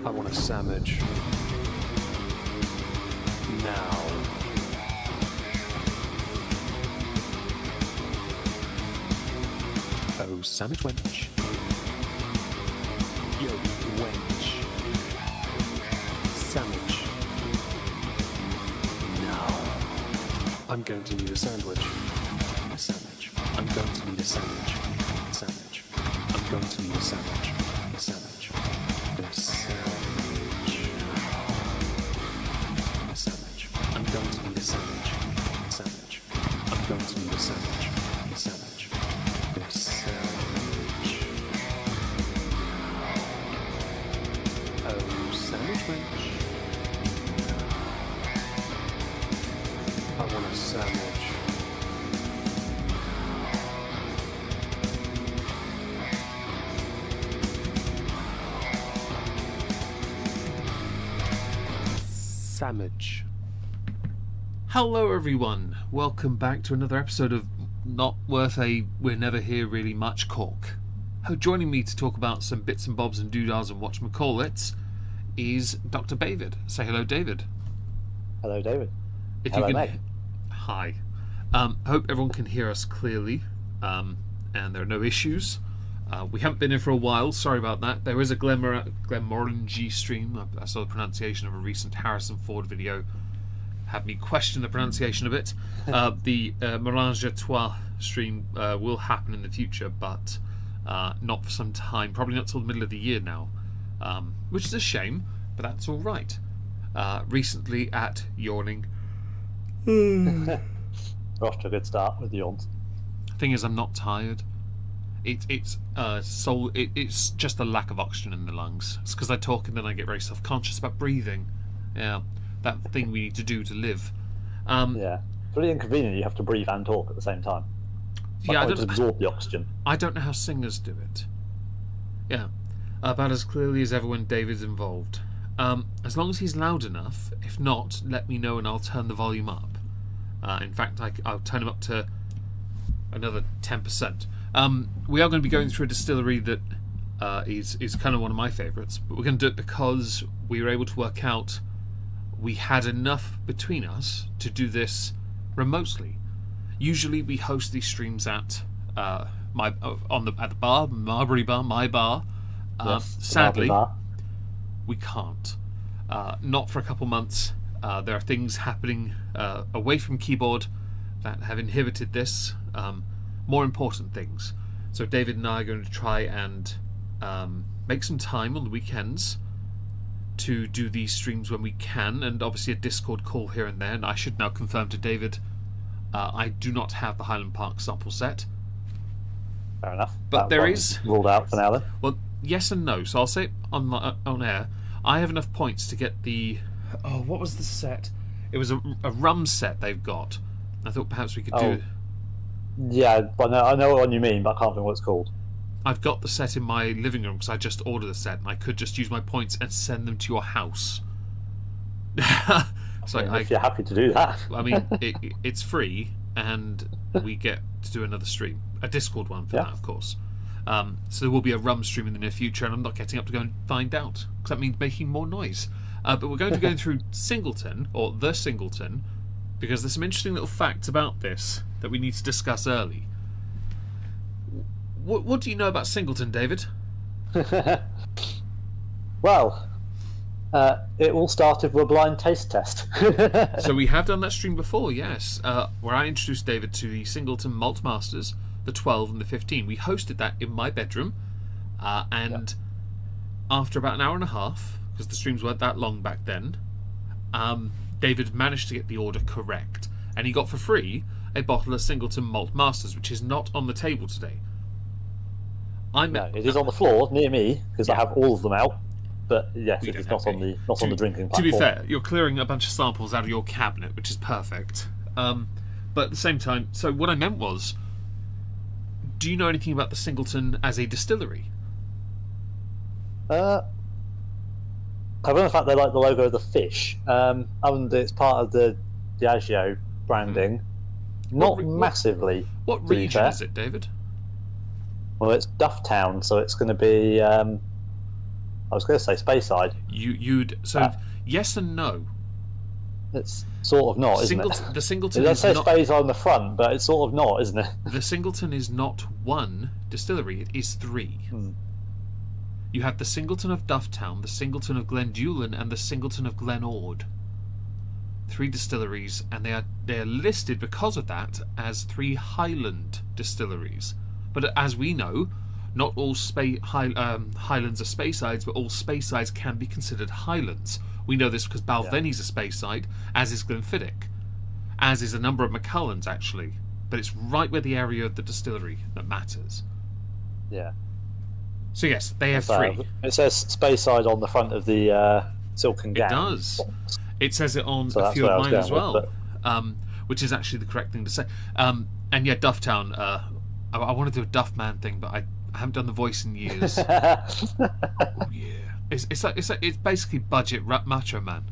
I want a sandwich. Now. Oh, sandwich wench. Yo, wench. Sandwich. Now. I'm going to need a sandwich. A sandwich. I'm going to need a sandwich. A sandwich. I'm going to need a sandwich. A sandwich. A sandwich. A sandwich. I'm going to need a sandwich. A sandwich. I'm going to need a sandwich. A sandwich. A sandwich. Oh, sandwich wench. I want a sandwich. Sandwich. Hello everyone, welcome back to another episode of Not Worth a We're Never Here Really Much Cork. Joining me to talk about some bits and bobs and doodahs and whatchamacallits is Dr. David. Say hello, David. Hello, David. Hello, Meg. Hi. Hope everyone can hear us clearly, and there are no issues. We haven't been here for a while, sorry about that. There is a Glenmorangie stream. I saw the pronunciation of a recent Harrison Ford video. Had me question the pronunciation of it. The Mélange à Trois stream will happen in the future, but not for some time. Probably not till the middle of the year now, which is a shame, but that's all right. Recently at Yawning. We're off to a good start with yawns. Thing is, I'm not tired. It's just a lack of oxygen in the lungs. It's because I talk and then I get very self-conscious about breathing. Yeah, that thing we need to do to live. Yeah, it's really inconvenient. You have to breathe and talk at the same time. Yeah, I don't absorb the oxygen. I don't know how singers do it. Yeah, about as clearly as ever when David's involved. As long as he's loud enough. If not, let me know and I'll turn the volume up. In fact, I'll turn him up to another 10%. We are going to be going through a distillery that is kind of one of my favourites, but we're going to do it because we were able to work out we had enough between us to do this remotely. Usually we host these streams at at the bar, Marbury Bar, my bar. Yes, sadly, bar. We can't. Not for a couple months. There are things happening away from keyboard that have inhibited this. More important things. So David and I are going to try and make some time on the weekends to do these streams when we can, and obviously a Discord call here and there. And I should now confirm to David, I do not have the Highland Park sample set. Fair enough. But there is ruled out for now then. Well, yes and no. So I'll say it on air. I have enough points to get the. Oh, what was the set? It was a rum set they've got. I thought perhaps we could do. Yeah, but I know what you mean, but I can't think what it's called. I've got the set in my living room because I just ordered the set, and I could just use my points and send them to your house. So if you're happy to do that. I mean, it's free, and we get to do another stream, a Discord one for that, of course. So there will be a rum stream in the near future, and I'm not getting up to go and find out because that means making more noise. But we're going to go through Singleton, or the Singleton, because there's some interesting little facts about this that we need to discuss early. What do you know about Singleton, David? Well, it all started with a blind taste test. So we have done that stream before, yes, where I introduced David to the Singleton Malt Masters, the 12 and the 15. We hosted that in my bedroom, and after about an hour and a half, because the streams weren't that long back then, David managed to get the order correct, and he got for free a bottle of Singleton Malt Masters, which is not on the table today. No, it is on the floor near me because I have all of them out. But yes, it is not on the drinking platform. To be fair, you're clearing a bunch of samples out of your cabinet, which is perfect. But at the same time, so what I meant was, do you know anything about the Singleton as a distillery? I know the fact they like the logo of the fish. Other than it's part of the Diageo branding, not massively. What region is it, David? Well, it's Dufftown, so it's going to be I was going to say Speyside. You'd yes and no. It's sort of not, isn't it? The Singleton It is does say not. Speyside on the front, but it's sort of not, isn't it? The Singleton is not one distillery; it is three. You have the Singleton of Dufftown, the Singleton of Glendullan, and the Singleton of Glenord. 3 distilleries, and they are listed because of that as 3 Highland distilleries. But as we know, not all Highlands are Speysides, but all Speysides can be considered Highlands. We know this because Balvenie's a Speyside, as is Glenfiddich, as is a number of Macallans actually. But it's right where the area of the distillery that matters. Yeah. So yes, they have 3. It says Speyside on the front of the silken gown. It does. Box. It says it on So a that's few where I of was mine as going with, well, which is actually the correct thing to say. And yeah, Dufftown. I want to do a Duffman thing, but I haven't done the voice in years. Oh yeah, it's basically budget Macho Man.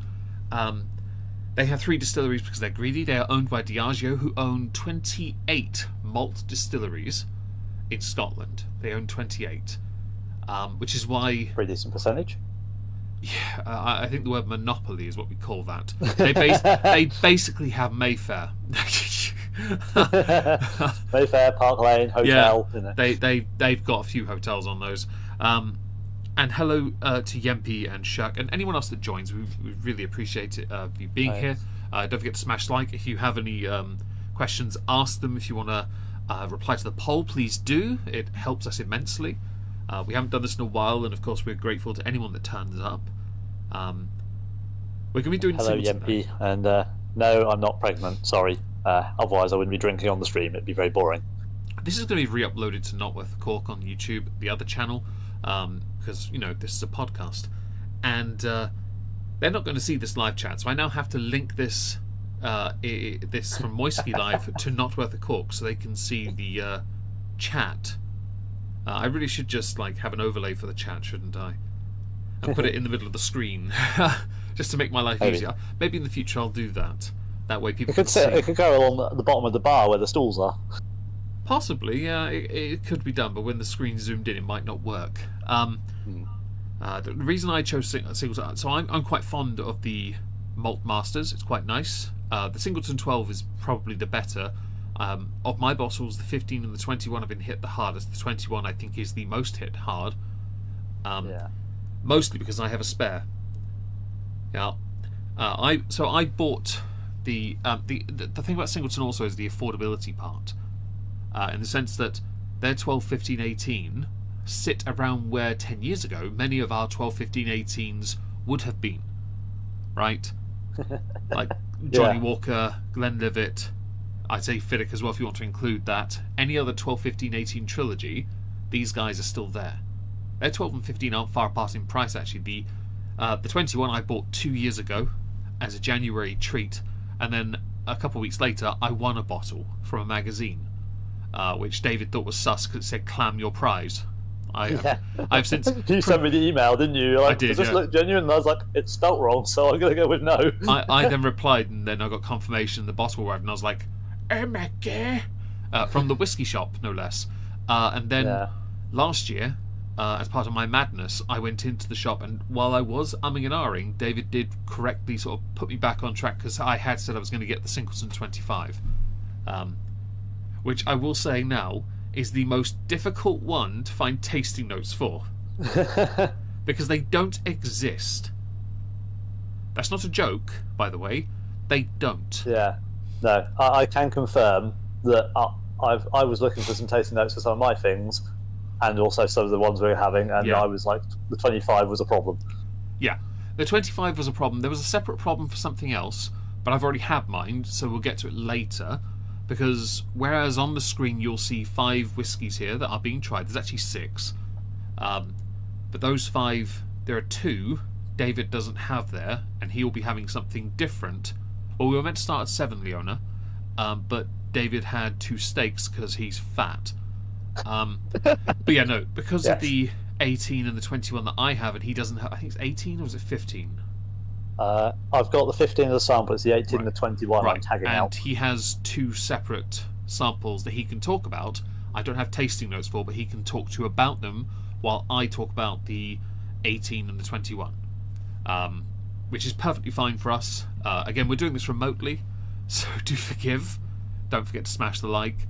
They have 3 distilleries because they're greedy. They are owned by Diageo, who own 28 malt distilleries in Scotland. They own 28, which is why. Pretty decent percentage. Yeah, I think the word monopoly is what we call that. They basically have Mayfair. Mayfair, Park Lane, hotel. Yeah, they've got a few hotels on those. And hello to Yempi and Shuck and anyone else that joins. We really appreciate it, you being here. Don't forget to smash like. If you have any questions, ask them. If you want to reply to the poll, please do. It helps us immensely. We haven't done this in a while, and of course we're grateful to anyone that turns up. We're going to be doing Hello, Singleton Yempi, and no, I'm not pregnant. Sorry. Otherwise, I wouldn't be drinking on the stream. It'd be very boring. This is going to be re-uploaded to Not Worth Cork on YouTube, the other channel, because this is a podcast, and they're not going to see this live chat. So I now have to link this this from Moisky Live to Not Worth a Cork, so they can see the chat. I really should just have an overlay for the chat, shouldn't I? And put it in the middle of the screen, just to make my life easier. Maybe in the future I'll do that. That way people can see. It could go along the bottom of the bar where the stools are. Possibly, yeah, it could be done, but when the screen's zoomed in, it might not work. The reason I chose Singleton, so I'm quite fond of the Malt Masters. It's quite nice. The Singleton 12 is probably the better. Of my bottles, the 15 and the 21 have been hit the hardest. The 21, I think, is the most hit hard. Mostly because I have a spare. Yeah, I bought the thing about Singleton also is the affordability part, in the sense that their 12, 15, 18 sit around where 10 years ago many of our 12, 15, 18s would have been, right? Like Johnny Walker, Glenlivet, I'd say Fiddick as well if you want to include that. Any other 12, 15, 18 trilogy, these guys are still there. Their 12 and 15 aren't far apart in price actually. The 21 I bought 2 years ago as a January treat, and then a couple of weeks later I won a bottle from a magazine, which David thought was sus because it said "Clam your prize." I've since you sent me the email, didn't you? I did. Does this look genuine? And I was like, it's spelt wrong, so I'm gonna go with no. I then replied, and then I got confirmation the bottle arrived, and I was like, Omegon, from the whiskey shop, no less. And then last year, as part of my madness, I went into the shop, and while I was umming and ahhing, David did correctly sort of put me back on track because I had said I was going to get the Singleton 25, which I will say now is the most difficult one to find tasting notes for because they don't exist. That's not a joke, by the way. They don't. Yeah. No, I can confirm that I was looking for some tasting notes for some of my things, and also some of the ones we were having, and I was like, the 25 was a problem. Yeah, the 25 was a problem. There was a separate problem for something else, but I've already had mine, so we'll get to it later. Because whereas on the screen you'll see 5 whiskies here that are being tried, there's actually 6. But those 5, there are 2 David doesn't have there, and he will be having something different. Well, we were meant to start at 7, Leona, but David had 2 steaks because he's fat. But yeah, no, because of the 18 and the 21 that I have, and he doesn't have, I think it's 18 or is it 15? I've got the 15 of the sample, it's the 18 and the 21 I'm tagging out. And he has 2 separate samples that he can talk about. I don't have tasting notes for, but he can talk to you about them while I talk about the 18 and the 21, which is perfectly fine for us. Again, we're doing this remotely, so do forgive. Don't forget to smash the like.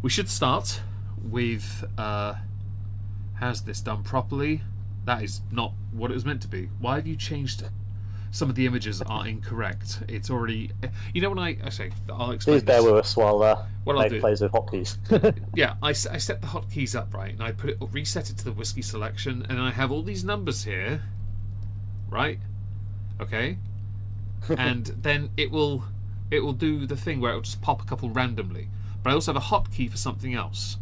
We should start with has this done properly? That is not what it was meant to be. Why have you changed it? Some of the images are incorrect. It's already... You know when I say... I'll explain Please bear with us while I'll Meg plays with hotkeys. Yeah, I set the hotkeys up right, and I reset it to the whiskey selection, and I have all these numbers here, right? Okay, and then it will do the thing where it will just pop a couple randomly. But I also have a hotkey for something else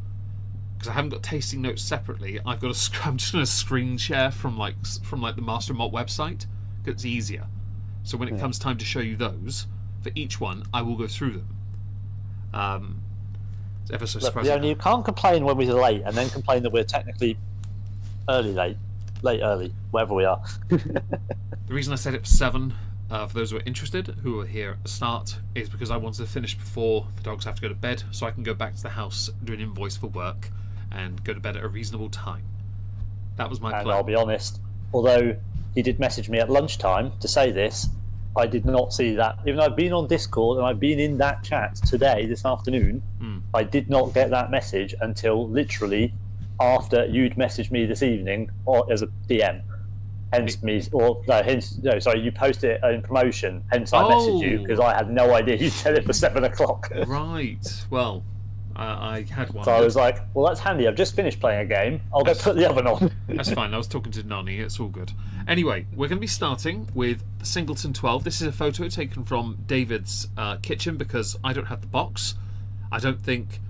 because I haven't got tasting notes separately. I'm just going to screen share from the Master Malt website. It's easier. So when it comes time to show you those, for each one, I will go through them. It's ever so surprising. You can't complain when we're late and then complain that we're technically late, early, wherever we are. The reason I set it for 7, for those who are interested, who are here at the start, is because I wanted to finish before the dogs have to go to bed, so I can go back to the house, do an invoice for work, and go to bed at a reasonable time. That was my plan. And I'll be honest, although he did message me at lunchtime to say this, I did not see that. Even though I've been on Discord and I've been in that chat today, this afternoon, I did not get that message until literally after you'd messaged me this evening, or as a DM. Hence me, or no, sorry, you posted it in promotion. Hence I messaged you because I had no idea you said it for 7 o'clock. Right. Well, I had one. So I was like, well, that's handy. I've just finished playing a game. I'll go put the oven on. That's fine. I was talking to Nani. It's all good. Anyway, we're going to be starting with the Singleton 12. This is a photo taken from David's kitchen because I don't have the box. I don't think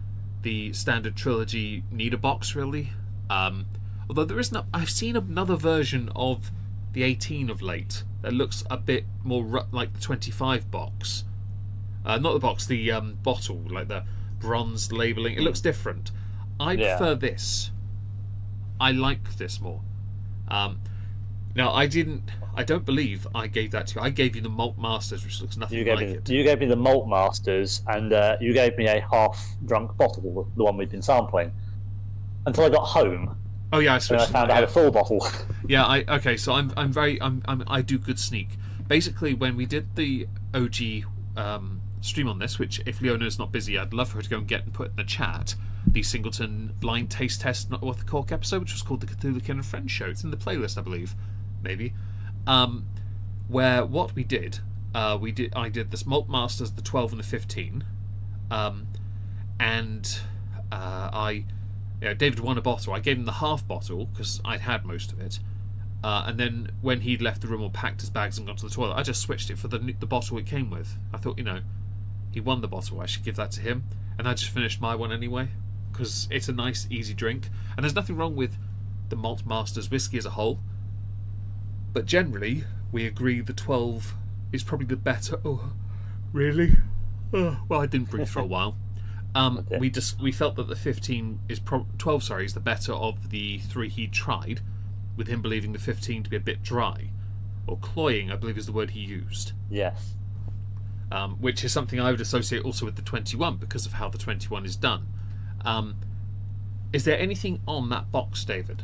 the standard trilogy need a box, really. Although there is I've seen another version of the 18 of late that looks a bit more like the 25 box. Not the box, the bottle, like the bronze labelling. It looks different. I prefer this. I like this more. Now, I don't believe I gave that to you. I gave you the Malt Masters, which looks nothing like it. You gave me the Malt Masters, and you gave me a half-drunk bottle, the one we've been sampling, until I got home. Oh yeah, I switched. And I found I had a full bottle. Yeah, I do good sneak. Basically, when we did the OG stream on this, which if Leona's not busy, I'd love for her to go and get and put in the chat, the Singleton blind taste test with the Cork episode, which was called the Cthulhu Kin and Friends show. It's in the playlist, I believe, maybe. Where what we did, I did this Malt Masters, the 12 and the 15, and David won a bottle. I gave him the half bottle because I'd had most of it. And then when he'd left the room or packed his bags and gone to the toilet, I just switched it for the bottle it came with. I thought, he won the bottle, I should give that to him. And I just finished my one anyway, because it's a nice, easy drink. And there's nothing wrong with the Malt Masters whiskey as a whole. But generally, we agree the 12 is probably the better... Oh, really? Oh, well, I didn't breathe for a while. Okay. We felt that the 15 is 12. Sorry, is the better of the 3 he tried, with him believing the 15 to be a bit dry, or cloying, I believe is the word he used. Yes. Which is something I would associate also with the 21 because of how the 21 is done. Is there anything on that box, David?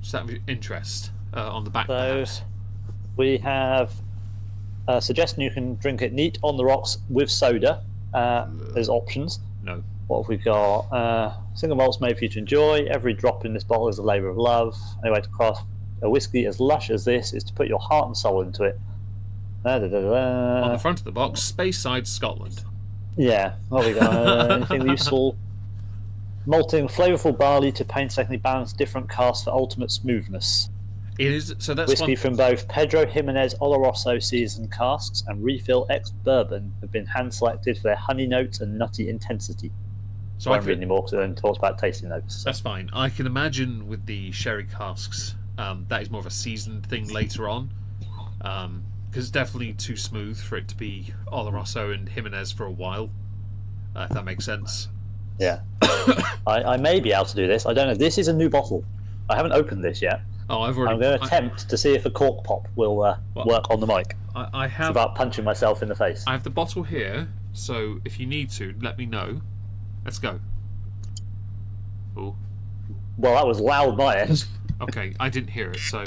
Just out of interest, on the back. So we have a suggestion you can drink it neat on the rocks with soda. There's options. No. What have we got? Single malts made for you to enjoy. Every drop in this bottle is a labour of love. Any way to craft a whiskey as lush as this is to put your heart and soul into it. On the front of the box, Speyside, Scotland. Yeah. What have we got? Anything useful? Malting flavourful barley to painstakingly balance different casks for ultimate smoothness. It is. So that's whiskey from both Pedro Jimenez Oloroso seasoned casks and Refill X Bourbon have been hand selected for their honey notes and nutty intensity. So I won't read any more because it only talks about tasting notes. So. That's fine. I can imagine with the sherry casks, that is more of a seasoned thing later on, because it's definitely too smooth for it to be Oloroso and Jimenez for a while. If that makes sense. Yeah. I may be able to do this. I don't know. This is a new bottle. I haven't opened this yet. Oh, I'm going to attempt to see if a cork pop will work on the mic. I have. It's about punching myself in the face. I have the bottle here, so if you need to, let me know. Let's go. Ooh. Well, that was loud, my end. Okay, I didn't hear it, so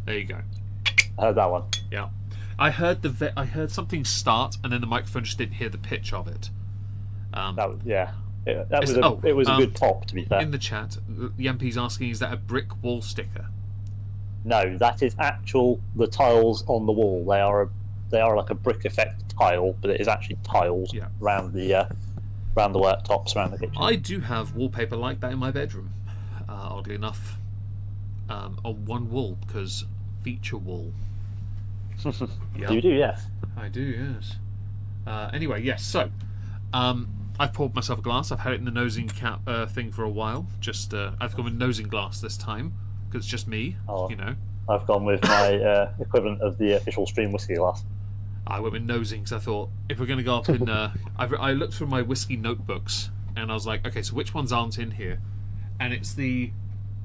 there you go. I heard that one. Yeah, I heard I heard something start, and then the microphone just didn't hear the pitch of it. It was a good pop, to be fair. In the chat, the MP's asking, is that a brick wall sticker? No, that is the tiles on the wall. They are like a brick effect tile, but it is actually tiled around the worktops, around the kitchen. I do have wallpaper like that in my bedroom, oddly enough, on one wall, because feature wall. Yep. You do, yeah. I do, yes. Anyway, yes, so I've poured myself a glass. I've had it in the nosing cap thing for a while. I've gone with nosing glass this time, because it's just me, you know. I've gone with my equivalent of the official stream whiskey glass. I went with nosing because I thought, if we're going to go up in... I looked through my whiskey notebooks, and I was like, okay, so which ones aren't in here? And it's the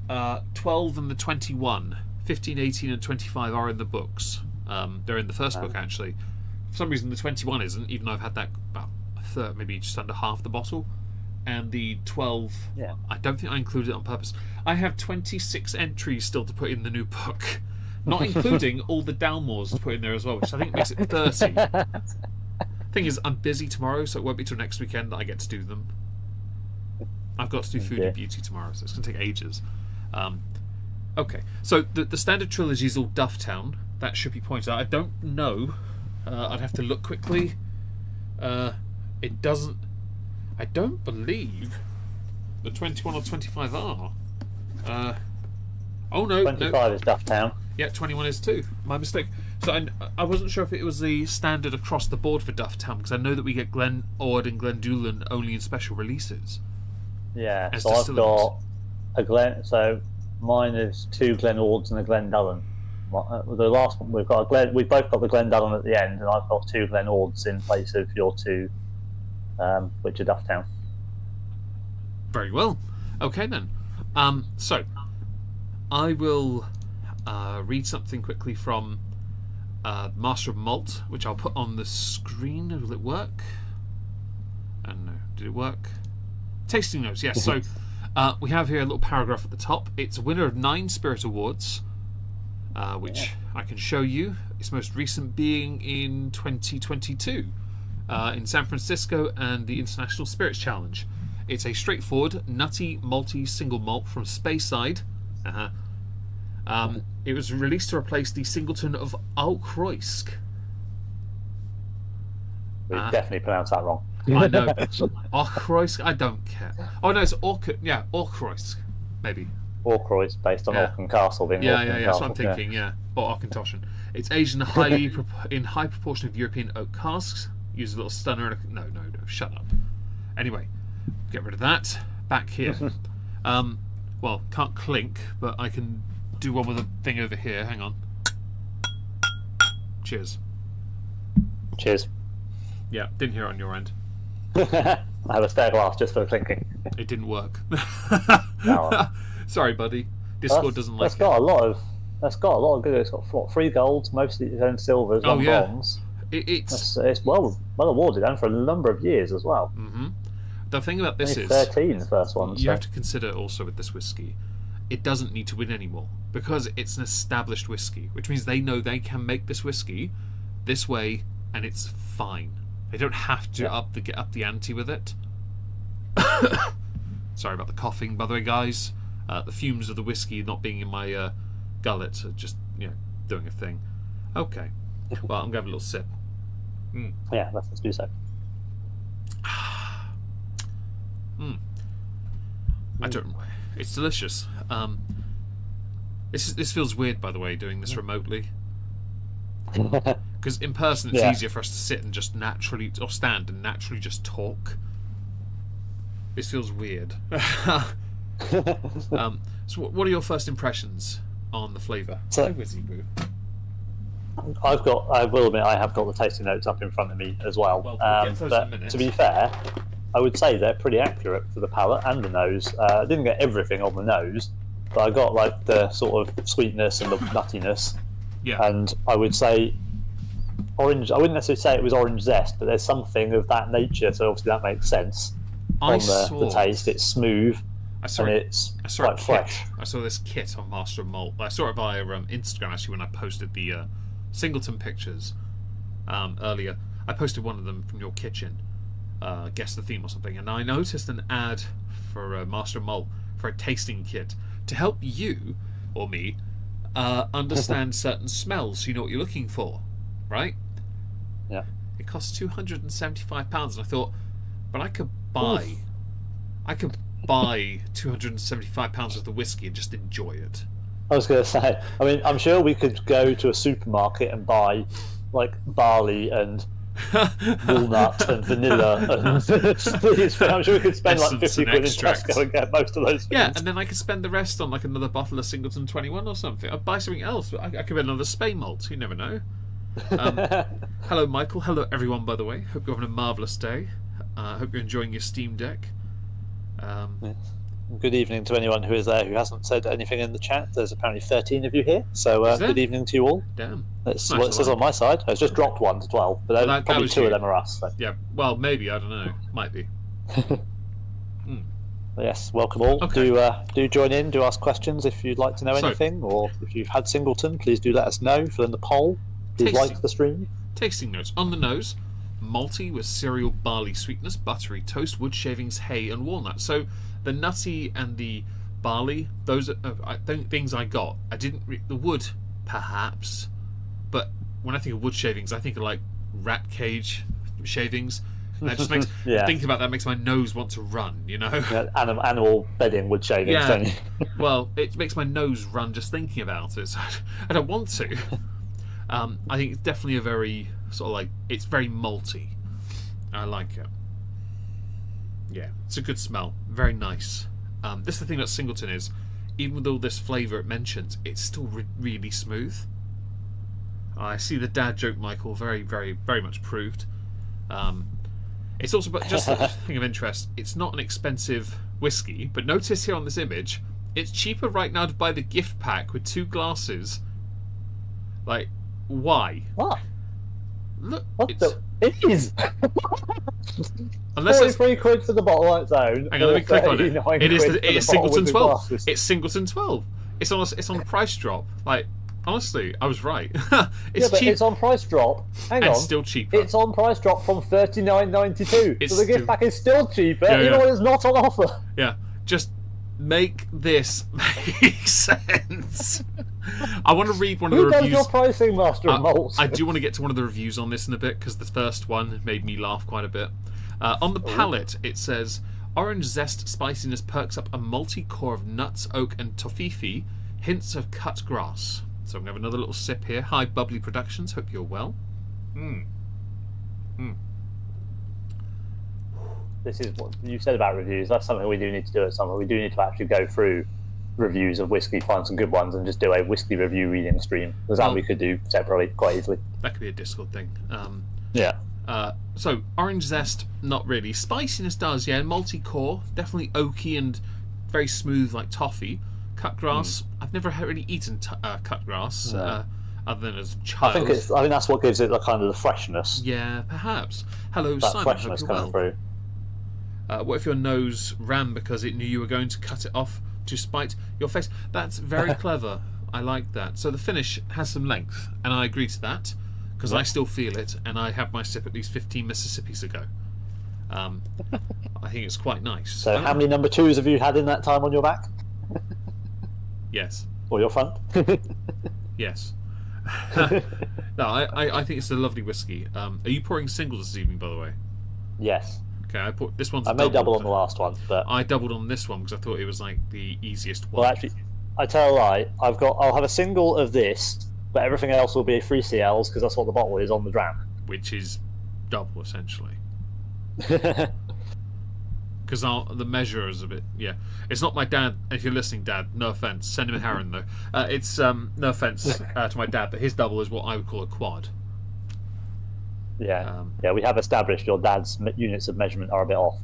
12 and the 21. 15, 18 and 25 are in the books. They're in the first book, actually. For some reason, the 21 isn't, even though I've had that about a third, maybe just under half the bottle. And the 12, I don't think I included it on purpose. I have 26 entries still to put in the new book. Not including all the Dalmores to put in there as well, which I think makes it 30. Thing is, I'm busy tomorrow, so it won't be till next weekend that I get to do them. I've got to do Food and Beauty tomorrow, so it's going to take ages. Okay, so the standard trilogy is all Dufftown. That should be pointed out. I don't know. I'd have to look quickly. It doesn't... I don't believe the 21 or 25 are. Oh, no. 25 is Dufftown. Yeah, 21 is too. My mistake. So I wasn't sure if it was the standard across the board for Dufftown, because I know that we get Glen Ord and Glendullan only in special releases. Yeah, so I've got a Glen. So mine is 2 Glen Ords and a Glendullan. The last one we've got we've both got the Glendullan at the end, and I've got 2 Glen Ords in place of your 2, which are Dufftown. Very well. Okay then. So I will read something quickly from Master of Malt, which I'll put on the screen. Will it work? And no, did it work? Tasting notes, yes. So we have here a little paragraph at the top. It's a winner of 9 Spirit Awards, which I can show you. Its most recent being in 2022 in San Francisco and the International Spirits Challenge. It's a straightforward, nutty, malty single malt from Speyside. It was released to replace the Singleton of Alcroisk. We definitely pronounced that wrong. I know. Alcroisk, I don't care. Oh no, it's Alcroisk, maybe. Alcroisk, based on Orkin Castle being yeah. That's what I'm thinking. Yeah, or Auchentoshan. It's aged in high proportion of European oak casks. Use a little stunner. And no, shut up. Anyway, get rid of that. Back here. Well, can't clink, but I can do one with a thing over here. Hang on. Cheers. Cheers. Yeah, didn't hear it on your end. I have a spare glass just for the clinking. It didn't work. No. Sorry, buddy. Discord doesn't like it. That's got a lot of good. It's got 3 golds, mostly its own silvers, 1 bronze. It's well awarded, and for a number of years as well. Mm-hmm. The thing about this is 13, the first one. You have to consider also with this whiskey, it doesn't need to win anymore because it's an established whiskey, which means they know they can make this whiskey this way, and it's fine. They don't have to get up the ante with it. Sorry about the coughing, by the way, guys. The fumes of the whiskey not being in my gullet are just doing a thing. Okay. Well, I'm gonna have a little sip. Yeah, let's do so. I don't. It's delicious. This feels weird, by the way, doing this remotely. Because in person, it's easier for us to sit and just naturally, or stand and naturally just talk. This feels weird. So, what are your first impressions on the flavour? So, I will admit, I have got the tasting notes up in front of me as well. We'll get those in a minute. To be fair, I would say they're pretty accurate for the palate and the nose. I didn't get everything on the nose, but I got like the sort of sweetness and the nuttiness. Yeah. And I would say orange. I wouldn't necessarily say it was orange zest, but there's something of that nature. So obviously that makes sense on the taste. It's smooth. I saw and it. it's I saw quite a kit. fresh. I saw this kit on Master of Malt. I saw it via Instagram actually when I posted the Singleton pictures earlier. I posted one of them from your kitchen, guess the theme or something, and I noticed an ad for Master of Malt for a tasting kit to help you or me understand certain smells, so you know what you're looking for, right? Yeah. It costs £275, and I thought, but I could buy £275 worth of whiskey and just enjoy it. I was going to say, I mean, I'm sure we could go to a supermarket and buy like barley and walnut and vanilla and things. I'm sure we could spend like Essence 50 and quid in extract. Tesco and get most of those things. Yeah, and then I could spend the rest on like another bottle of Singleton 21 or something. I'd buy something else. I could get another Spain malt. You never know. Hello, Michael. Hello, everyone, by the way. Hope you're having a marvellous day. Hope you're enjoying your Steam Deck. Yes. Good evening to anyone who is there who hasn't said anything in the chat. There's apparently 13 of you here, so good evening to you all. Damn. That's Nice what it says one. on my side. It's just dropped 1 to 12, but that probably was 2 you. of them are us. So. Yeah, well, maybe. I don't know. Might be. But yes, welcome all. Okay. Do join in, do ask questions if you'd like to know So- anything, or if you've had Singleton, please do let us know. Fill in the poll. Please Tasting. like the stream. Tasting notes. On the nose, malty with cereal barley sweetness, buttery toast, wood shavings, hay, and walnut. So the nutty and the barley, those are things I got. I didn't the wood, perhaps, but when I think of wood shavings, I think of like rat cage shavings. And that just makes Yeah. thinking about that makes my nose want to run. You know. Yeah, animal bedding wood shavings, Yeah. don't you? Well, it makes my nose run just thinking about it. So I don't want to. I think it's definitely a very sort of like it's very malty. I like it. Yeah, it's a good smell. Very nice. This is the thing about Singleton is, even with all this flavour it mentions, it's still really smooth. I see the dad joke, Michael. Very, very, very much proved. It's also, but just a thing of interest, it's not an expensive whiskey, but notice here on this image, it's cheaper right now to buy the gift pack with 2 glasses. Like, why? What? Look, What it's, the? It is! unless it's, 43 quid for the bottle on its own. hang on, let me click on it. 39 It is quid for the Singleton bottle with 12. glasses. It's Singleton 12. It's on a price drop. Like, honestly, I was right. Yeah, It's but cheap it's on price drop. Hang and on. still cheaper. It's on price drop from $39.92. It's So the gift still- pack is still cheaper. Yeah, You know yeah. what? It's not on offer. Yeah, just make this make sense. I want to read one of the Who does reviews. your pricing, Master of Malts? I do want to get to one of the reviews on this in a bit because the first one made me laugh quite a bit. On the palate, it says orange zest spiciness perks up a malty core of nuts, oak, and toffee, hints of cut grass. So I'm going to have another little sip here. Hi, Bubbly Productions. Hope you're well. This is what you said about reviews. That's something we do need to do at some point. We do need to actually go through reviews of whiskey, find some good ones, and just do a whiskey review reading stream. Because that we could do separately quite easily. That could be a Discord thing. Yeah. So orange zest, not really. Spiciness does, yeah. Malty core, definitely oaky and very smooth like toffee. Cut grass. I've never really eaten cut grass other than as a I child. think that's what gives it the kind of the freshness. Yeah, perhaps. Hello, That Simon. freshness Hope you're coming well. through. What if your nose ran because it knew you were going to cut it off to spite your face? That's very clever. I like that. So the finish has some length, and I agree to that because I still feel it, and I had my sip at least 15 Mississippis ago. I think it's quite nice. So how many number 2s have you had in that time on your back? Yes. Or your front? Yes. No, I think it's a lovely whiskey. Are you pouring singles this evening, by the way? Yes. Okay, I put this one's. I may double on the last one, but I doubled on this one because I thought it was like the easiest one. well, actually, I tell a lie. I'll have a single of this, but everything else will be 3 CLs because that's what the bottle is on the dram. Which is double essentially. Because the measure is a bit, yeah. It's not my dad. If you're listening, Dad, no offense. Send him a Heron though. It's no offense to my dad, but his double is what I would call a quad. Yeah, yeah. We have established your dad's units of measurement are a bit off.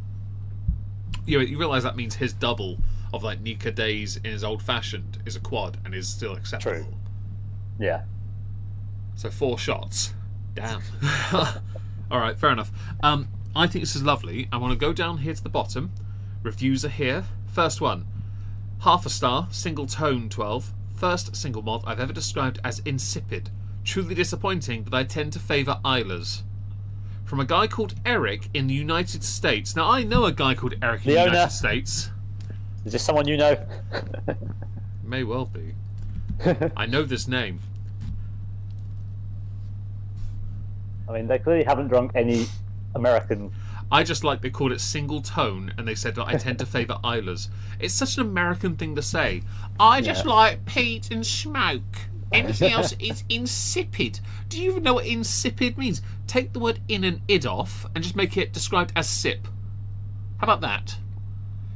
You realise that means his double of like Nika days in his old fashioned is a quad and is still acceptable. True. Yeah. So 4 shots. Damn. All right, fair enough. I think this is lovely. I want to go down here to the bottom. Reviews are here. First one. Half a star, single tone 12. First single malt I've ever described as insipid. Truly disappointing, but I tend to favour Isla's. From a guy called Eric in the United States. Now, I know a guy called Eric in the United States. Is this someone you know? May well be. I know this name. I mean, they clearly haven't drunk any American. I just like they called it single tone, and they said that I tend to favour Isla's. It's such an American thing to say. I just like peat and smoke. Anything else is insipid. Do you even know what insipid means? Take the word in and id off and just make it described as sip. How about that?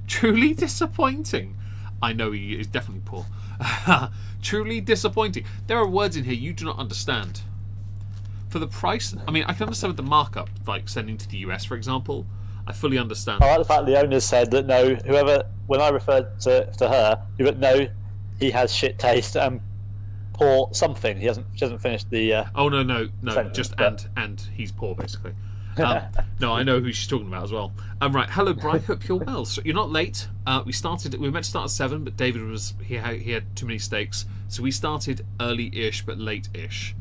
Truly disappointing. I know he is definitely poor. Truly disappointing. There are words in here you do not understand. For the price, I mean, I can understand with the markup, like sending to the US, for example. I fully understand. I like the fact the owners said that no, whoever, when I referred to her, he went, no, he has shit taste and poor something. She hasn't finished the. Oh no, sentence, just but... and he's poor basically. No, I know who she's talking about as well. Right, hello, Brian. Hope you're well. So you're not late. We were meant to start at 7, but David he had too many steaks, so we started early-ish but late-ish.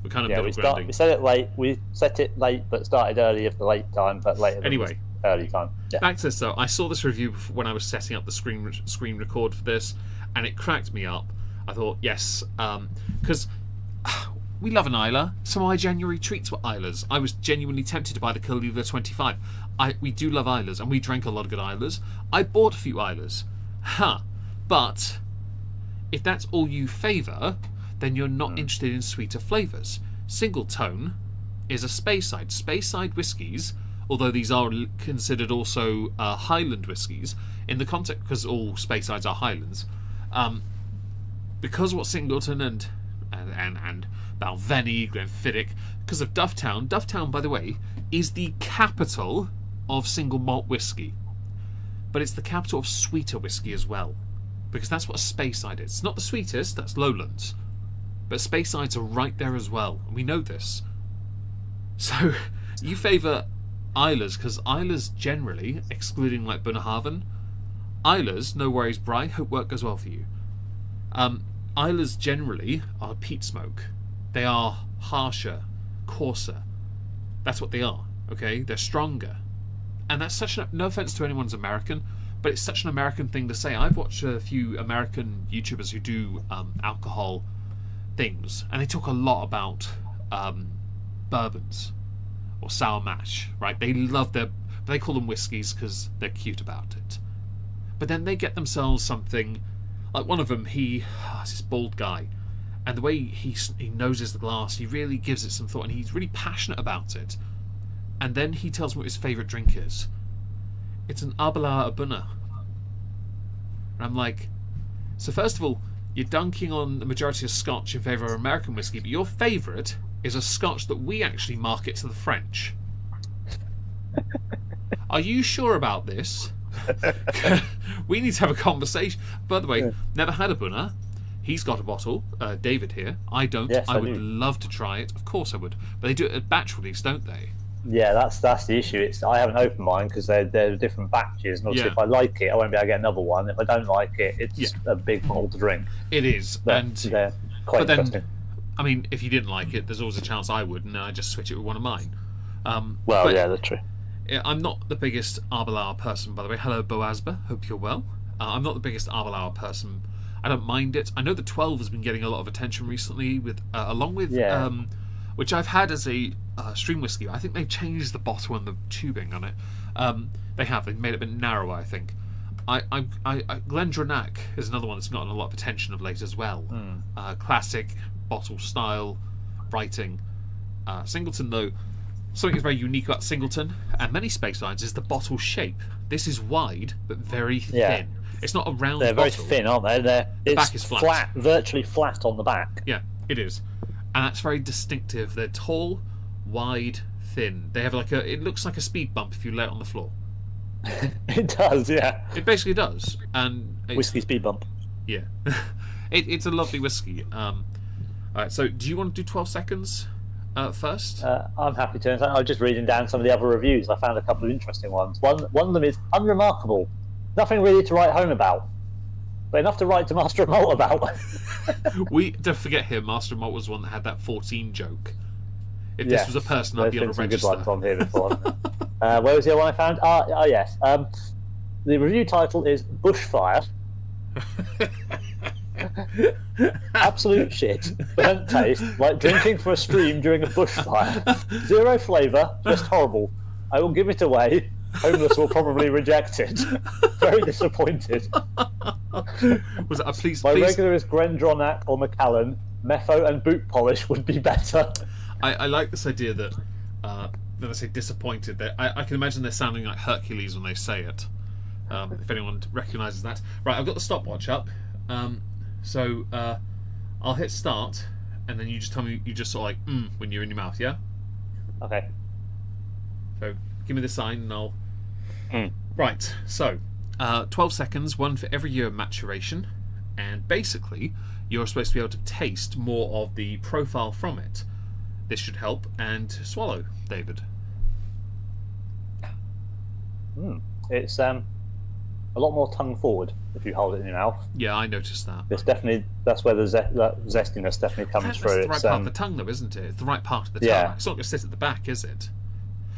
We're kind of double grounding. We set it late. We set it late, but started early of the late time, but later. Anyway, early time. Yeah. Back to this though. I saw this review when I was setting up the screen record for this, and it cracked me up. I thought, yes, because we love an Islay. Some of my January treats were Islas. I was genuinely tempted to buy the Caligula 25. We do love Islas, and we drank a lot of good Islas. I bought a few Islas. But if that's all you favour, then you're not interested in sweeter flavours. Single tone is a Speyside. Speyside whiskies, although these are considered also Highland whiskies, in the context, because all Speysides are Highlands, because what Singleton and Balvenie, Glenfiddich, because of Dufftown. Dufftown, by the way, is the capital of single malt whiskey, but it's the capital of sweeter whiskey as well, because that's what a Speyside is. It's not the sweetest, that's Lowlands, but Speysides are right there as well, and we know this. So you favour Islas, because Islas generally, excluding like Bunnahabhain, Islas, no worries, Bri, hope work goes well for you. Islas generally are peat smoke. They are harsher, coarser. That's what they are, okay? They're stronger. And that's such an... No offence to anyone's American, but it's such an American thing to say. I've watched a few American YouTubers who do alcohol things, and they talk a lot about bourbons or sour mash, right? They love they call them whiskies because they're cute about it. But then they get themselves something... Like one of them, it's this bald guy, and the way he noses the glass, he really gives it some thought, and he's really passionate about it. And then he tells me what his favourite drink is. It's an Abala Abuna. And I'm like, so first of all, you're dunking on the majority of Scotch in favour of American whiskey, but your favourite is a Scotch that we actually market to the French. Are you sure about this? We need to have a conversation. By the way, never had a Bunna. He's got a bottle. David here. I don't. Yes, I would love to try it. Of course I would. But they do it at batch release, don't they? Yeah, that's the issue. I haven't opened mine because they're different batches. And obviously, if I like it, I won't be able to get another one. If I don't like it, it's a big bottle to drink. It is. But and they're quite interesting. Then, I mean, if you didn't like it, there's always a chance I would, and I just switch it with one of mine. Yeah, that's true. I'm not the biggest Arbalaur person, by the way. Hello, Boazba. Hope you're well. I'm not the biggest Arbalaur person. I don't mind it. I know the 12 has been getting a lot of attention recently, along with which I've had as a stream whiskey. I think they've changed the bottle and the tubing on it. They've made it a bit narrower, I think. Glendronach is another one that's gotten a lot of attention of late as well. Classic bottle style writing. Singleton, though, something that's very unique about Singleton and many Speysides is the bottle shape. This is wide but very thin. Yeah. It's not a round bottle. They're very thin, aren't they? The back is flat, virtually flat on the back. Yeah, it is. And that's very distinctive. They're tall, wide, thin. They have it looks like a speed bump if you lay it on the floor. It does, yeah. It basically does. And whiskey speed bump. Yeah. It's a lovely whiskey. Alright, so do you want to do 12 seconds first? I'm happy to. I was just reading down some of the other reviews. I found a couple of interesting ones. One of them is unremarkable. Nothing really to write home about, but enough to write to Master of Malt about. We don't forget here, Master of Malt was the one that had that 14 joke. If this was a person, I'd be able to register. There's been some good ones on here before. Where was the other one I found? Yes. The review title is Bushfire. Absolute shit. Burnt taste, like drinking for a stream during a bushfire. Zero flavour, just horrible. I will give it away. Homeless will probably reject it. Very disappointed. Was it a please? My regular is Grendronac or Macallan. Mepho and boot polish would be better. I like this idea that when I say disappointed, I can imagine they're sounding like Hercules when they say it. If anyone recognises that. Right, I've got the stopwatch up. So I'll hit start, and then you just tell me, you just sort of like when you're in your mouth, yeah? Okay. So give me the sign and I'll... Right, so 12 seconds, one for every year of maturation, and basically you're supposed to be able to taste more of the profile from it. This should help, and swallow, David. It's a lot more tongue forward if you hold it in your mouth. Yeah, I noticed that. That's where the zestiness definitely comes through. That's the right part of the tongue, though, isn't it? It's the right part of the tongue. Yeah. It's not going to sit at the back, is it?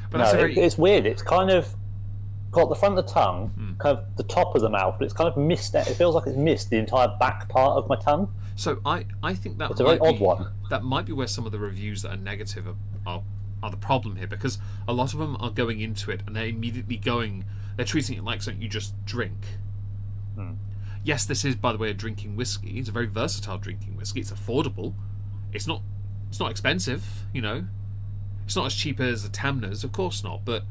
But No, it's weird. It's kind of got the front of the tongue, kind of the top of the mouth, but it's kind of missed. It feels like it's missed the entire back part of my tongue. So I think that It's a very odd one. That might be where some of the reviews that are negative are the problem here, because a lot of them are going into it and they're immediately they're treating it like something you just drink. Yes, this is, by the way, a drinking whiskey. It's a very versatile drinking whiskey. It's affordable. It's not expensive, you know. It's not as cheap as the Tamnas, of course not, but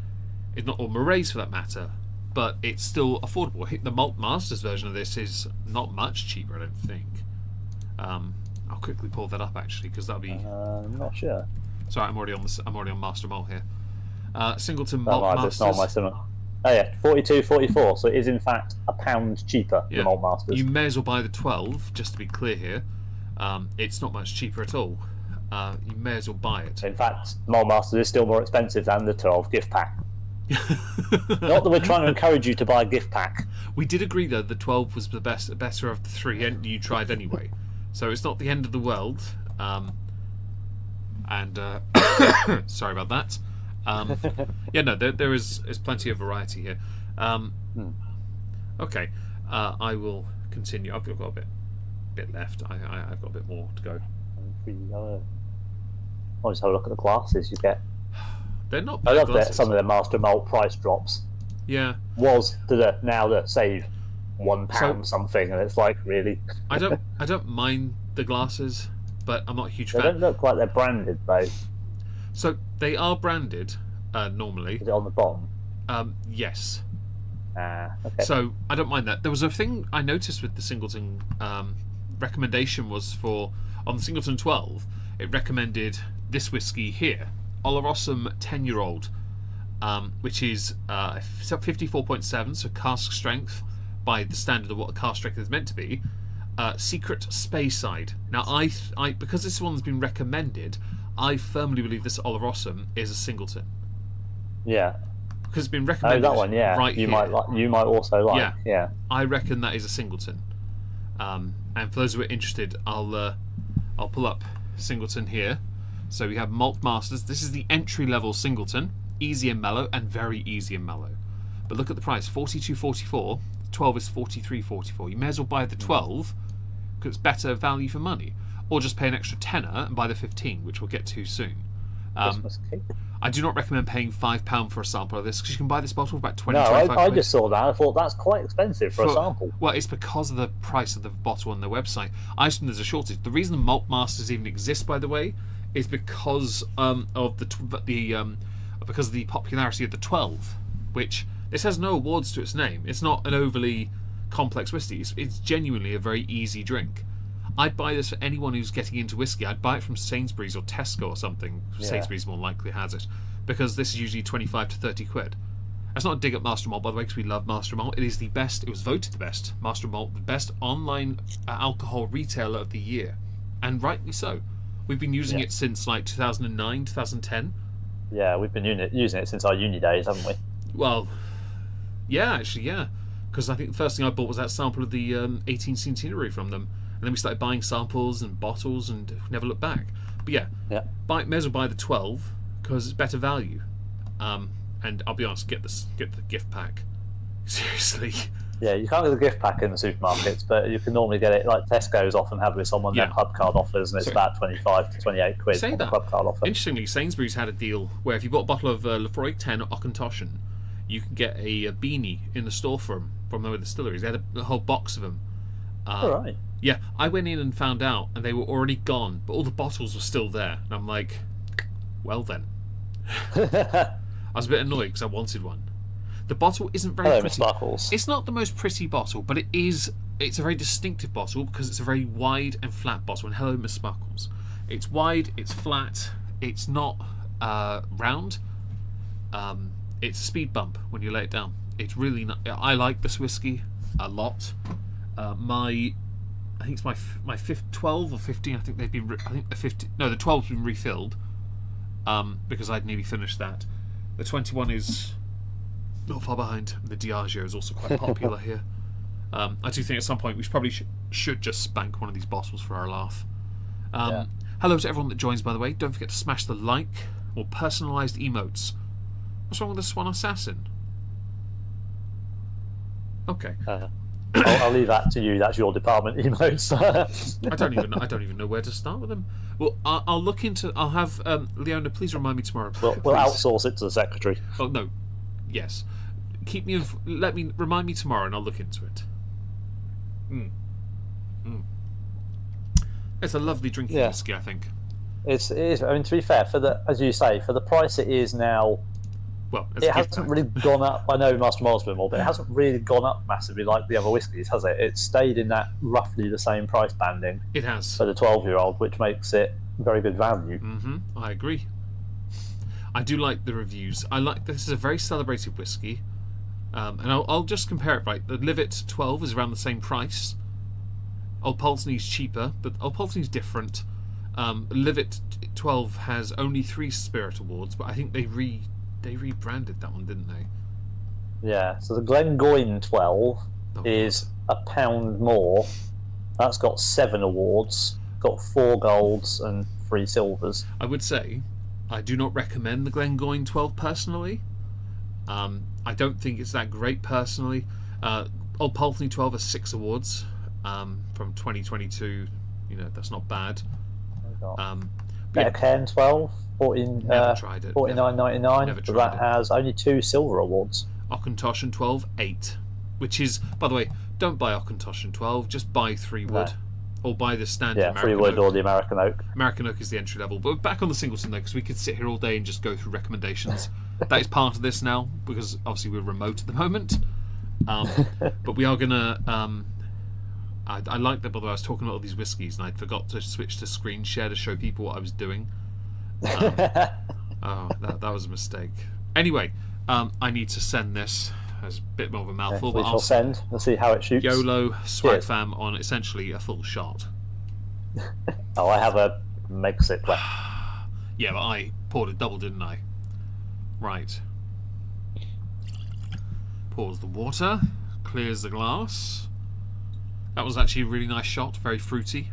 it's not, or Murray's for that matter. But it's still affordable. I think the Malt Masters version of this is not much cheaper, I don't think. I'll quickly pull that up actually, because that'll be. I'm not sure. Sorry, I'm already on Master Malt here. Singleton Malt Masters. That's not my stomach. Oh yeah, 42.44. So it is in fact £1 cheaper than Malt Masters. You may as well buy the 12, just to be clear here. It's not much cheaper at all. You may as well buy it. In fact, Malt Masters is still more expensive than the 12 gift pack. Not that we're trying to encourage you to buy a gift pack. We did agree though the 12 was the better of the three, and you tried anyway. So it's not the end of the world. Sorry about that. Yeah, no, there is plenty of variety here. Okay, I will continue. I've got a bit left. I've got a bit more to go. I'll just have a look at the glasses you get. They're not I bad love glasses. some of the Master Malt price drops. Yeah. Was now that save £1 something, and it's like, really. I don't mind the glasses, but I'm not a huge They fan. don't look like they're branded though. So they are branded normally. Is it on the bottom? Yes. Okay. So I don't mind that. There was a thing I noticed with the Singleton recommendation was on the Singleton 12, it recommended this whiskey here, Olorosom 10-year-old, which is 54.7, so cask strength by the standard of what a cask strength is meant to be. Secret Speyside. Now, I because this one's been recommended, I firmly believe this Olorosom is a Singleton. Yeah. Because it's been recommended. Oh, that one, yeah. Right you here. might also like. Yeah. I reckon that is a Singleton. And for those who are interested, I'll pull up Singleton here. So we have Malt Masters. This is the entry-level Singleton, easy and mellow, and very easy and mellow. But look at the price: 42.44. 12 is 43.44. You may as well buy the 12 because it's better value for money, or just pay an extra tenner and buy the 15, which we'll get to soon. Christmas cake. I do not recommend paying £5 for a sample of this, because you can buy this bottle for about 20, No, 25 I quid. just saw that. I thought that's quite expensive for a sample. Well, it's because of the price of the bottle on their website. I assume there's a shortage. The reason Malt Masters even exist, by the way, is because of because of the popularity of the 12, which this has no awards to its name. It's not an overly complex whiskey. It's genuinely a very easy drink. I'd buy this for anyone who's getting into whiskey. I'd buy it from Sainsbury's or Tesco or something. Yeah. Sainsbury's more likely has it, because this is usually 25 to 30 quid. That's not a dig at Master Malt, by the way, because we love Master Malt. It is the best. It was voted the best. Master Malt, the best online alcohol retailer of the year, and rightly so. We've been using it since like 2009, 2010. Yeah, we've been using it since our uni days, haven't we? Well, yeah, actually, yeah, because I think the first thing I bought was that sample of the 18 Centenary from them, and then we started buying samples and bottles and never looked back. But yeah, may as well buy the 12 because it's better value. And I'll be honest, get the gift pack. Seriously. Yeah, you can't get the gift pack in the supermarkets, but you can normally get it. Like Tesco's often have with someone their club card offers, and it's about 25 to 28 quid on the club card offer. Interestingly, Sainsbury's had a deal where if you bought a bottle of Lefroy 10 Auchentoshan, you could get a beanie in the store from their distilleries. They had a whole box of them. All right. Yeah, I went in and found out, and they were already gone, but all the bottles were still there. And I'm like, well then. I was a bit annoyed because I wanted one. The bottle isn't very pretty. Sparkles. It's not the most pretty bottle, but it's a very distinctive bottle because it's a very wide and flat bottle. And hello, Miss Sparkles. It's wide, it's flat, it's not round. It's a speed bump when you lay it down. It's really not. I like this whiskey a lot. I think it's my 12 or 15. I think they've been. I think the 15. No, the 12's been refilled. Because I'd nearly finished that. The 21 is not far behind. The Diageo is also quite popular here. I do think at some point we probably should just spank one of these bottles for our laugh. Hello to everyone that joins, by the way. Don't forget to smash the like or personalised emotes. What's wrong with the Swan Assassin? Okay. I'll leave that to you. That's your department, emotes. I don't even know where to start with them. Well, I'll look into. I'll have Leona. Please remind me tomorrow. We'll outsource it to the secretary. Oh no, yes. Keep me. Remind me tomorrow, and I'll look into it. It's a lovely drinking whiskey, I think. It is. I mean, to be fair, as you say, for the price it is now. Well, it hasn't really gone up. I know Master Miles a bit more, but it hasn't really gone up massively like the other whiskies, has it? It's stayed in that roughly the same price banding. It has. For the 12-year-old, which makes it very good value. I agree. I do like the reviews. This is a very celebrated whiskey. And I'll just compare it, right? The Livet 12 is around the same price. Old Pulteney's cheaper, but Old Pulteney's different. Livet 12 has only 3 Spirit Awards, but I think they rebranded that one, didn't they? Yeah, so the Glengoyne 12 is £1 more. That's got 7 awards, got 4 golds and 3 silvers. I would say I do not recommend the Glengoyne 12 personally. I don't think it's that great personally. Old Pulteney 12 has 6 awards from 2022. You know, that's not bad. Better Cairn 12, never tried it. $49.99. Never But tried that it. has only 2 silver awards. Auchentoshan 12, 8. Which is, by the way, don't buy Auchentoshan 12, just buy 3 wood. Or buy the standard American 3 wood oak. or the American oak. American oak is the entry level. But back on the Singleton though, because we could sit here all day and just go through recommendations. That is part of this now, because obviously we're remote at the moment. But we are going to... I like that, by the way, I was talking about all these whiskies and I forgot to switch to screen share to show people what I was doing. That was a mistake. Anyway, I need to send this. It's a bit more of a mouthful, We but shall send. We'll see how it shoots. YOLO Swag Fam on essentially a full shot. Oh, I have a Megxit left. Yeah, but I poured a double, didn't I? Right. Pours the water, clears the glass. That was actually a really nice shot, very fruity.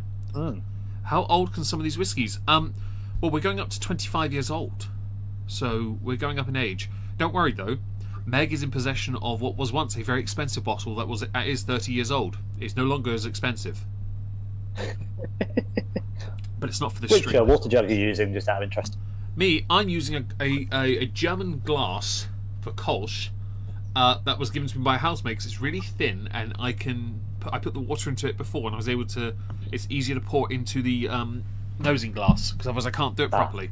How old can some of these whiskies? Well, we're going up to 25 years old, so we're going up in age. Don't worry though, Meg is in possession of what was once a very expensive bottle that is 30 years old. It's no longer as expensive. But it's not for this stream. Which water jug are you using, just out of interest? Me, I'm using a German glass for Kolsch that was given to me by a housemate because it's really thin and I put the water into it before and I was able to... It's easier to pour into the nosing glass because otherwise I can't do it properly.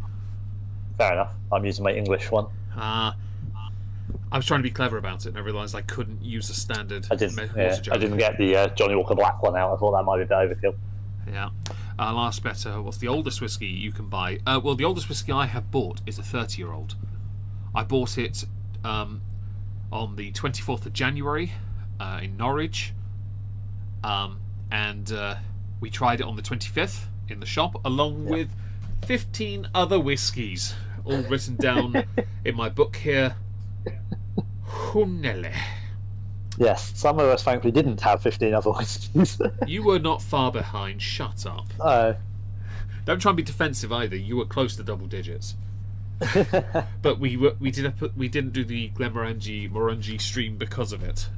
Fair enough. I'm using my English one. I was trying to be clever about it and I realised I couldn't use a standard water jug. I didn't get the Johnny Walker Black one out. I thought that might be a bit overkill. Yeah. Last better. What's the oldest whiskey you can buy? Well, the oldest whiskey I have bought is a 30-year-old. I bought it on the 24th of January in Norwich. And we tried it on the 25th in the shop along with 15 other whiskies, all written down in my book here. Hunele. Yes, some of us thankfully didn't have 15 other whiskies. You were not far behind. Shut up. Oh. Don't try and be defensive either. You were close to double digits. But we didn't do the Glenmorangie stream because of it.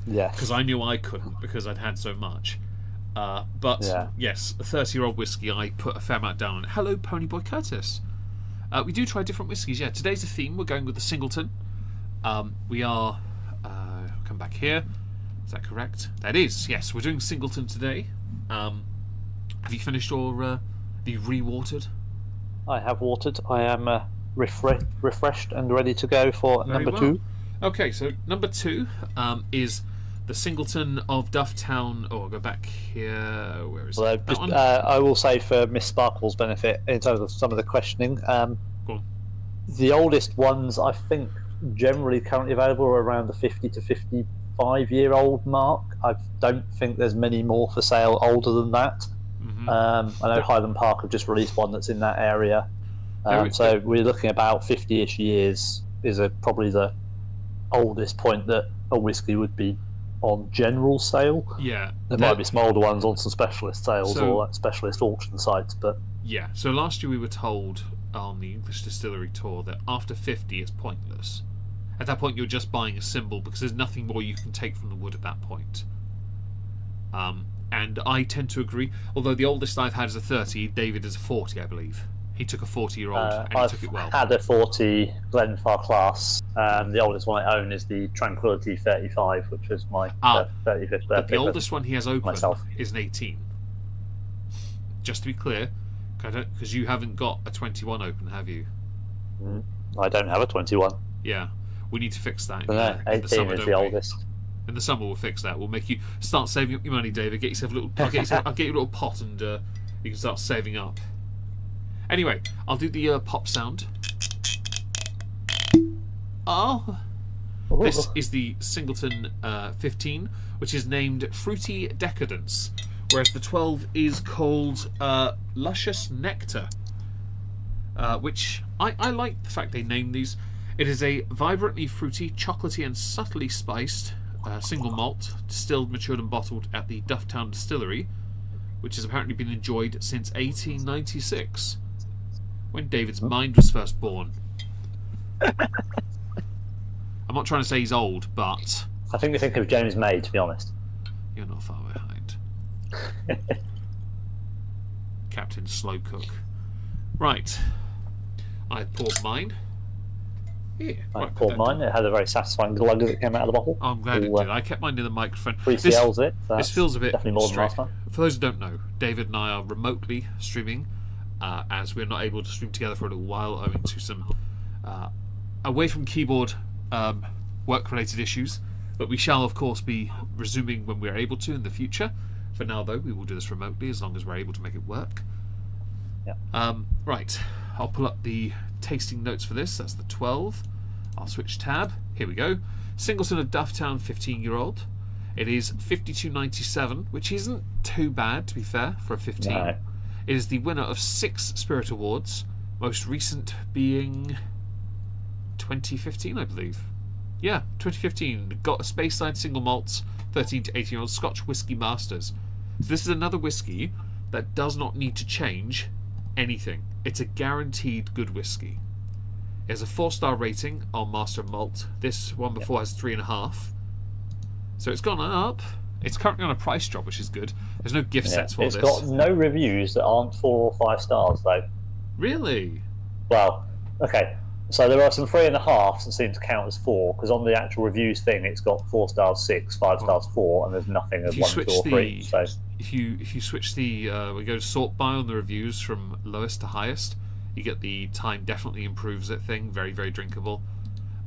Yes. Because I knew I couldn't because I'd had so much. But Yeah. yes, a 30-year-old whiskey. I put a fair amount down on it. Hello, Ponyboy Curtis. We do try different whiskies. Yeah, today's the theme. We're going with the Singleton. We are. Come back here. Is that correct? That is. Yes, we're doing Singleton today. Have you finished or have you re-watered? I have watered. I am refreshed and ready to go for Very number well. 2. Okay, so number 2 is the Singleton of Dufftown. Oh, I'll go back here. Where is it? That one? I will say for Miss Sparkle's benefit, in terms of some of the questioning, Go on. the oldest ones I think generally currently available are around the 50 to 55-year-old mark. I don't think there's many more for sale older than that. I know Highland Park have just released one that's in that area. So we're looking about 50-ish years is probably the oldest point that a whiskey would be on general sale. Yeah. There might be some older ones on some specialist sales or like specialist auction sites, but yeah. So last year we were told on the English Distillery Tour that after 50 it's pointless. At that point you're just buying a symbol because there's nothing more you can take from the wood at that point. And I tend to agree, although the oldest I've had is a 30, David is a 40, I believe. He took a 40-year-old and he took it well. I've had a 40 Glenfarclas. The oldest one I own is the Tranquility 35, which was my 35th birthday. But the oldest one he has open myself. is an 18. Just to be clear, because you haven't got a 21 open, have you? I don't have a 21. Yeah, we need to fix that. In No, the 18 summer, is don't the we? oldest. In the summer we'll fix that. We'll make you start saving up your money, David. Get yourself a little. I'll get you a little pot, and you can start saving up. Anyway, I'll do the pop sound. This is the Singleton 15, which is named Fruity Decadence, whereas the 12 is called Luscious Nectar, which I like the fact they named these. It is a vibrantly fruity, chocolatey and subtly spiced single malt, distilled, matured and bottled at the Dufftown Distillery, which has apparently been enjoyed since 1896, when David's mind was first born. I'm not trying to say he's old, but I think we think of James May, to be honest. you're not far behind. Captain Slowcook. Right. I poured mine. Here. I Right, poured mine. It had a very satisfying glug as it came out of the bottle. I'm glad it did. I kept mine near the microphone. 3 CLs it. This feels a bit definitely more than strange. last time. For those who don't know, David and I are remotely streaming, as we're not able to stream together for a little while owing to some away from keyboard work-related issues. But we shall, of course, be resuming when we're able to in the future. For now, though, we will do this remotely as long as we're able to make it work. Yeah. Right. I'll pull up the tasting notes for this. That's the 12. I'll switch tab. Here we go. Singleton of Dufftown 15-year-old. It is 52.97, which isn't too bad, to be fair, for a 15. No. It is the winner of 6 Spirit Awards, most recent being 2015, I believe. Yeah, 2015. Got a Speyside Single Malts 13 to 18-year-old Scotch Whisky Masters. So this is another whiskey that does not need to change anything. It's a guaranteed good whiskey. It has a 4-star rating on Master of Malt. This one before has 3.5. So it's gone up. It's currently on a price drop, which is good. There's no gift sets for It's this. got no reviews that aren't 4 or 5 stars, though. Really? Well, okay. So there are some 3.5s that seem to count as 4, because on the actual reviews thing, it's got 4 stars 6, 5 stars 4, and there's nothing of 1, 2, or 3. So if you switch the we go to sort by on the reviews from lowest to highest, you get the time definitely improves it thing. Very, very drinkable.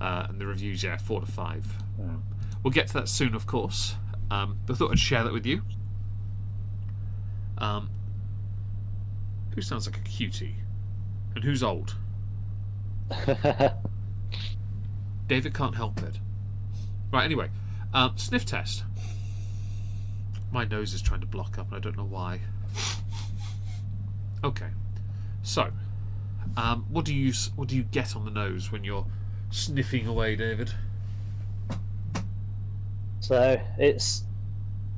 And the reviews, 4 to 5. We'll get to that soon, of course. But I thought I'd share that with you. Who sounds like a cutie? And who's old? David can't help it. Right, anyway. Sniff test. My nose is trying to block up and I don't know why. Okay. So, what do you get on the nose when you're sniffing away, David? So it's,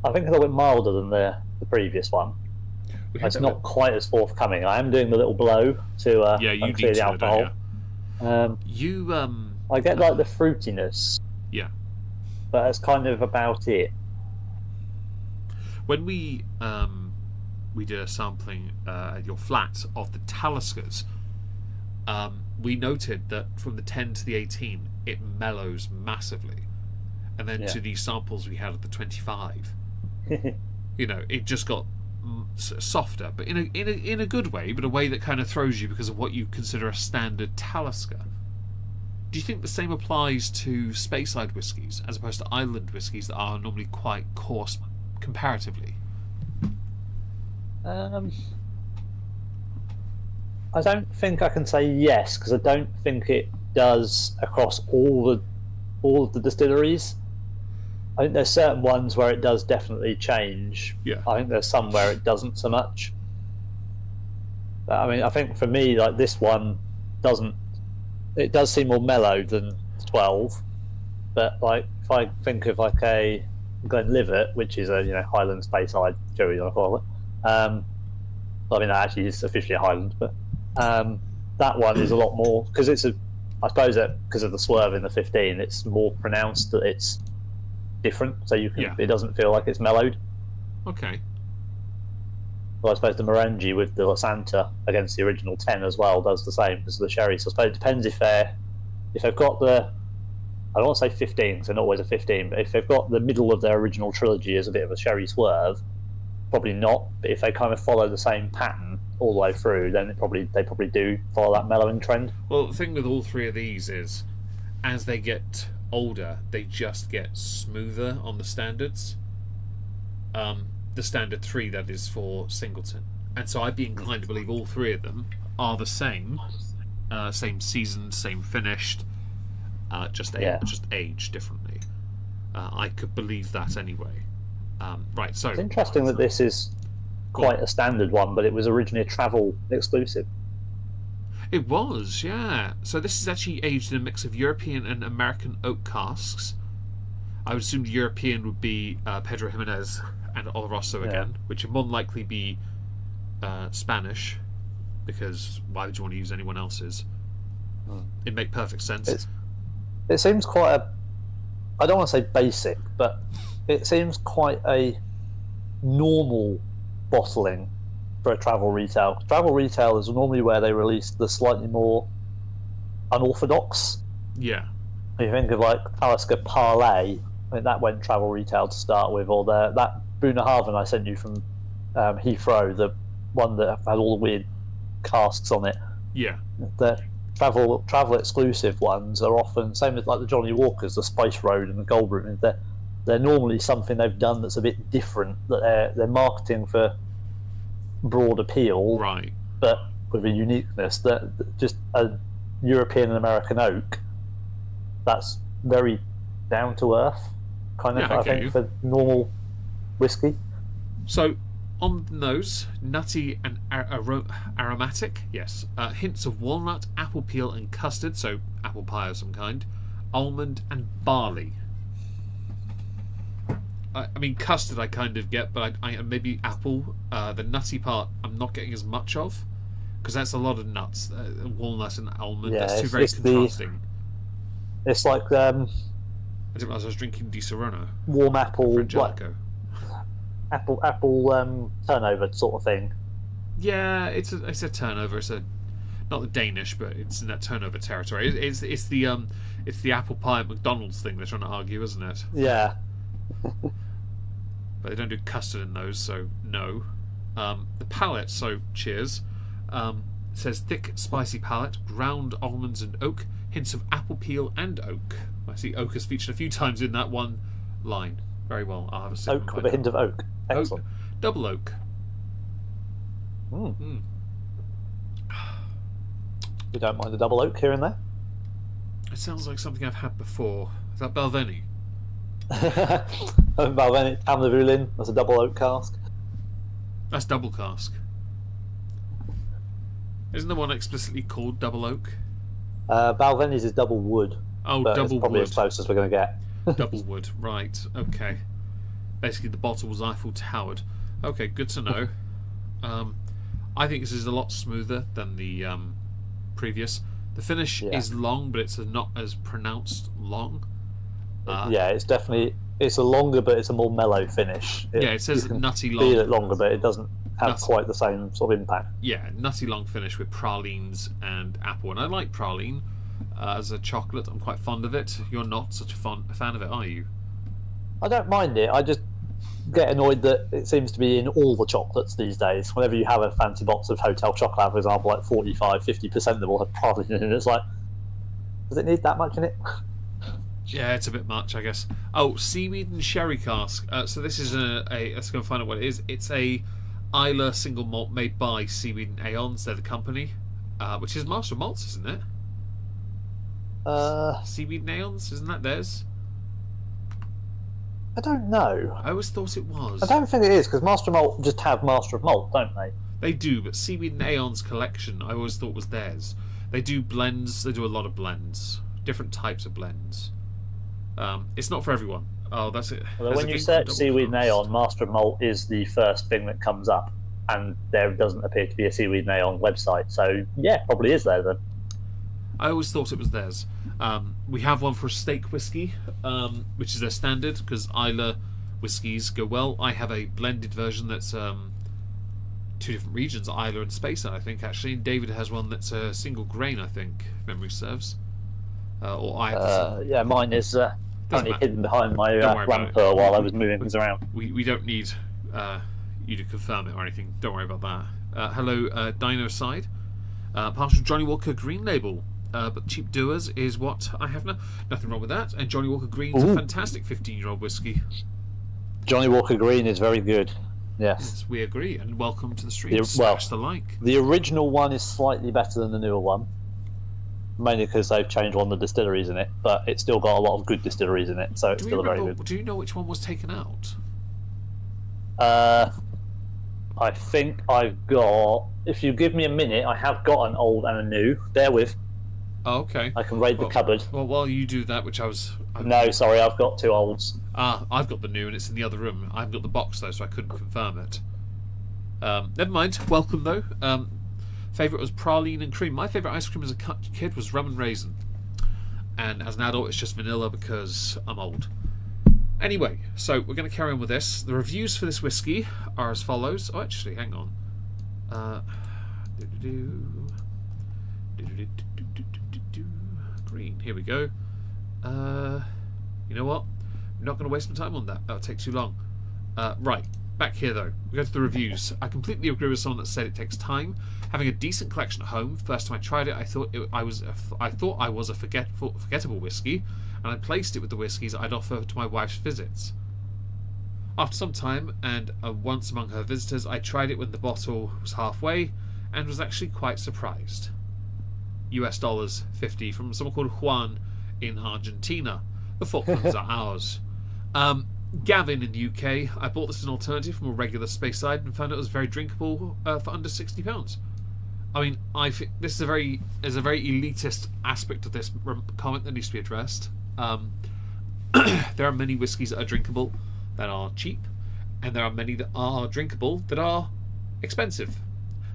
I think, a little bit milder than the previous one. It's not quite as forthcoming. I am doing the little blow to you clear need the to, alcohol. I get like the fruitiness. Yeah. But that's kind of about it. When we did a sampling at your flat of the Taliskers, we noted that from the 10 to the 18, it mellows massively, and then to these samples we had at the 25, it just got softer, but in a good way, but a way that kind of throws you because of what you consider a standard Talisker. Do you think the same applies to Speyside whiskies as opposed to island whiskies that are normally quite coarse comparatively? I don't think I can say yes, because I don't think it does across all of the distilleries. I think there's certain ones where it does definitely change. Yeah. I think there's some where it doesn't so much. But, I mean, I think for me, like, this one doesn't. It does seem more mellow than 12, but like if I think of like a Glenlivet, which is a Highland Speyside Joey, I call it. I mean, that actually is officially a Highland, but that one is a lot more, because it's I suppose that because of the swerve in the 15, it's more pronounced that it's different, so you can it doesn't feel like it's mellowed. Okay. Well, I suppose the Morangi with the La Santa against the original 10 as well does the same as the sherry. So I suppose it depends if they've got the, I don't want to say 15 because they're not always a 15, but if they've got the middle of their original trilogy as a bit of a sherry swerve, probably not. But if they kind of follow the same pattern all the way through, then they probably do follow that mellowing trend. Well, the thing with all three of these is, as they get older, they just get smoother on the standards. The standard 3, that is, for Singleton. And so I'd be inclined to believe all three of them are the same. Same seasoned, same finished, just aged differently. I could believe that anyway. Right, so... It's interesting that this is quite a standard one, but it was originally a travel exclusive. It was, yeah. So this is actually aged in a mix of European and American oak casks. I would assume the European would be Pedro Jimenez and Oloroso again, which would more than likely be Spanish, because why would you want to use anyone else's? It'd make perfect sense. It seems quite a, I don't want to say basic, but it seems quite a normal bottling for a travel retail. Travel retail is normally where they release the slightly more unorthodox. Yeah. If you think of like Talisker Parlay, I think that went travel retail to start with, or that Boonahaven I sent you from Heathrow, the one that had all the weird casks on it. Yeah. The travel exclusive ones are often same as like the Johnny Walkers, the Spice Road and the Goldroom. They're normally something they've done that's a bit different, that they're marketing for broad appeal, right? But with a uniqueness that just a European and American oak. That's very down to earth, kind of. I think for normal whiskey. So on the nose, nutty and aromatic, yes. Hints of walnut, apple peel, and custard, so apple pie of some kind, almond and barley. I mean, custard I kind of get, but I maybe apple. The nutty part I'm not getting as much of, because that's a lot of nuts. Walnut and almond, that's two very contrasting. It's like I didn't realize I was drinking Di Serono. Warm apple, apple turnover sort of thing. Yeah, it's a turnover. It's not the Danish, but it's in that turnover territory. It's the apple pie at McDonald's thing they're trying to argue, isn't it? Yeah. But they don't do custard in those, so no. The palate, so cheers. It says thick, spicy palate, ground almonds and oak, hints of apple peel and oak. I see oak is featured a few times in that one line. Very well. I'll have a sip. Oak with a hint of oak. Excellent. Double oak. You don't mind a double oak here and there? It sounds like something I've had before. Is that Balvenie? Balvenie, Amlevulin, that's a double oak cask. That's double cask. Isn't the one explicitly called double oak? Balvenie's is double wood. Oh, but double it's probably wood. as close as we're going to get. Double wood, right? Okay. Basically, the bottle was Eiffel Towered. Okay, good to know. I think this is a lot smoother than the previous. The finish is long, but it's not as pronounced long. It's a longer, but it's a more mellow finish. It says nutty long. Feel it longer, but it doesn't have quite the same sort of impact. Yeah, nutty long finish with pralines and apple. And I like praline as a chocolate. I'm quite fond of it. You're not such a fan of it, are you? I don't mind it. I just get annoyed that it seems to be in all the chocolates these days. Whenever you have a fancy box of hotel chocolate, for example, like 45-50% of them will have praline in it. It's like, does it need that much in it? Yeah, it's a bit much, I guess. Oh, seaweed and sherry cask. So this is let's go and find out what it is. It's a Islay single malt made by Seaweed and Aeons. They're the company, which is Master of Malts, isn't it? Seaweed and Aeons, isn't that theirs? I don't know. I always thought it was. I don't think it is, because Master of Malt just have Master of Malt, don't they? They do, but Seaweed and Aeons collection, I always thought was theirs. They do blends. They do a lot of blends, different types of blends. It's not for everyone. Oh, that's it. Well, when you search Seaweed and Aeon, Master of Malt is the first thing that comes up, and there doesn't appear to be a Seaweed and Aeon website. So yeah, probably is there then. I always thought it was theirs. We have one for steak whiskey, which is their standard because Islay whiskies go well. I have a blended version that's 2 different regions, Islay and Spacer, I think actually. And David has one that's a single grain, I think, if memory serves. Yeah, mine is currently hidden behind my ramper while I was moving things around. We don't need you to confirm it or anything. Don't worry about that. Hello, Dino Side. Partial Johnny Walker Green Label. But Cheap Doers is what I have now. Nothing wrong with that. And Johnny Walker Green's a fantastic 15-year-old whiskey. Johnny Walker Green is very good. Yes, we agree. And welcome to the stream. Smash the like. The original one is slightly better than the newer one, mainly because they've changed one of the distilleries in it. But it's still got a lot of good distilleries in it, so it's still very good. Do you know which one was taken out? I think I've got. If you give me a minute, I have got an old and a new. Bear with. Oh, okay. I can raid the cupboard. Well, while you do that, which No, sorry, I've got 2 olds. I've got the new and it's in the other room. I've got the box though, so I couldn't confirm it. Never mind. Welcome though. Favourite was praline and cream. My favourite ice cream as a kid was rum and raisin. And as an adult, it's just vanilla because I'm old. Anyway, so we're going to carry on with this. The reviews for this whiskey are as follows. Oh, actually, hang on. Green. Here we go. You know what? I'm not going to waste my time on that. That'll take too long. Right. Back here though. We go to the reviews. I completely agree with someone that said it takes time. Having a decent collection at home. First time I tried it, I thought I was a forgettable whiskey, and I placed it with the whiskies I'd offer to my wife's visits. After some time, and once among her visitors, I tried it when the bottle was halfway, and was actually quite surprised. US dollars 50 from someone called Juan in Argentina. The Falklands are ours. Gavin in the UK. I bought this as an alternative from a regular Speyside and found it was very drinkable for under £60. I mean, I think this is a very elitist aspect of this comment that needs to be addressed. There are many whiskies that are drinkable that are cheap, and there are many that are drinkable that are expensive.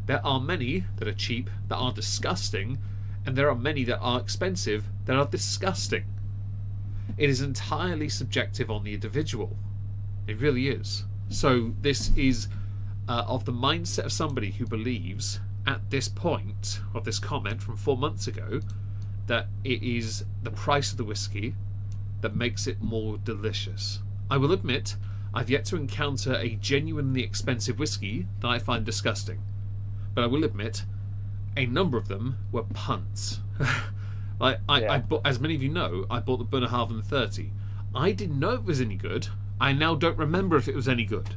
There are many that are cheap that are disgusting, and there are many that are expensive that are disgusting. It is entirely subjective on the individual. It really is. So this is of the mindset of somebody who believes at this point of this comment from 4 months ago that it is the price of the whiskey that makes it more delicious. I will admit I've yet to encounter a genuinely expensive whiskey that I find disgusting. But I will admit a number of them were punts. I bought, as many of you know, I bought the Bunnahabhain 30. I didn't know it was any good. I now don't remember if it was any good.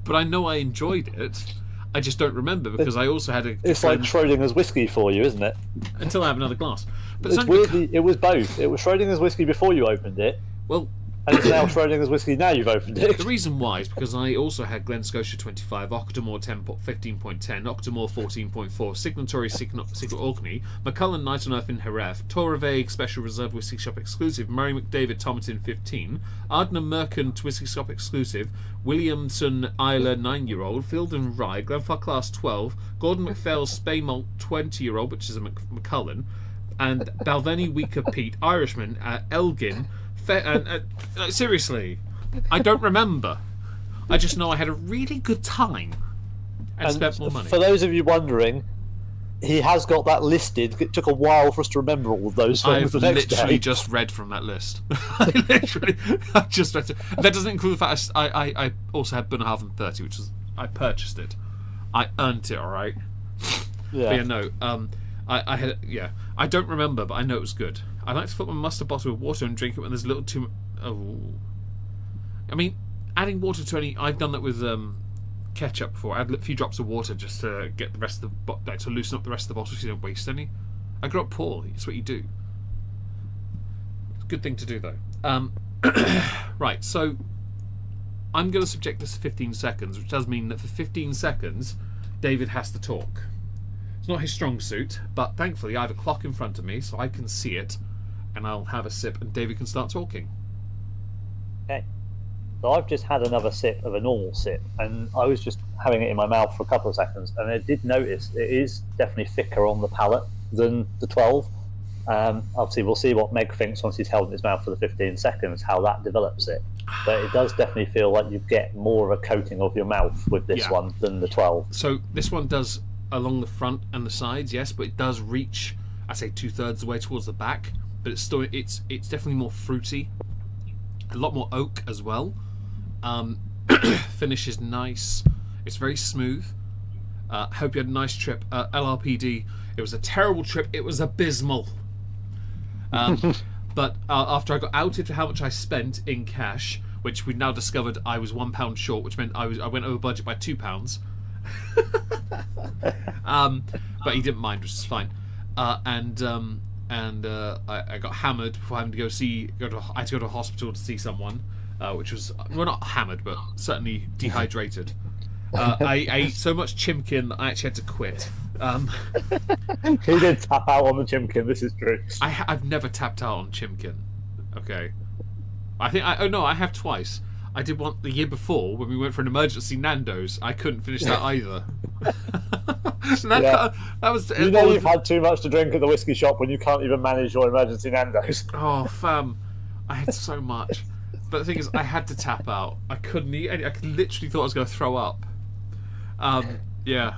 But I know I enjoyed it. I just don't remember because I also had a. It's like Schrodinger's whiskey for you, isn't it? Until I have another glass. But it's weirdly, it was both. It was Schrodinger's whiskey before you opened it. Well, And it's now Schrodinger's whiskey. Now you've opened it. The reason why is because I also had Glen Scotia 25, Octomore 15.10, Octomore 14.4, Signatory Secret Orkney, Macallan Night on Earth in Jerez, Torre Special Reserve Whisky Shop Exclusive, Murray McDavid Tomerton 15, Ardner Merchant Whisky Shop Exclusive, Williamson Isla 9-year-old, Field and Rye, Glenfarclas 12, Gordon MacPhail's Spey Malt 20-year-old, which is a Macallan, and Balvenie Weaker Pete, Irishman, Elgin. Seriously, I don't remember. I just know I had a really good time and spent more money. For those of you wondering, he has got that listed. It took a while for us to remember all of those things. I've literally just read from that list. I just read. That doesn't include the fact I also had Bunnahabhain 30, which was I purchased it. I earned it, all right. Yeah. But yeah, no. I had I don't remember, but I know it was good. I like to fill my mustard bottle with water and drink it when there's a little too. I mean, adding water to any. I've done that with ketchup before. Add a few drops of water just to get the rest of the to loosen up the rest of the bottle so you don't waste any. I grew up poor. It's what you do. It's a good thing to do though. Right, so I'm going to subject this to 15 seconds, which does mean that for 15 seconds, David has to talk. It's not his strong suit, but thankfully I have a clock in front of me so I can see it, and I'll have a sip and David can start talking. Okay. So I've just had another sip of a normal sip, and I was just having it in my mouth for a couple of seconds, and I did notice it is definitely thicker on the palate than the 12. Obviously, we'll see what Meg thinks once he's held in his mouth for the 15 seconds, how that develops it. But it does definitely feel like you get more of a coating of your mouth with this one than the 12. So this one does along the front and the sides, yes, but it does reach, I say, 2/3 of the way towards the back. But it's still, it's definitely more fruity, a lot more oak as well. Finish is nice. It's very smooth. Hope you had a nice trip. LRPD. It was a terrible trip. It was abysmal. But after I got outed for how much I spent in cash, which we've now discovered I was £1 short, which meant I went over budget by £2. But he didn't mind, which is fine. And I got hammered before having to I had to go to a hospital to see someone, which was, well, not hammered, but certainly dehydrated. I ate so much chimkin that I actually had to quit. He did tap out on the chimkin, this is true. I've never tapped out on chimkin. Okay. I think I have twice. I did one the year before when we went for an emergency Nando's. I couldn't finish that either. That was. You've had too much to drink at the whiskey shop when you can't even manage your emergency Nando's. Oh, fam, I had so much. But the thing is, I had to tap out. I couldn't eat any. I literally thought I was going to throw up. Yeah.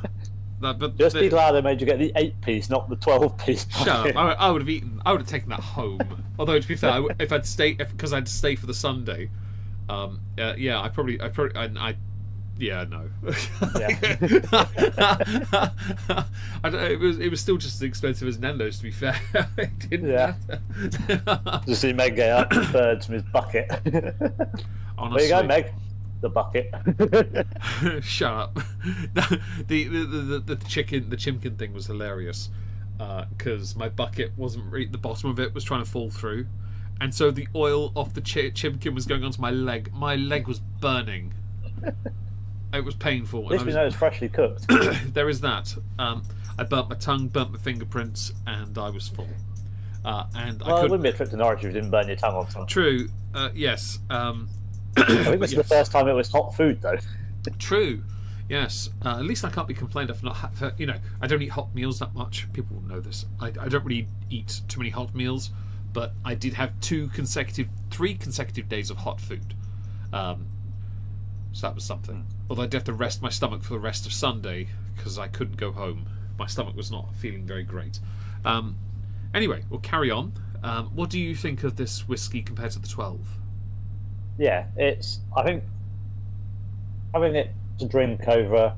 But just be glad they made you get the 8-piece, not the 12-piece. Shut up! I would have eaten. I would have taken that home. Although to be fair, if I'd stay, because I'd stay for the Sunday. Yeah, I probably, yeah, no. It was still just as expensive as Nando's, to be fair. It didn't matter. Just see Meg get up thirds from his bucket. Honestly. There you go, Meg. The bucket. Shut up. The chimkin thing was hilarious because my bucket wasn't the bottom of it was trying to fall through, and so the oil off the chimkin was going onto my leg. My leg was burning. It was painful. At least we know it's freshly cooked. There is that. I burnt my tongue, burnt my fingerprints, and I was full. And it wouldn't be a trip to Norwich if you didn't burn your tongue on something. True. Yes. I think this is the first time it was hot food, though. True. Yes. At least I can't be complained of not. I don't eat hot meals that much. People will know this. I don't really eat too many hot meals, but I did have 3 consecutive days of hot food. So that was something. Although I did have to rest my stomach for the rest of Sunday because I couldn't go home. My stomach was not feeling very great. Anyway, we'll carry on. What do you think of this whiskey compared to the 12? Yeah, I think having it to drink over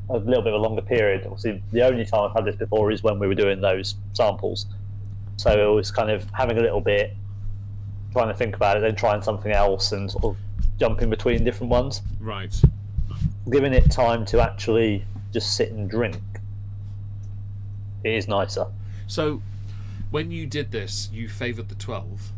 a little bit of a longer period. Obviously, the only time I've had this before is when we were doing those samples. So it was kind of having a little bit, trying to think about it, then trying something else, and sort of jumping between different ones. Right. Giving it time to actually just sit and drink, it is nicer. So, when you did this, you favoured the 12.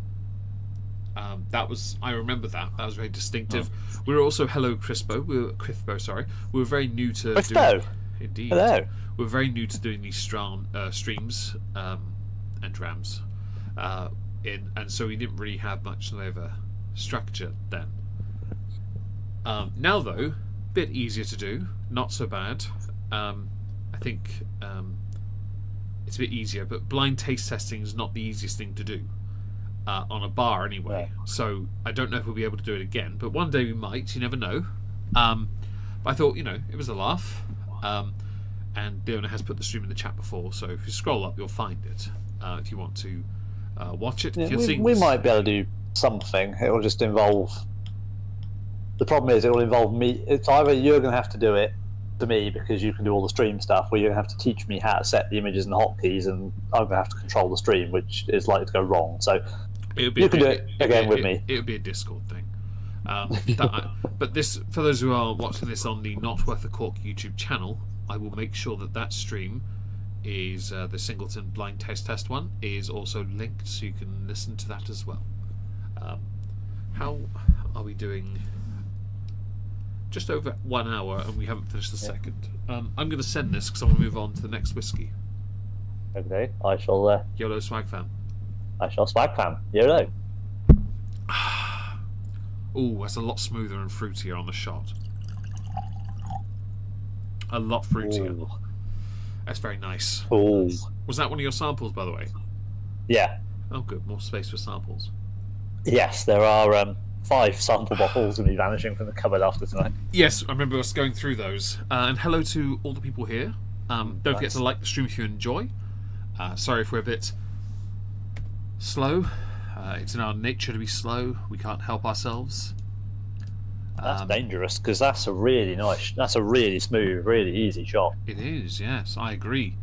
I remember that. That was very distinctive. We were also Crispo. We were very new to Crispo. Indeed. Hello. We were very new to doing these streams and drams, and so we didn't really have much of a structure then. Now though, bit easier to do, not so bad. I think it's a bit easier, but blind taste testing is not the easiest thing to do on a bar anyway. Yeah. So I don't know if we'll be able to do it again, but one day we might. You never know. But I thought, it was a laugh. And Leona has put the stream in the chat before, so if you scroll up, you'll find it if you want to watch it. Yeah, if you're seeing we this... might be able to do something. It will just involve. The problem is, it will involve me. It's either you're going to have to do it to me because you can do all the stream stuff, or you're going to have to teach me how to set the images and the hotkeys, and I'm going to have to control the stream, which is likely to go wrong. So you can do it again with me. It would be a Discord thing. But this, for those who are watching this on the Not Worth a Cork YouTube channel, I will make sure that stream is the Singleton blind test one is also linked, so you can listen to that as well. How are we doing? Just over 1 hour, and we haven't finished the second. I'm going to send this because I want to move on to the next whiskey. Okay, I shall. YOLO Swag Fam. I shall swag fam. YOLO. Oh, that's a lot smoother and fruitier on the shot. A lot fruitier. Ooh. That's very nice. Ooh. Was that one of your samples, by the way? Yeah. Oh, good. More space for samples. Yes, there are 5 sample bottles going to be vanishing from the cupboard after tonight. Yes, I remember us going through those. And hello to all the people here. Don't forget to like the stream if you enjoy. Sorry if we're a bit slow. It's in our nature to be slow. We can't help ourselves. That's dangerous, because that's a really smooth, really easy shot. It is, yes, I agree.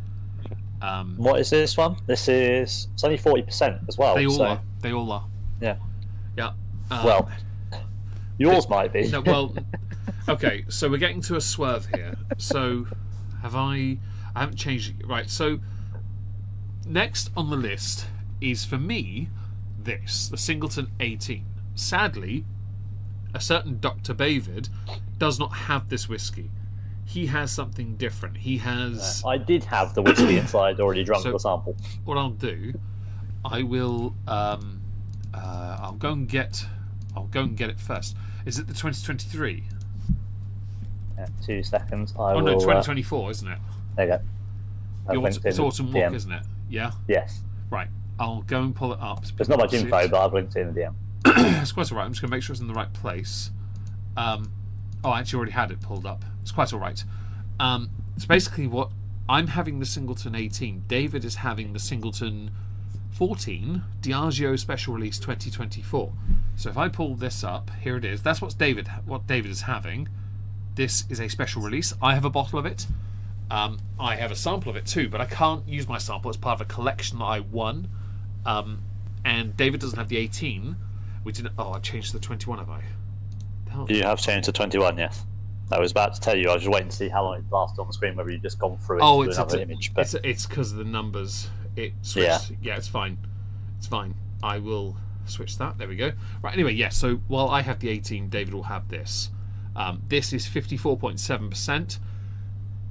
What is this one? It's only 40% as well. They all are. Yeah. Yeah. Well, yours might be. No, well, okay, so we're getting to a swerve here. So, I haven't changed it. Right, so, next on the list is, for me, the Singleton 18. Sadly, a certain Dr. David does not have this whiskey. He has something different. He has... I did have the whiskey inside, already drunk the sample. What I'll do, I will... I'll go and get it first. Is it the 2023? 2 seconds. No, 2024, isn't it? There you go. It's Autumn Walk, isn't it? Yeah? Yes. Right. I'll go and pull it up. There's not much info, but I've linked it in the DM. It's quite alright. I'm just going to make sure it's in the right place. I actually already had it pulled up. It's quite alright. So basically what... I'm having the Singleton 18. David is having the Singleton 14 Diageo Special Release 2024. So if I pull this up, here it is. That's what David is having. This is a special release. I have a bottle of it. I have a sample of it too, but I can't use my sample. It's part of a collection that I won. And David doesn't have the 18. We didn't. Oh, I changed to the 21, have I? You have changed to 21, yes. I was about to tell you. I was just waiting to see how long it lasted on the screen. Whether you've just gone through it to another image. But it's because of the numbers. It switched. Yeah, it's fine. It's fine. I will switch that. There we go. Right. Anyway, yeah. So while I have the 18, David will have this. This is 54.7%.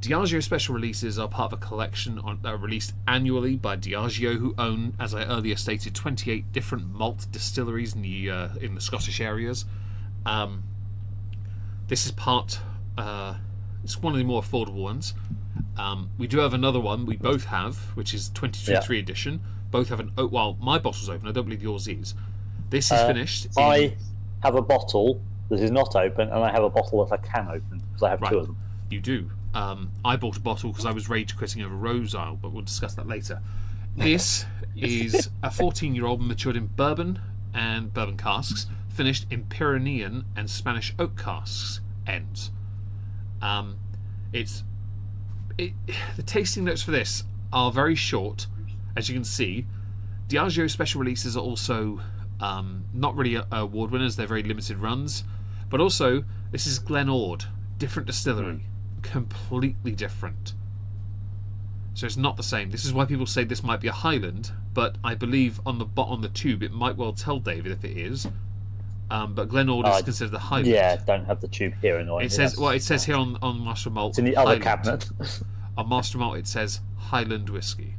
Diageo special releases are part of a collection released annually by Diageo, who own, as I earlier stated, 28 different malt distilleries in the Scottish areas. This is part. It's one of the more affordable ones. We do have another one. We both have, which is 2023 edition. Both have an. Well, my bottle's open. I don't believe yours is. This is finished. I have a bottle that is not open, and I have a bottle that I can open because I have 2 of them. You do. I bought a bottle because I was rage quitting over Rose Isle, but we'll discuss that later. This is a 14-year-old matured in bourbon and bourbon casks, finished in Pyrenean and Spanish oak casks ends. The tasting notes for this are very short, as you can see. Diageo special releases are also not really award winners; they're very limited runs. But also, this is Glen Ord, different distillery. Completely different. So it's not the same. This is why people say this might be a Highland, but I believe on the tube it might well tell David if it is. But Glenord is considered the Highland. Yeah, don't have the tube here annoyingly. It says here on Master Malt. It's in the Highland. other cabinet. On Master Malt it says Highland whiskey.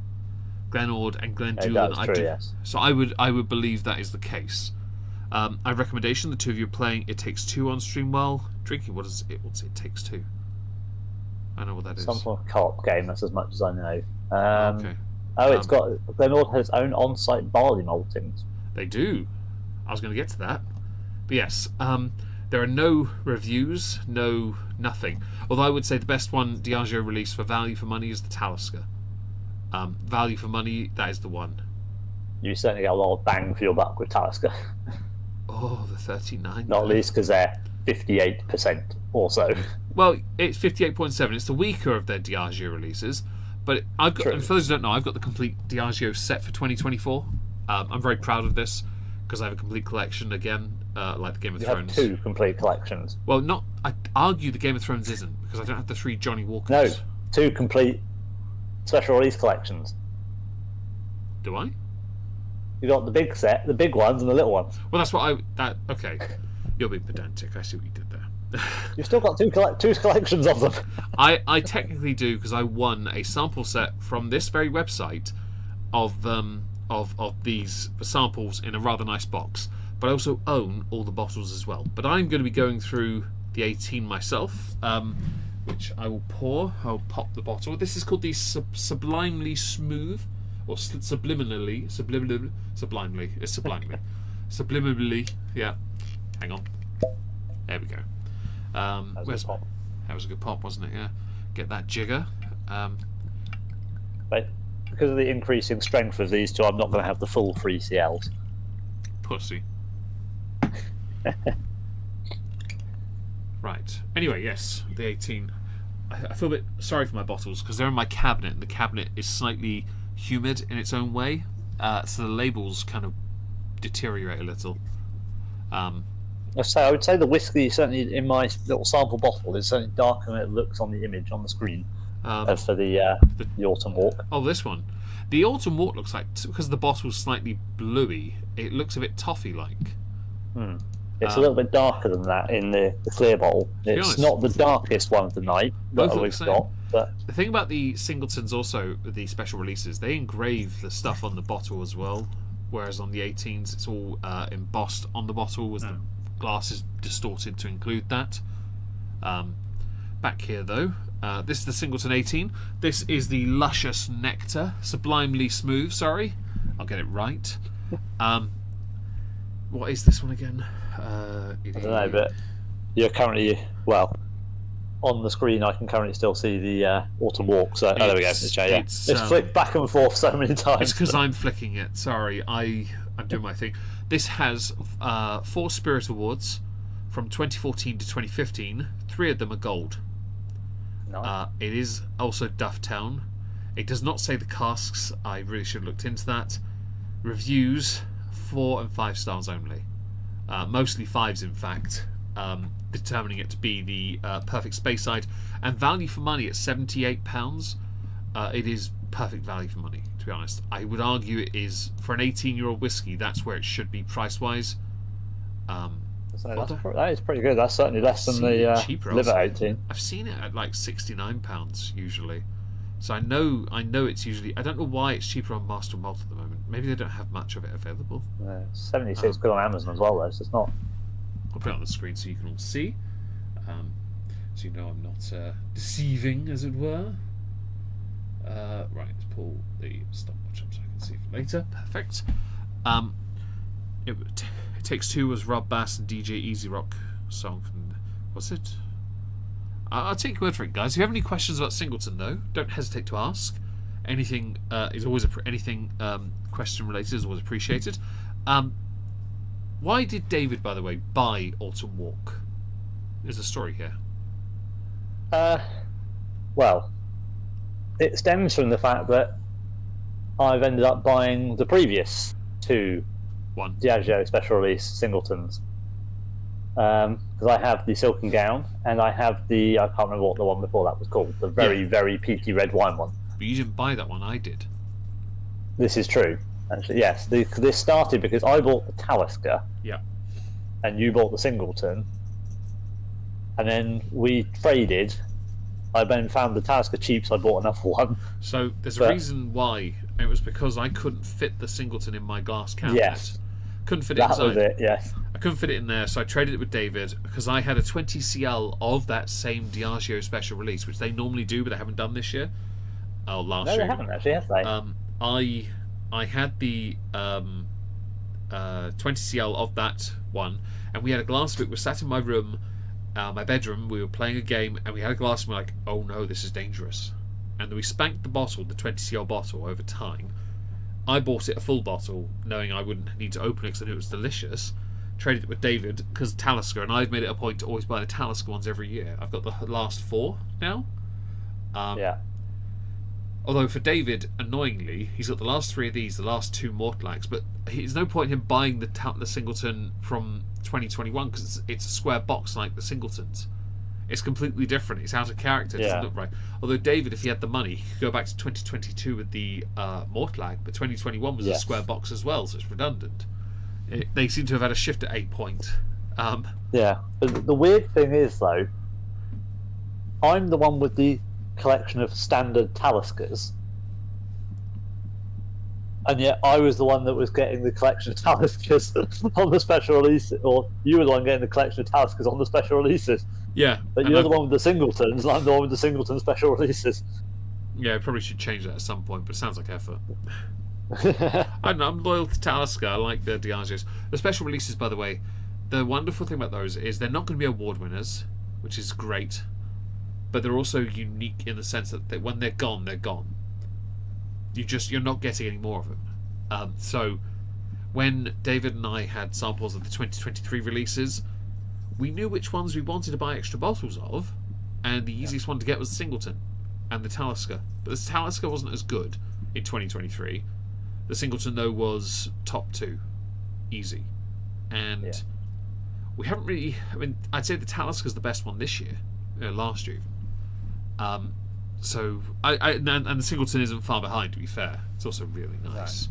Glenord and Glendullan. Yes. So I would believe that is the case. I recommendation: the two of you are playing It Takes Two on stream while drinking. What's It Takes Two? I know what that is. Some sort of co-op game. That's as much as I know. Okay. It's got Glenord has its own on-site barley maltings. They do. I was going to get to that, but yes, there are no reviews, no nothing. Although I would say the best one Diageo released for value for money is the Talisker. Value for money, that is the one. You certainly get a lot of bang for your buck with Talisker. Oh, the 39. Not least because they're 58% or so. Well, it's 58.7. It's the weaker of their Diageo releases. But and for those who don't know, I've got the complete Diageo set for 2024. I'm very proud of this because I have a complete collection again, like the Game of Thrones. You have 2 complete collections. Well, I argue the Game of Thrones isn't because I don't have the 3 Johnny Walkers. No, 2 complete special release collections. Do I? You got the big set, the big ones, and the little ones. Well, that's what okay. You're being pedantic. I see what you did there. You've still got 2 collections of them. I technically do because I won a sample set from this very website of these samples in a rather nice box. But I also own all the bottles as well. But I'm going to be going through the 18 myself, which I will pour. I'll pop the bottle. This is called the Sublimely Smooth, or sublimely. It's sublimely. Yeah. Hang on. There we go. That was a good pop, wasn't it? Yeah. Get that jigger. But because of the increasing strength of these 2, I'm not going to have the full 3 CLs. Pussy. Right. Anyway, yes, the 18. I feel a bit sorry for my bottles because they're in my cabinet, and the cabinet is slightly humid in its own way, so the labels kind of deteriorate a little. I would say the whiskey, certainly in my little sample bottle, is certainly darker than it looks on the image on the screen for the Autumn Walk. Oh, this one. The Autumn Walk looks like, because the bottle's slightly bluey, it looks a bit toffee-like. It's a little bit darker than that in the clear bottle. It's not the darkest one of the night that we've got. But the thing about the Singletons also, the special releases, they engrave the stuff on the bottle as well, whereas on the 18s it's all embossed on the bottle with the glass is distorted to include that. Back here though, this is the Singleton 18. This is the Luscious Nectar, Sublimely Smooth, sorry. I'll get it right. What is this one again? I don't know, but you're currently, well, on the screen I can currently still see the Autumn Walk, so there we go. It's flicked back and forth so many times. It's because I'm flicking it, sorry, I'm doing my thing. This has 4 Spirit Awards from 2014 to 2015. 3 of them are gold. Nice. It is also Dufftown. It does not say the casks. I really should have looked into that. Reviews 4 and 5 stars only. Mostly 5s, in fact, determining it to be the perfect Speyside. And value for money at £78. It is perfect value for money, to be honest. I would argue it is, for an 18-year-old whiskey, that's where it should be price-wise. That is pretty good. That's certainly less than the Liver 18. I've seen it at like £69 usually. So I know it's usually... I don't know why it's cheaper on Master Malt at the moment. Maybe they don't have much of it available. 76 quid on Amazon as well, though, so it's not... I'll put it on the screen so you can all see. So you know I'm not deceiving, as it were. Right, let's pull the stopwatch up so I can see for later. Perfect. It Takes Two was Rob Bass and DJ Easy Rock song from... What's it? I'll take your word for it, guys. If you have any questions about Singleton, though, don't hesitate to ask. Anything is always question related is always appreciated. Why did David, by the way, buy Autumn Walk? There's a story here. Well, it stems from the fact that I've ended up buying the previous 2 Diageo special release Singletons. Because I have the Silken Gown and I have the, I can't remember what the one before that was called, the very peaty red wine one. But you didn't buy that one, I did. This is true. Actually, yes. This started because I bought the Talisker. Yeah. And you bought the Singleton. And then we traded. I then found the Talisker cheap, so I bought another one. So there's a reason why. It was because I couldn't fit the Singleton in my glass cabinet. Yes. Couldn't fit it That inside. was it, yes. I couldn't fit it in there, so I traded it with David because I had a 20cl of that same Diageo special release, which they normally do, but they haven't done this year. Oh, last year. No, they haven't actually, have they? I had the 20cl of that one, and we had a glass of it. We sat in my room, my bedroom. We were playing a game, and we had a glass, and we were like, "Oh no, this is dangerous." And then we spanked the bottle, the 20cl bottle, over time. I bought it a full bottle, knowing I wouldn't need to open it because I knew it was delicious. Traded it with David because Talisker, and I've made it a point to always buy the Talisker ones every year. I've got the last 4 now. Yeah. Although for David, annoyingly, he's got the last 3 of these, the last 2 Mortlags, but there's no point in him buying the Singleton from 2021 because it's a square box like the Singletons. It's completely different. It's out of character. It doesn't look right. Although David, if he had the money, he could go back to 2022 with the Mortlag, but 2021 was a square box as well, so it's redundant. They seem to have had a shift at 8 point. Yeah. But the weird thing is, though, I'm the one with the collection of standard Taliskers, and yet I was the one that was getting the collection of Taliskers on the special release, or you were the one getting the collection of Taliskers on the special releases. Yeah. But you're the one with the Singletons, and I'm the one with the Singleton special releases. Yeah, I probably should change that at some point, but it sounds like effort. I don't know, I'm loyal to Talisker. I like the Diageos. The special releases, by the way, the wonderful thing about those is they're not going to be award winners, which is great, but they're also unique in the sense that when they're gone, they're gone. You're not getting any more of them. So when David and I had samples of the 2023 releases, we knew which ones we wanted to buy extra bottles of, and the easiest one to get was the Singleton and the Talisker. But the Talisker wasn't as good in 2023. The Singleton, though, was top 2. Easy. And we haven't really... I mean, I'd say the Talisker's the best one this year. Last year, even. So, and the Singleton isn't far behind, to be fair. It's also really nice.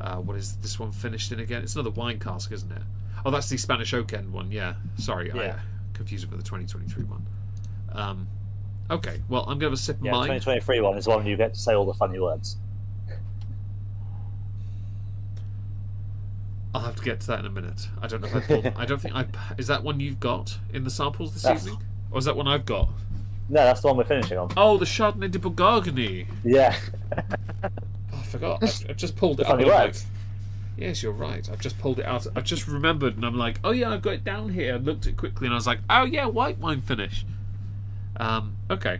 Right. What is this one finished in again? It's another wine cask, isn't it? Oh, that's the Spanish Oak End one, yeah. Sorry, I confused it with the 2023 one. Okay, well, I'm going to have a sip of mine. The 2023 one is the one you get to say all the funny words. I'll have to get to that in a minute. I don't know if I pulled... I don't think I... Is that one you've got in the samples this evening? Or is that one I've got? No, that's the one we're finishing on. Oh, the Chardonnay de Bourgogne. Yeah. Oh, I forgot. I've just pulled it out. Funny words. Yes, you're right. I've just pulled it out. I just remembered, and I'm like, oh yeah, I've got it down here. I looked at it quickly, and I was like, oh yeah, white wine finish. Okay.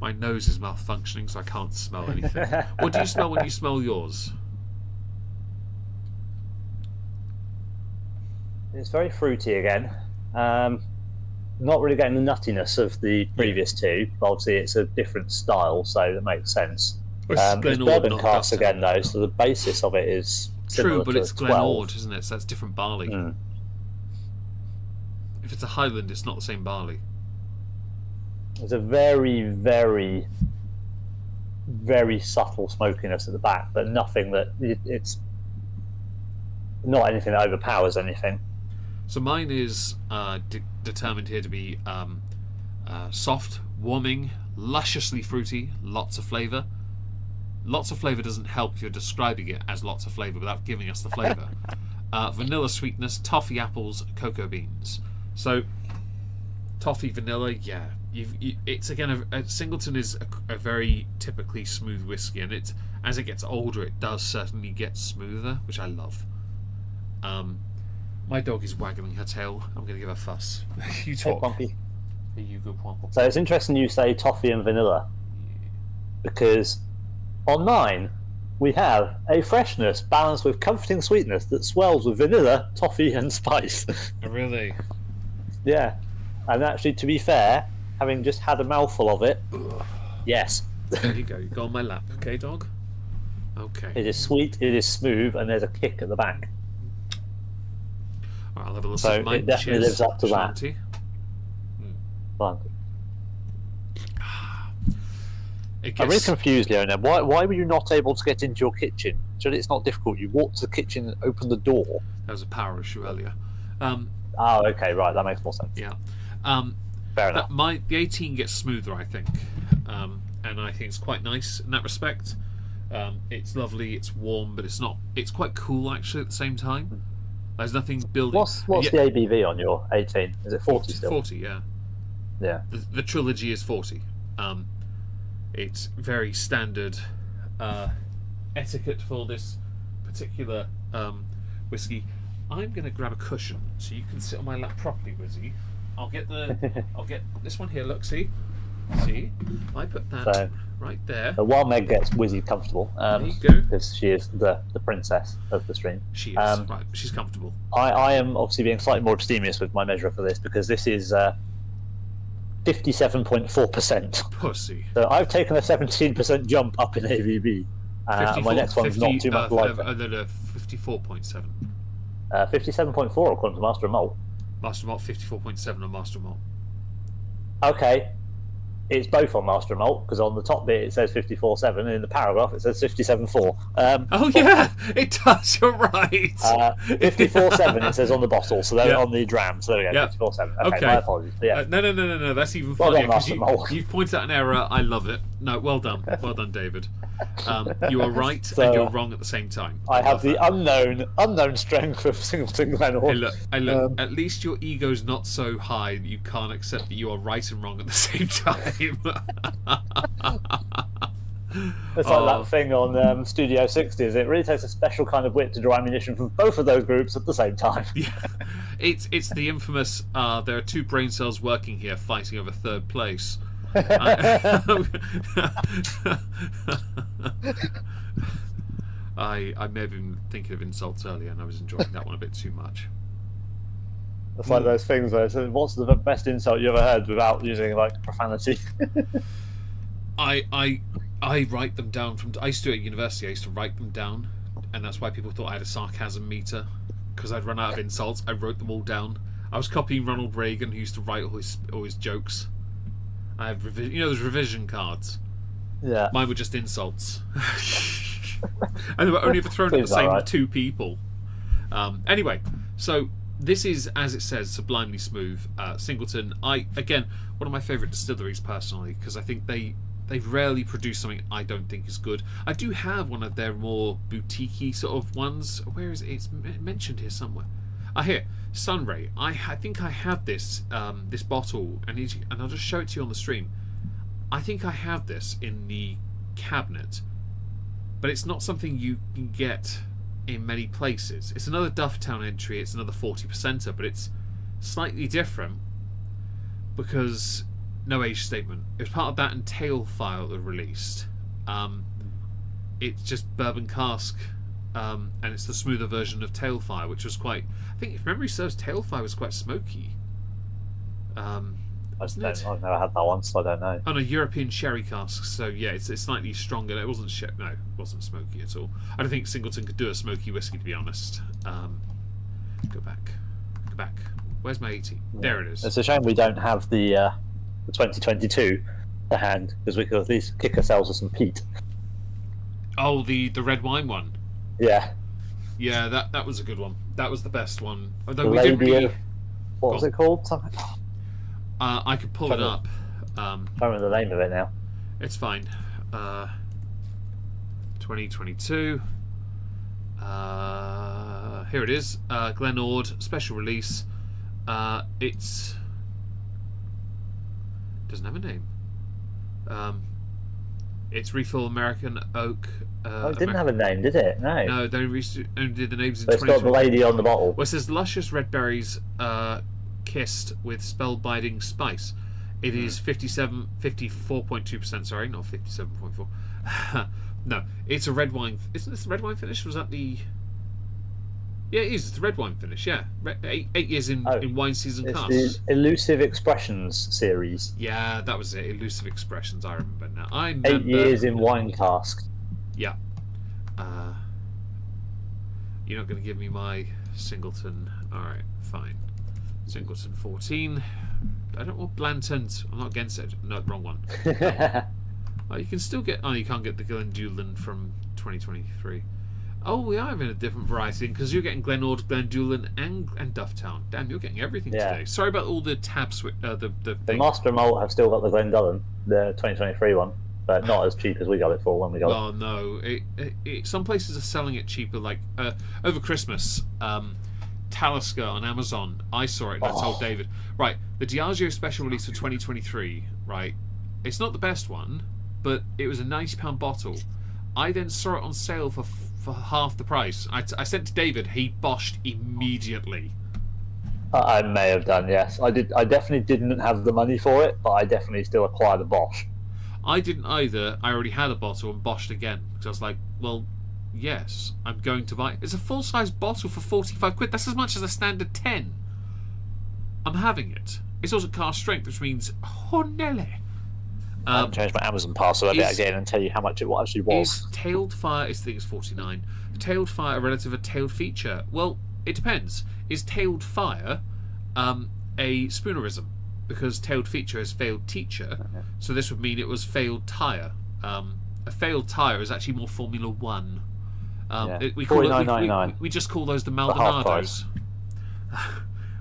My nose is malfunctioning, so I can't smell anything. What do you smell when you smell yours? It's very fruity again. Not really getting the nuttiness of the previous 2, but obviously it's a different style, so that makes sense. It's bourbon cask again, though, so the basis of it is true, but it's 12. Glenord, isn't it? So that's different barley. Mm. If it's a Highland, it's not the same barley. There's a very, very, very subtle smokiness at the back, but nothing that it's not anything that overpowers anything. So mine is determined here to be soft, warming, lusciously fruity, lots of flavour. Lots of flavour doesn't help if you're describing it as lots of flavour without giving us the flavour. Vanilla sweetness, toffee apples, cocoa beans. So, toffee, vanilla, yeah. It's again, Singleton is a very typically smooth whiskey, and as it gets older, it does certainly get smoother, which I love. My dog is waggling her tail. I'm going to give her a fuss. You talk. Hey, Hey, you go, Pwonky. So it's interesting you say toffee and vanilla, because on mine we have a freshness balanced with comforting sweetness that swells with vanilla, toffee, and spice. Oh, really? Yeah, and actually, to be fair, having just had a mouthful of it, yes. There you go. You go on my lap, okay, dog? Okay. It is sweet, it is smooth, and there's a kick at the back. All right, I'll have a little So sip of mine. it definitely Cheers, lives up to that. Shanti. Fine. It I'm really gets, confused, Leona. Why were you not able to get into your kitchen? Surely it's not difficult. You walked to the kitchen and opened the door. there was a power issue earlier. Oh, okay, right. That makes more sense. Yeah. Fair enough. The 18 gets smoother, I think, and I think it's quite nice in that respect. It's lovely, it's warm, but it's not. It's quite cool actually at the same time. There's nothing building. What's the ABV on your 18? Is it 40 still? 40, yeah. Yeah. The trilogy is 40. It's very standard etiquette for this particular whiskey. I'm going to grab a cushion so you can sit on my lap properly, Wizzy. I'll get this one here. Look, see, I put that right there. So while Meg gets Wizzy comfortable, there you go. because she is the princess of the stream. She is right. She's comfortable. I am obviously being slightly more abstemious with my measure for this because this is 57.4%. Pussy. So I've taken a 17% jump up in ABV. My next one's not too much lighter. 54.7. 57.4 according to Master of Malt. Master Malt 54.7 on Master Malt. Okay, it's both on Master of Malt because on the top bit it says 54.7 and in the paragraph it says 57.4. Oh yeah, it does. You're right. 54.7 it says on the bottle, so they're on the dram. So there we go. Yeah. 54.7. Okay. My apologies. But yeah. No. That's even Well funnier done, because Master Malt. you pointed out an error. I love it. No, well done, David. You are right So, and you're wrong at the same time. I have love the that. unknown strength of Singleton Glenor. Hey look. At least your ego's not so high that you can't accept that you are right and wrong at the same time. It's like that thing on Studio 60s. It really takes a special kind of wit to draw ammunition from both of those groups at the same time. Yeah, it's the infamous. There are two brain cells working here, fighting over third place. I may have been thinking of insults earlier, and I was enjoying that one a bit too much. It's like those things where it says, "What's the best insult you ever heard?" without using like profanity. I write them down from. I used to do it at university. I used to write them down, and that's why people thought I had a sarcasm meter, because I'd run out of insults. I wrote them all down. I was copying Ronald Reagan, who used to write all his jokes. I have those revision cards. Yeah. Mine were just insults, and they were only ever thrown at the same two people. Anyway, so this is, as it says, sublimely smooth. Singleton. One of my favourite distilleries personally, because I think they rarely produce something I don't think is good. I do have one of their more boutique-y sort of ones. Where is it? It's mentioned here somewhere. Here, Sunray. I think I have this this bottle, and I'll just show it to you on the stream. I think I have this in the cabinet, but it's not something you can get in many places. It's another Dufftown entry. It's another 40%er, but it's slightly different because no age statement. It was part of that and Tail File that were released. It's just bourbon cask. And it's the smoother version of Tailfire, which was quite. I think, if memory serves, Tailfire was quite smoky. I've never had that one, so I don't know. Oh no, European sherry casks. So yeah, it's slightly stronger. It wasn't it wasn't smoky at all. I don't think Singleton could do a smoky whiskey, to be honest. Go back. Where's my 80? Yeah. There it is. It's a shame we don't have the 2022 to hand, because we could at least kick ourselves with some peat. Oh, the red wine one. Yeah. Yeah, that was a good one. That was the best one. Although we didn't really... What was it called? I could pull it up. I don't remember the name of it now. It's fine. 2022. Here it is. Glen Ord special release. It's doesn't have a name. It's Refill American Oak. It didn't have a name, did it? No. No, they only did the names in 2020. It's got the lady on the bottle. Well, it says luscious red berries kissed with spellbinding spice. It is 54.2%. Sorry, not 57.4. No, it's a red wine. Isn't this the red wine finish? Was that the? Yeah, it is. It's the red wine finish. Yeah, 8 years in wine season it's casks. The Elusive Expressions series. Yeah, that was it. Elusive Expressions. I remember now. 8 years in wine cask. Yeah. You're not going to give me my Singleton. All right, fine. Singleton 14. I don't want Blanton. I'm not against it. No, wrong one. You can still get. Oh, you can't get the Glendulin from 2023. Oh, we are having a different variety because you're getting Glenord, Glendulin, and Dufftown. Damn, you're getting everything today. Sorry about all the tabs. The Master Malt have still got the Glendulin, the 2023 one, but not as cheap as we got it for when we got it. Oh no, some places are selling it cheaper. Like over Christmas, Talisker on Amazon. I saw it and I told David. Right, the Diageo special release for 2023. Right, it's not the best one, but it was a £90 bottle. I then saw it on sale for half the price. I sent to David. He boshed immediately. I may have done, yes. I did. I definitely didn't have the money for it, but I definitely still acquired a Bosch. I didn't either. I already had a bottle and boshed again because I was like, well, yes, I'm going to buy. It's a full-size bottle for £45. That's as much as a standard 10. I'm having it. It's also cask strength, which means Nelly. I haven't changed my Amazon password yet again and tell you how much it actually was. Is tailed fire? I think it's 49. Tailed fire a relative of tailed feature? Well, it depends. Is tailed fire a spoonerism? Because tailed feature is failed teacher, so this would mean it was failed tire. A failed tire is actually more Formula One. We just call those the Maldonados.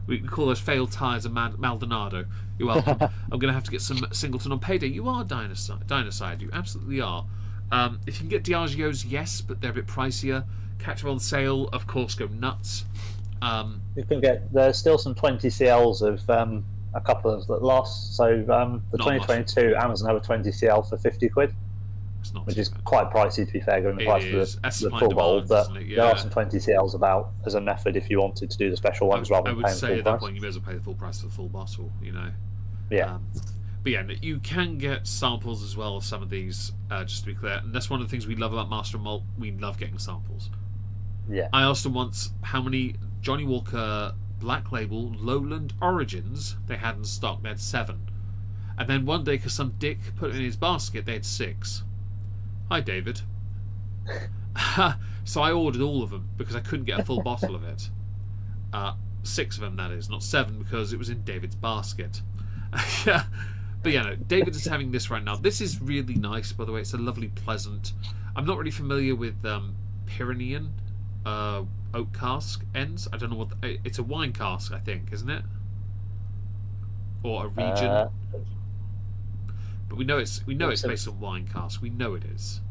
We call those failed tires a Maldonado. You're welcome. I'm going to have to get some Singleton on payday. You are Dinosaur. You absolutely are. If you can get Diageo's, yes, but they're a bit pricier. Catch them on sale, of course, go nuts. You can get. There's still some 20CLs of a couple of that lost. So the 2022 Amazon have a 20CL for £50, which is quite pricey to be fair, given the price of the full bowl. But there are some 20CLs about as a method if you wanted to do the special ones rather than paying full price. I would say at that point you may as well pay the full price for the full bottle. You know. Yeah. But yeah, you can get samples as well of some of these, just to be clear. And that's one of the things we love about Master and Malt. We love getting samples. Yeah. I asked them once how many Johnny Walker Black Label Lowland Origins they had in stock. They had 7. And then one day, because some dick put it in his basket, they had 6. Hi, David. So I ordered all of them because I couldn't get a full bottle of it. 6 of them, that is. Not 7 because it was in David's basket. But yeah, no, David is having this right now. This is really nice, by the way. It's a lovely, pleasant. I'm not really familiar with Pyrenean oak cask ends. I don't know what it's a wine cask, I think, isn't it? Or a region. But we know it's based on wine cask. We know it is.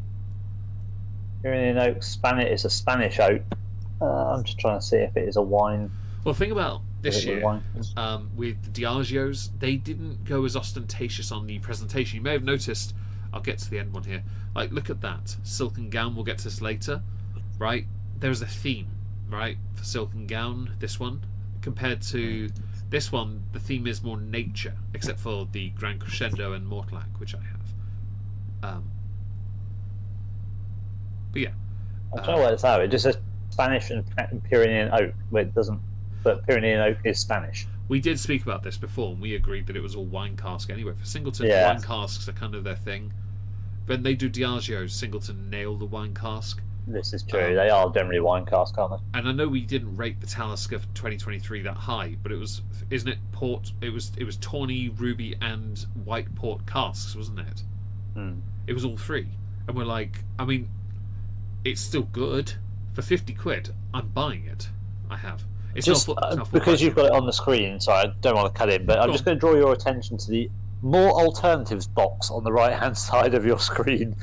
Pyrenean oak, Spanish. It's a Spanish oak. I'm just trying to see if it is a wine. Well, think about this year with the Diageos, they didn't go as ostentatious on the presentation. You may have noticed. I'll get to the end one here. Like, look at that silken gown. We'll get to this later, right? There's a theme, right, for silken gown. This one compared to this one, the theme is more nature, except for the Grand Crescendo and Mortlac, which I have. But yeah, I'm trying to work this out. It just says Spanish and Pyrenean oak, but it doesn't. But Pyrenean oak is Spanish. We did speak about this before, and we agreed that it was all wine cask anyway. For Singleton, wine casks are kind of their thing. When they do Diageo's, Singleton nail the wine cask. This is true. They are generally wine cask, aren't they? And I know we didn't rate the Talisker for 2023 that high, but it was, isn't it? Port. It was tawny, ruby, and white port casks, wasn't it? It was all 3, and we're like, I mean, it's still good for £50. I'm buying it. I have. It's just not because you've got it on the screen, so I don't want to cut in, but I'm just going to draw your attention to the more alternatives box on the right-hand side of your screen.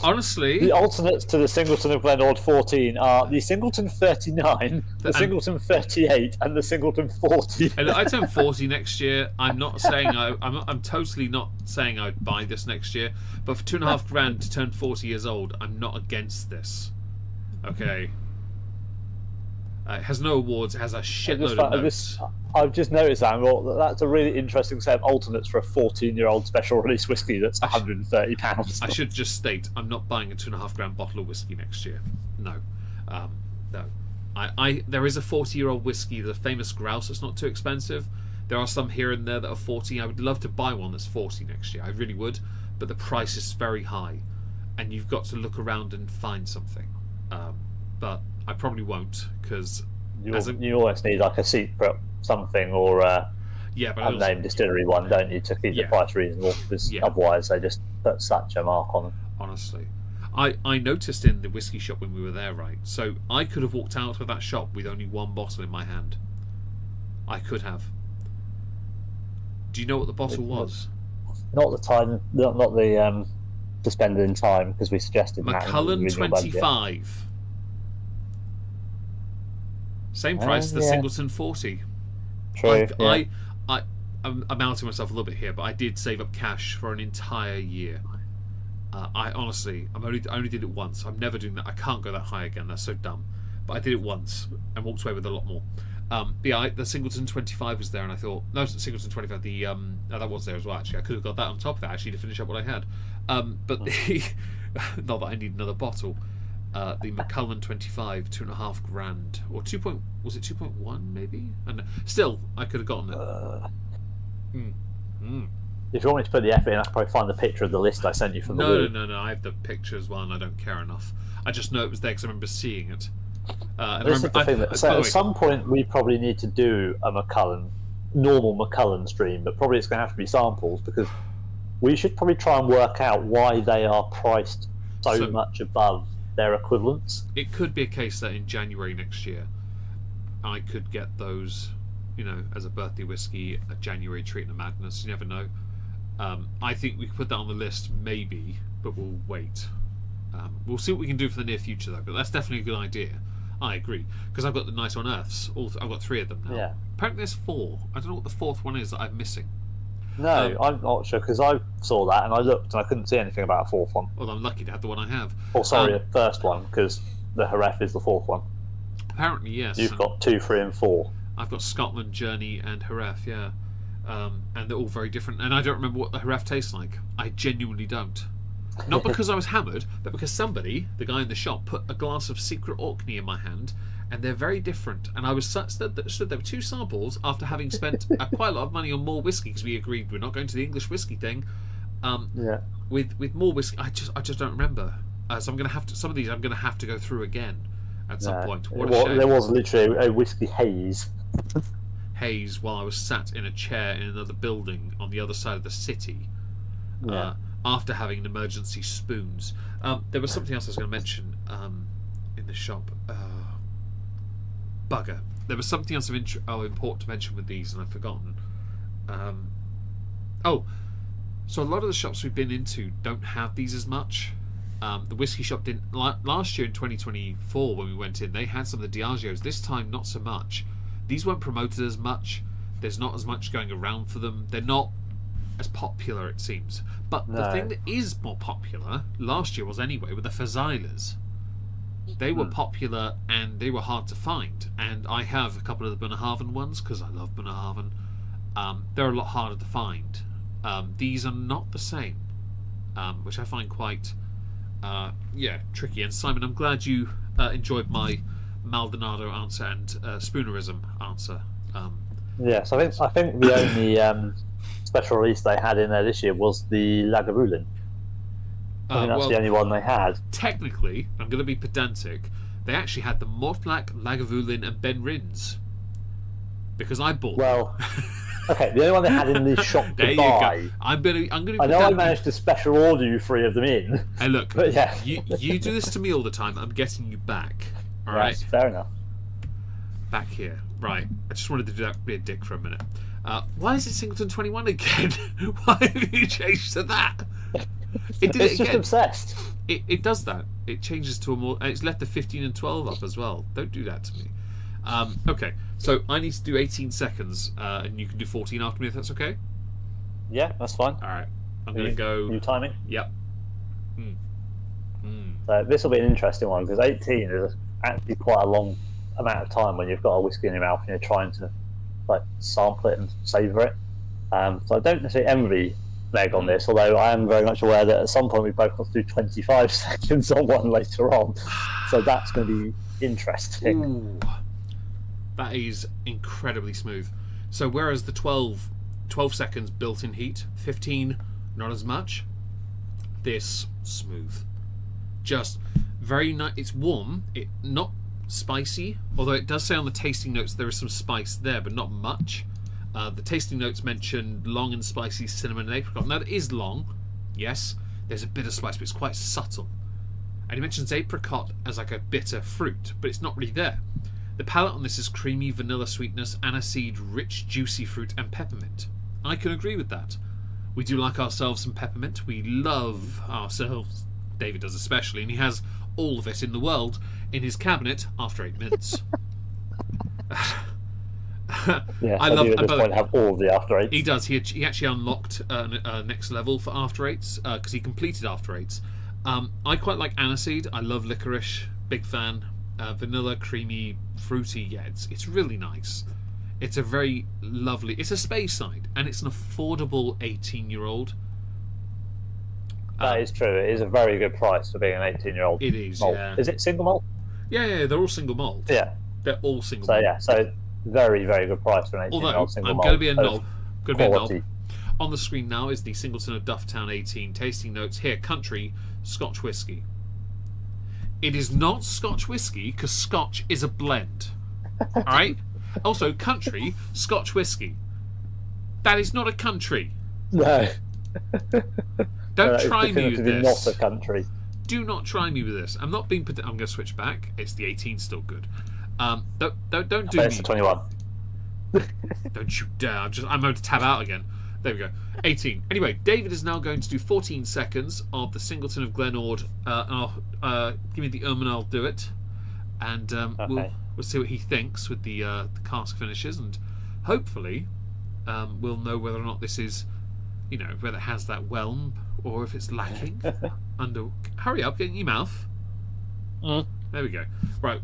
Honestly, the alternates to the Singleton of Glenord 14 are the Singleton 39, the Singleton 38, and the Singleton 40. And I turn 40 next year. I'm not saying I'm totally not saying I'd buy this next year, but for £2.5 to turn 40 years old, I'm not against this. Okay. It has no awards. It has a shitload of notes. I've just noticed that. Well, that's a really interesting set of alternates for a 14-year-old special release whiskey that's £130. I should just state, I'm not buying a £2.5 bottle of whiskey next year. No. No. There is a 40-year-old whiskey, the famous Grouse, that's not too expensive. There are some here and there that are 40. I would love to buy one that's 40 next year. I really would. But the price is very high. And you've got to look around and find something. But I probably won't, because you always need like a secret something or Yeah, but unnamed distillery one, don't you, to keep the price reasonable? Because otherwise they just put such a mark on them. Honestly. I noticed in the whiskey shop when we were there, right? So I could have walked out of that shop with only one bottle in my hand. I could have. Do you know what the bottle was? Not the time, not the suspended in time, because we suggested Macallan 25. Same price as the Singleton 40. True. I'm outing myself a little bit here, but I did save up cash for an entire year. I honestly, I only did it once. I'm never doing that. I can't go that high again. That's so dumb. But I did it once and walked away with a lot more. The Singleton 25 was there, and I thought, no, Singleton 25. That was there as well. Actually, I could have got that on top of it actually to finish up what I had. But the not that I need another bottle. The Macallan 25, $2.5 grand, or was it 2.1 maybe? And still, I could have gotten it. If you want me to put the effort in, I can probably find the picture of the list I sent you from the wall. No. I have the picture as well, and I don't care enough. I just know it was there because I remember seeing it. This is the thing that at some point we probably need to do a normal Macallan stream, but probably it's going to have to be samples, because we should probably try and work out why they are priced so much above their equivalents. It could be a case that in January next year I could get those, as a birthday whiskey, a January treat and a madness. You never know. I think we could put that on the list, maybe, but we'll wait. We'll see what we can do for the near future, though. But that's definitely a good idea. I agree, because I've got the nice unearths. I've got 3 of them now. Yeah. Apparently there's 4. I don't know what the 4th one is that I'm missing. No, I'm not sure, because I saw that and I looked and I couldn't see anything about a 4th one. Well, I'm lucky to have the one I have. Oh, sorry, a first one, because the Jerez is the 4th one. Apparently, yes. You've got 2, 3, and 4. I've got Scotland, Journey, and Jerez, yeah. And they're all very different. And I don't remember what the Jerez tastes like. I genuinely don't. Not because I was hammered, but because somebody, the guy in the shop, put a glass of Secret Orkney in my hand, and they're very different. And I was stood there were 2 samples after having spent quite a lot of money on more whiskey, because we agreed we're not going to the English whiskey thing. With more whiskey, I just don't remember. So I'm going to have to. Some of these I'm going to have to go through again at some point. There was literally a whiskey haze. Haze while I was sat in a chair in another building on the other side of the city. After having an emergency spoons. There was something else I was going to mention in the shop. Bugger. There was something else of important to mention with these, and I've forgotten. So a lot of the shops we've been into don't have these as much. The whiskey shop didn't. Last year in 2024, when we went in, they had some of the Diageos. This time, not so much. These weren't promoted as much. There's not as much going around for them. They're not as popular, it seems. But the thing that is more popular, last year was anyway, were the Fazilers. They were popular and they were hard to find. And I have a couple of the Bunnahabhain ones, because I love Bunnahabhain. They're a lot harder to find. These are not the same, which I find quite tricky. And Simon, I'm glad you enjoyed my Maldonado answer and Spoonerism answer. Yes, I think the only special release they had in there this year was the Lagavulin. I think that's the only one they had. Technically, I'm going to be pedantic, they actually had the Mortlach, Lagavulin and Ben Rins, because I bought them. Okay, the only one they had in the shop to there buy. You go. I'm going to I know I managed to special order you 3 of them in. Hey, look, but yeah. you do this to me all the time. I'm getting you back. All right, fair enough. Back here, right? I just wanted to do that, be a dick for a minute. Why is it Singleton 21 again? Why have you changed to that? It's just obsessed. It does that. It changes to a more. It's left the 15 and 12 up as well. Don't do that to me. Okay, so I need to do 18 seconds, and you can do 14 after me if that's okay. Yeah, that's fine. All right, I'm going to go. New timing. Yep. So this will be an interesting one, because 18 is actually quite a long amount of time when you've got a whiskey in your mouth and you're trying to sample it and savour it. So I don't necessarily envy Meg on this, although I am very much aware that at some point we both got to do 25 seconds on one later on. So that's going to be interesting. Ooh, that is incredibly smooth. So whereas the 12 seconds built-in heat, 15 not as much, this smooth. Just very nice. It's warm. It not spicy, although it does say on the tasting notes there is some spice there, but not much. The tasting notes mentioned long and spicy cinnamon and apricot. Now, it is long, yes. There's a bit of spice, but it's quite subtle. And he mentions apricot as like a bitter fruit, but it's not really there. The palate on this is creamy vanilla sweetness, aniseed, rich, juicy fruit, and peppermint. I can agree with that. We do like ourselves some peppermint. We love ourselves, David does especially, and he has all of it in the world in his cabinet after 8 minutes. Yeah, I do at this point have all of the after eights. He does. He actually unlocked next level for after eights because he completed after eights. I quite like aniseed. I love licorice. Big fan. Vanilla, creamy, fruity. Yeah, it's really nice. It's a very lovely. It's a space side, and it's an affordable 18-year-old. That is true. It is a very good price for being an 18-year-old. It is. malt. Yeah. Is it single malt? Yeah. They're all single malt. Yeah. They're all single. So malt. yeah. So very, very good price for an 18-year-old single I'm malt. going to be a knob. Going to be a knob. Quality. On the screen now is the Singleton of Dufftown 18 tasting notes. Here, country Scotch whisky. It is not Scotch whisky because Scotch is a blend. All right. Also, country Scotch whisky. That is not a country. No. Don't try me with this. Not a country. Do not try me with this. I'm not being. I'm going to switch back. It's the 18 still good. Don't do me. It's the 21. Don't you dare! I'm going to tab out again. There we go. 18. Anyway, David is now going to do 14 seconds of the Singleton of Glenord. Give me the and I'll do it, and Okay. we'll see what he thinks with the cask finishes, and hopefully we'll know whether or not this is, whether it has that whelm or if it's lacking. Hurry up, get in your mouth. There we go. Right.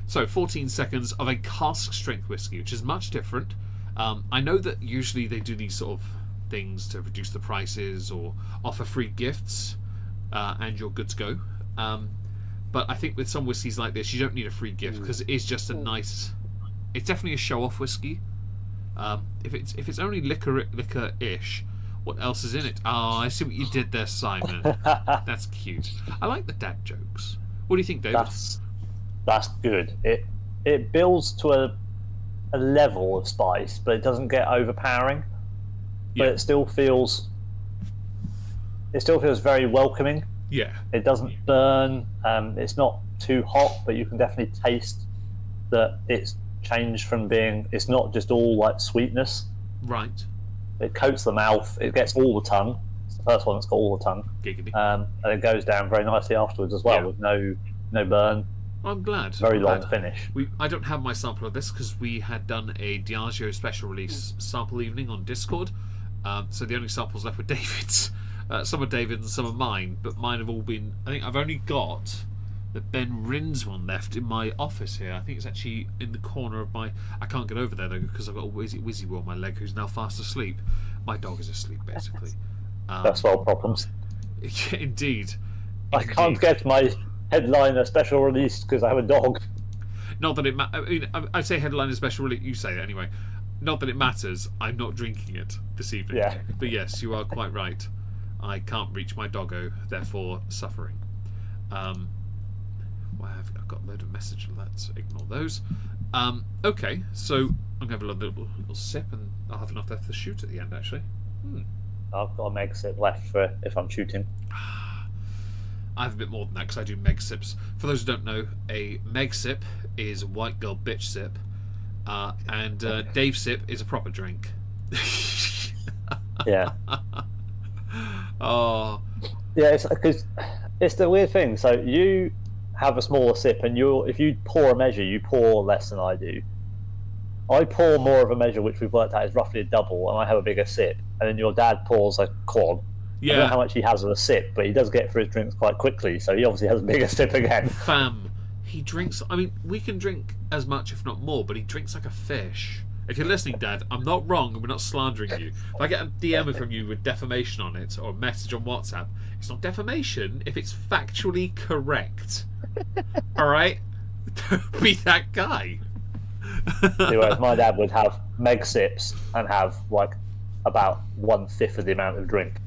So 14 seconds of a cask strength whiskey, which is much different. I know that usually they do these sort of things to reduce the prices or offer free gifts, and you're good to go. But I think with some whiskies like this, you don't need a free gift because it is just a nice. It's definitely a show-off whiskey. If it's only liquor-ish, what else is in it? Oh, I see what you did there, Simon. That's cute. I like the dad jokes. What do you think, David? That's good. It builds to a level of spice, but it doesn't get overpowering. Yeah. But it still feels very welcoming. Yeah. It doesn't burn. It's not too hot, but you can definitely taste that it's changed from being. It's not just all like sweetness. Right. It coats the mouth. It gets all the tongue. It's the first one that's got all the tongue. Giggity. And it goes down very nicely afterwards as well, with no burn. I'm glad. Very long finish. I don't have my sample of this because we had done a Diageo special release sample evening on Discord. So the only samples left were David's. Some are David's and some are mine, but mine have all been. I think I've only got the Ben Rins one left in my office here. I think it's actually in the corner of my. I can't get over there though because I've got a Wizzy Woo on my leg who's now fast asleep. My dog is asleep basically. First world problems. Indeed. I can't get my headliner special release because I have a dog. Not that it matters. I mean, I'd say headliner special release. You say it anyway. Not that it matters. I'm not drinking it this evening. Yeah. But yes, you are quite right. I can't reach my doggo, therefore suffering. Well, I've got a load of message alerts. Ignore those. Okay, so I'm going to have a little sip, and I'll have enough left to shoot at the end. Actually, I've got a meg sip left for if I'm shooting. I have a bit more than that because I do meg sips. For those who don't know, a meg sip is a white girl bitch sip, and Dave sip is a proper drink. Yeah. Oh. Yeah, it's because it's the weird thing. So you have a smaller sip, and if you pour a measure, you pour less than I do. I pour more of a measure, which we've worked out is roughly a double, and I have a bigger sip. And then your dad pours a quad. Yeah. I don't know how much he has of a sip, but he does get through his drinks quite quickly, so he obviously has a bigger sip again. Fam, he drinks. I mean, we can drink as much, if not more, but he drinks like a fish. If you're listening, Dad, I'm not wrong, and we're not slandering you. If I get a DM from you with defamation on it, or a message on WhatsApp, it's not defamation if it's factually correct. All right? Don't be that guy. Whereas my dad would have meg sips and have like about 1/5 of the amount of drink.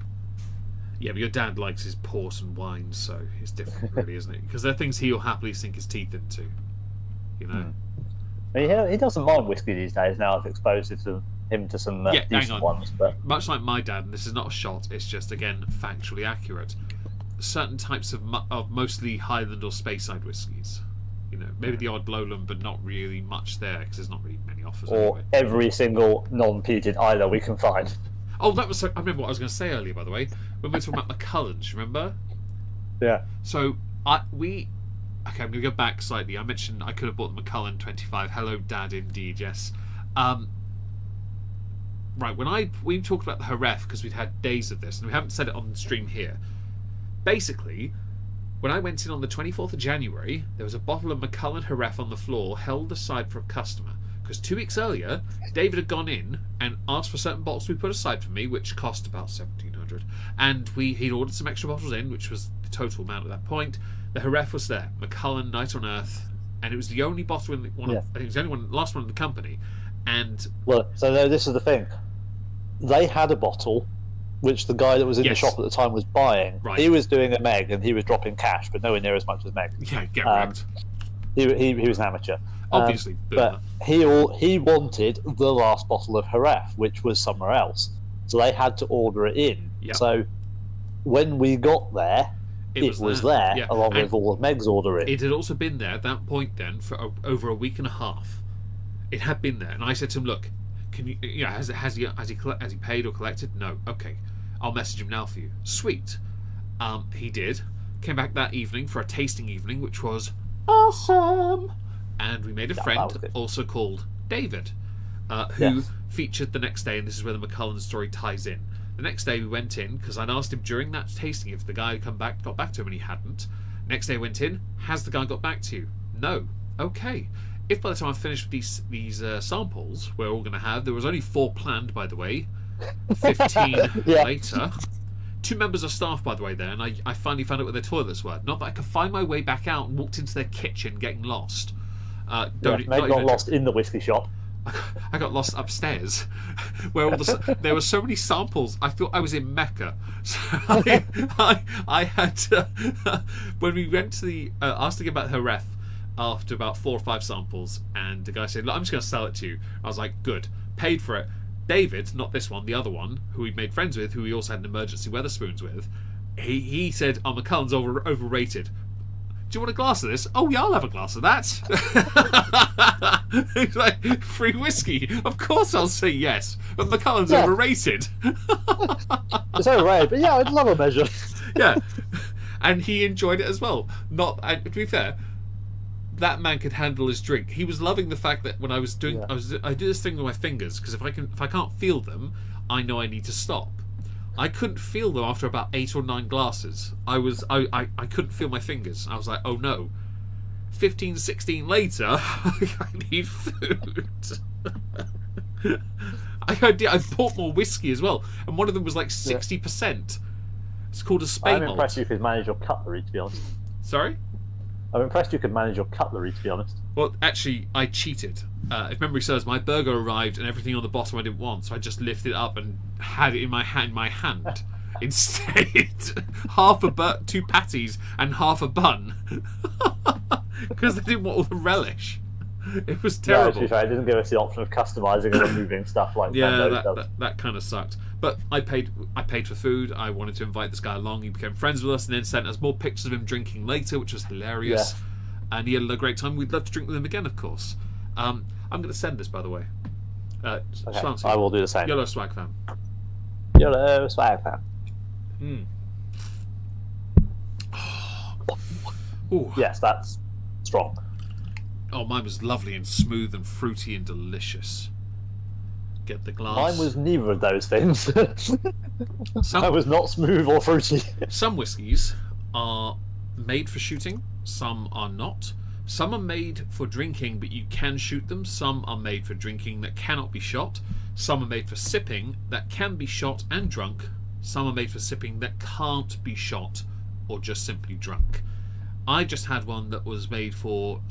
Yeah, but your dad likes his port and wine, so it's different, really, isn't it? Because they're things he'll happily sink his teeth into. You know? He doesn't mind whiskey these days now. I've exposed it to him to some hang decent on. ones. But Much like my dad, and this is not a shot, it's just, again, factually accurate. Certain types of mostly Highland or Speyside whiskies. You know, maybe the odd Lowland, but not really much there, because there's not really many offers or anyway. every single non-peated Isla we can find. Oh, I remember what I was going to say earlier, by the way. When we were talking about Macallans, remember? Yeah. So, I'm going to go back slightly. I mentioned I could have bought the Macallan 25. Hello, Dad, indeed, yes. Right, we talked about the Jerez, because we'd had days of this, and we haven't said it on the stream here. Basically, when I went in on the 24th of January, there was a bottle of Macallan Jerez on the floor, held aside for a customer. Because 2 weeks earlier, David had gone in and asked for certain bottles to be put aside for me, which cost about $1,700. And he'd ordered some extra bottles in, which was the total amount at that point. The Jerez was there, Macallan Night on Earth, and it was the only bottle I think it was the last one in the company. And well, so no, this is the thing. They had a bottle, which the guy that was in the shop at the time was buying. Right. He was doing a Meg, and he was dropping cash, but nowhere near as much as Meg. Yeah, get wrecked. He was an amateur. Obviously, but he wanted the last bottle of Jerez, which was somewhere else. So they had to order it in. Yep. So when we got there, it was there along with all of Meg's ordering. It had also been there at that point then for over a week and a half. It had been there, and I said to him, "Look, can you? Has he paid or collected? No. Okay, I'll message him now for you. Sweet." He did. Came back that evening for a tasting evening, which was awesome. And we made a friend also called David, who featured the next day, and this is where the Macallan story ties in. The next day we went in, because I'd asked him during that tasting if the guy had got back to him, and he hadn't. Next day I went in, has the guy got back to you? No. Okay. If by the time I finished with these samples we're all going to have, there was only 4 planned, by the way, 15 later. 2 members of staff, by the way, there, and I finally found out where their toilets were. Not that I could find my way back out and walked into their kitchen getting lost. Meg got lost in the whiskey shop. I got lost upstairs, where there were so many samples. I thought I was in Mecca. So I had to, when we went to the asked to get back her ref after about 4 or 5 samples, and the guy said, "Look, I'm just going to sell it to you." I was like, "Good." Paid for it. David, not this one, the other one, who we made friends with, who we also had an emergency Weatherspoons with, he said, "Oh, Macallan's overrated. Do you want a glass of this?" "Oh yeah, I'll have a glass of that." He's like, "Free whiskey? Of course I'll say yes." But Macallan's overrated. It's overrated, but yeah, I'd love a measure. Yeah, and he enjoyed it as well. To be fair, that man could handle his drink. He was loving the fact that when I was doing, I do this thing with my fingers, because if I can't feel them, I know I need to stop. I couldn't feel them after about 8 or 9 glasses. I couldn't feel my fingers. I was like, oh no. 15, 16 later, I need food. I bought more whiskey as well, and one of them was like 60%. It's called a Spey I'm malt. impressed you could manage your cutlery, to be honest. Sorry? I'm impressed you could manage your cutlery, to be honest. Well, actually, I cheated. If memory serves, my burger arrived and everything on the bottom I didn't want, so I just lifted it up and had it in my hand. Instead, 2 patties and half a bun, because they didn't want all the relish. It was terrible. Yeah, to be fair, it didn't give us the option of customising and removing stuff like that kind of sucked. But I paid for food. I wanted to invite this guy along. He became friends with us and then sent us more pictures of him drinking later, which was hilarious. Yeah. And he had a great time. We'd love to drink with him again, of course. I'm going to send this, by the way. Okay, I will do the same. YOLO Swag Fam. YOLO Swag Fam. Ooh. Yes, that's strong. Oh, mine was lovely and smooth and fruity and delicious. Get the glass. Mine was neither of those things. I was not smooth or fruity. Some whiskies are made for shooting, some are not. Some are made for drinking, but you can shoot them. Some are made for drinking that cannot be shot. Some are made for sipping that can be shot and drunk. Some are made for sipping that can't be shot or just simply drunk. I just had one that was made for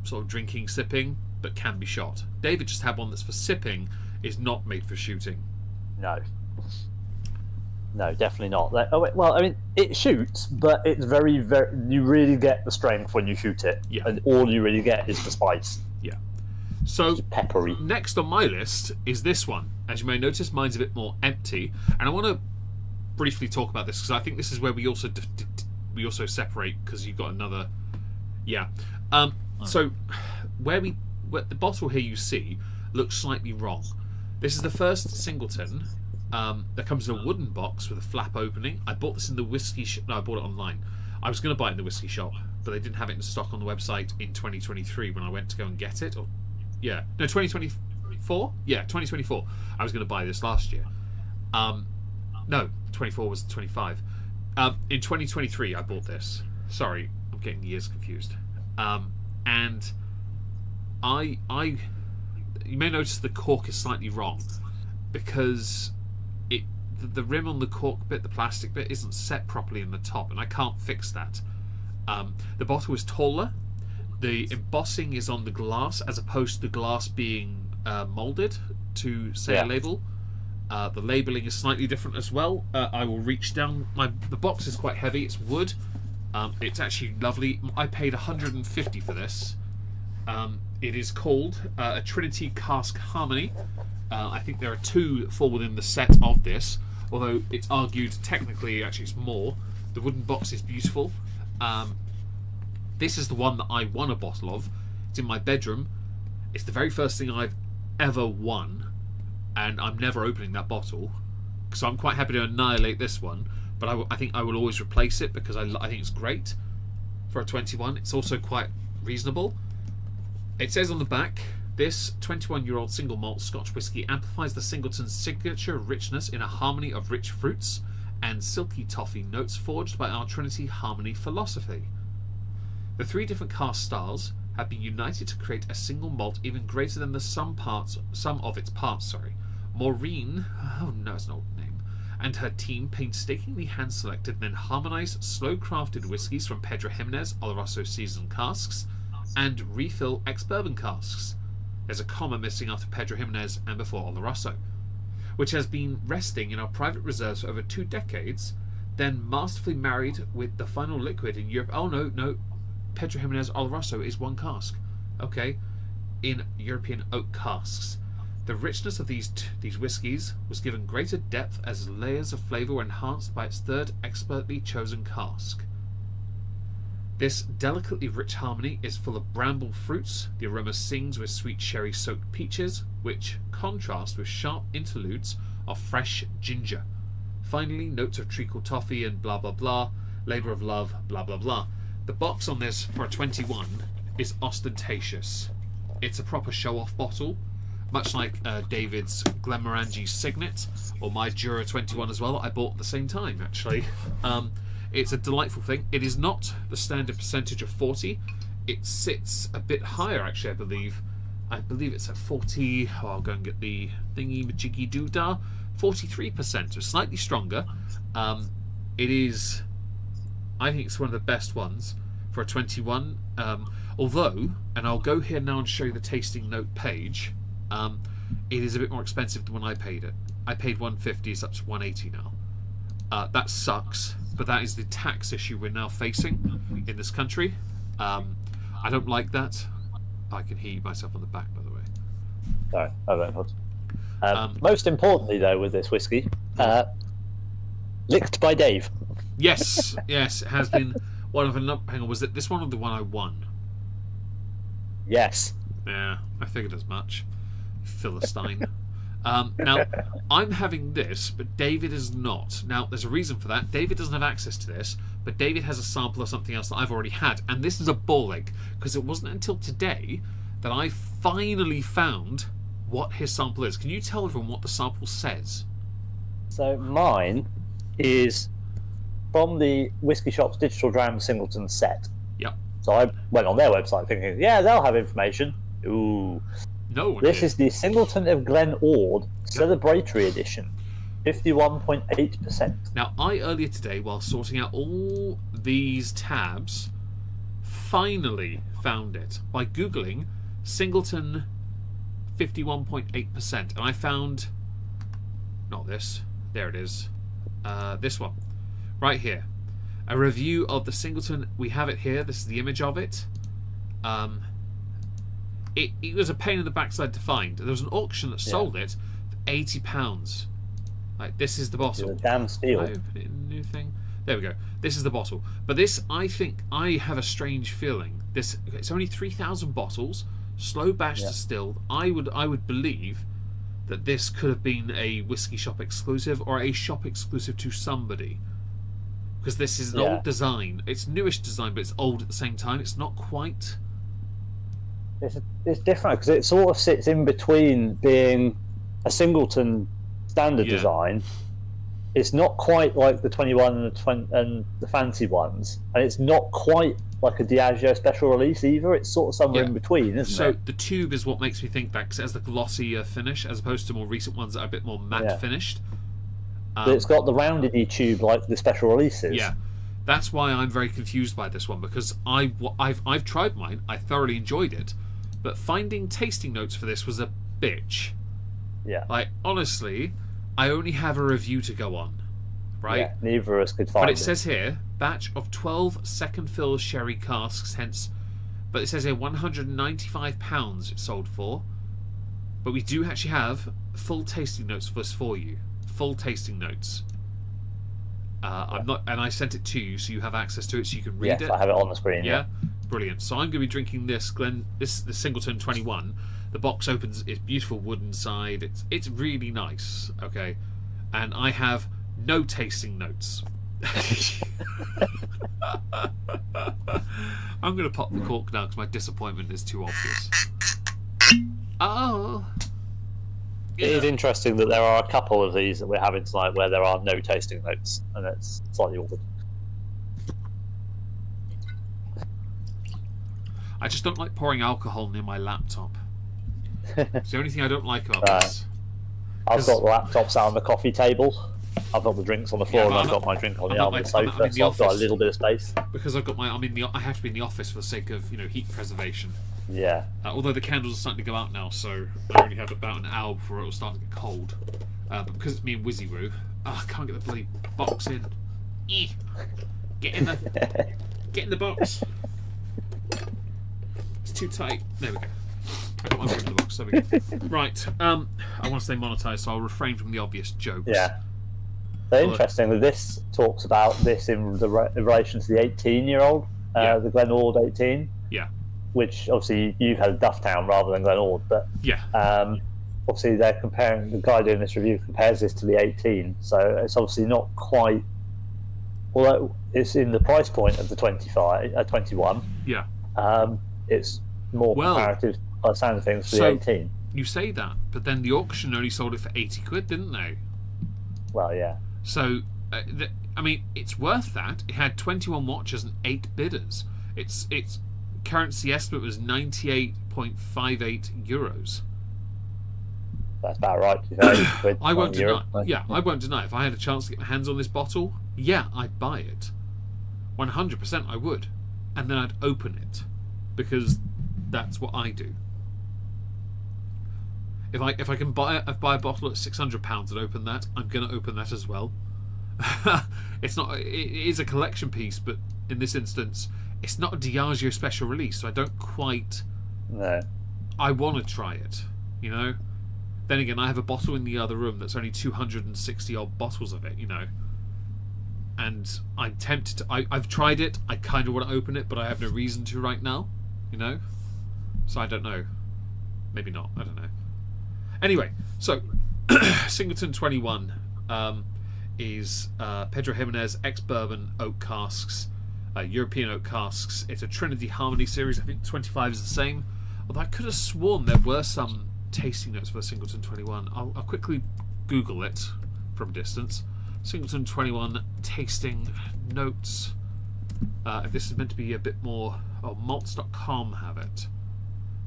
sort of drinking, sipping, but can be shot. David just had one that's for sipping, is not made for shooting. No, definitely not. Well, I mean, it shoots, but it's very, very. You really get the strength when you shoot it, and all you really get is the spice. Yeah. So Peppery. next on my list is this one. As you may notice, mine's a bit more empty, and I want to briefly talk about this because I think this is where we also separate, because you've got another. Yeah. So where the bottle here you see looks slightly wrong. This is the first Singleton that comes in a wooden box with a flap opening. I bought this in the whiskey shop. No, I bought it online. I was going to buy it in the whiskey shop, but they didn't have it in stock on the website in 2023 when I went to go and get it. 2024? Yeah, 2024. I was going to buy this last year. No, 24 was 25. In 2023, I bought this. Sorry, I'm getting the years confused. And you may notice the cork is slightly wrong because the rim on the cork bit, the plastic bit, isn't set properly in the top, and I can't fix that. The bottle is taller. The embossing is on the glass as opposed to the glass being moulded to say a label. The labelling is slightly different as well. I will reach down. The box is quite heavy. It's wood. It's actually lovely. I paid $150 for this. It is called a Trinity Cask Harmony. I think there are 2 that fall within the set of this, although it's argued technically actually it's more. The wooden box is beautiful. This is the one that I won a bottle of. It's in my bedroom. It's the very first thing I've ever won, and I'm never opening that bottle, so I'm quite happy to annihilate this one, but I think I will always replace it because I think it's great for a 21. It's also quite reasonable. It says on the back, this 21-year-old single malt Scotch whisky amplifies the Singleton's signature richness in a harmony of rich fruits and silky toffee notes forged by our Trinity Harmony philosophy. The 3 different cask styles have been united to create a single malt even greater than the sum of its parts. Maureen, oh no, it's an old name, and her team painstakingly hand-selected and then harmonised slow-crafted whiskies from Pedro Jimenez Oloroso seasoned casks and refill ex-bourbon casks. There's a comma missing after Pedro Jimenez and before Oloroso, which has been resting in our private reserves for over 2 decades, then masterfully married with the final liquid in Europe. Oh no, Pedro Jimenez Oloroso is 1 cask. Okay, in European oak casks. The richness of these whiskies was given greater depth as layers of flavour were enhanced by its 3rd expertly chosen cask. This delicately rich harmony is full of bramble fruits. The aroma sings with sweet sherry-soaked peaches, which contrast with sharp interludes of fresh ginger. Finally, notes of treacle toffee and blah blah blah, labour of love, blah blah blah. The box on this for a 21 is ostentatious. It's a proper show-off bottle, much like David's Glenmorangie Signet, or my Jura 21 as well, that I bought at the same time, actually. It's a delightful thing. It is not the standard percentage of 40. It sits a bit higher, actually, I believe. I believe it's at 40... Oh, I'll go and get the thingy-majiggy-doo-dah. 43%, so slightly stronger. It is... I think it's one of the best ones for a 21. Although, and I'll go here now and show you the tasting note page, it is a bit more expensive than when I paid it. I paid $150, it's up to $180 now. That sucks, but that is the tax issue we're now facing in this country. I don't like that. I can hear myself on the back, by the way. Sorry, I won't. Most importantly, though, with this whiskey, licked by Dave. Yes, it has been one of a... Hang on, was it this one or the one I won? Yes. Yeah, I figured as much. Philistine. Now, I'm having this, but David is not. Now, there's a reason for that. David doesn't have access to this, but David has a sample of something else that I've already had, and this is a ball egg, because it wasn't until today that I finally found what his sample is. Can you tell everyone what the sample says? So mine is from the Whiskey Shop's Digital Dram Singleton set. Yep. So I went on their website thinking, yeah, they'll have information. Ooh. No. This is the Singleton of Glen Ord Celebratory Edition, 51.8%. Now, I earlier today, while sorting out all these tabs, finally found it by Googling Singleton 51.8%. And I found, not this, there it is, this one, right here. A review of the Singleton, we have it here, this is the image of it. it was a pain in the backside to find. There was an auction that sold it for £80. Like, this is the bottle. It's a damn steal. I open it in a new thing. There we go. This is the bottle. But this, I think, I have a strange feeling. It's only 3,000 bottles, slow batch distilled. I would believe that this could have been a whiskey shop exclusive or a shop exclusive to somebody. Because this is an old design. It's newish design, but it's old at the same time. It's not quite. It's different because it sort of sits in between being a Singleton standard design. It's not quite like the 21 and the fancy ones, and it's not quite like a Diageo special release either. It's sort of somewhere in between, isn't it? So the tube is what makes me think that, 'cause it has the glossier finish as opposed to more recent ones that are a bit more matte finished. But it's got the rounded tube like the special releases. Yeah, that's why I'm very confused by this one, because I've tried mine. I thoroughly enjoyed it, but finding tasting notes for this was a bitch. Yeah. Like, honestly, I only have a review to go on, right? Yeah, neither of us could find it. But it says here, batch of 12 second fill sherry casks, hence, but it says here £195 it sold for. But we do actually have full tasting notes for this for you. Full tasting notes. I'm not, and I sent it to you, so you have access to it, so you can read it. Yes, I have it on the screen. Yeah, brilliant. So I'm going to be drinking this the Singleton 21. The box opens. It's beautiful wood inside. It's really nice. Okay, and I have no tasting notes. I'm going to pop the cork now because my disappointment is too obvious. Oh. It is interesting that there are a couple of these that we're having tonight where there are no tasting notes, and it's slightly awkward. I just don't like pouring alcohol near my laptop. It's the only thing I don't like about this. I've got the laptops out on the coffee table. I've got the drinks on the floor, and I've got my drink on the arm of the sofa, so I've got a little bit of space. Because I've got I have to be in the office for the sake of heat preservation. Yeah. Although the candles are starting to go out now, so I only have about an hour before it will start to get cold. But because it's me and Wizzy Woo, I can't get the bloody box in. Get in the box. It's too tight. There we go. I got my foot in the box. There we go. Right. I want to stay monetised, so I'll refrain from the obvious jokes. Yeah. So interesting that this talks about this in relation to the 18-year-old, the Glen Ord 18. Yeah. Which obviously you've had a Dufftown rather than Glen Ord, but obviously they're comparing. The guy doing this review compares this to the 18, so it's obviously not quite. Although it's in the price point of the 21. Yeah. It's more comparative by the sound of things to the 18. You say that, but then the auction only sold it for 80 quid, didn't they? Well, yeah. So, I mean, it's worth that. It had 21 watchers and 8 bidders. Its currency estimate was 98.58 euros. That's about right. I won't deny. Yeah, I won't deny. If I had a chance to get my hands on this bottle, yeah, I'd buy it. 100% I would, and then I'd open it because that's what I do. If I can buy a bottle at £600 and open that, I'm going to open that as well. It's not. It is a collection piece, but in this instance, it's not a Diageo special release, so I don't quite. No. I want to try it, Then again, I have a bottle in the other room that's only 260 odd bottles of it, And I'm tempted to. I've tried it. I kind of want to open it, but I have no reason to right now, So I don't know. Maybe not. I don't know. Anyway, so Singleton 21 is Pedro Jimenez ex-bourbon oak casks, European oak casks. It's a Trinity Harmony series. I think 25 is the same. Although I could have sworn there were some tasting notes for the Singleton 21. I'll quickly Google it from a distance. Singleton 21 tasting notes. This is meant to be a bit more. Oh, malts.com have it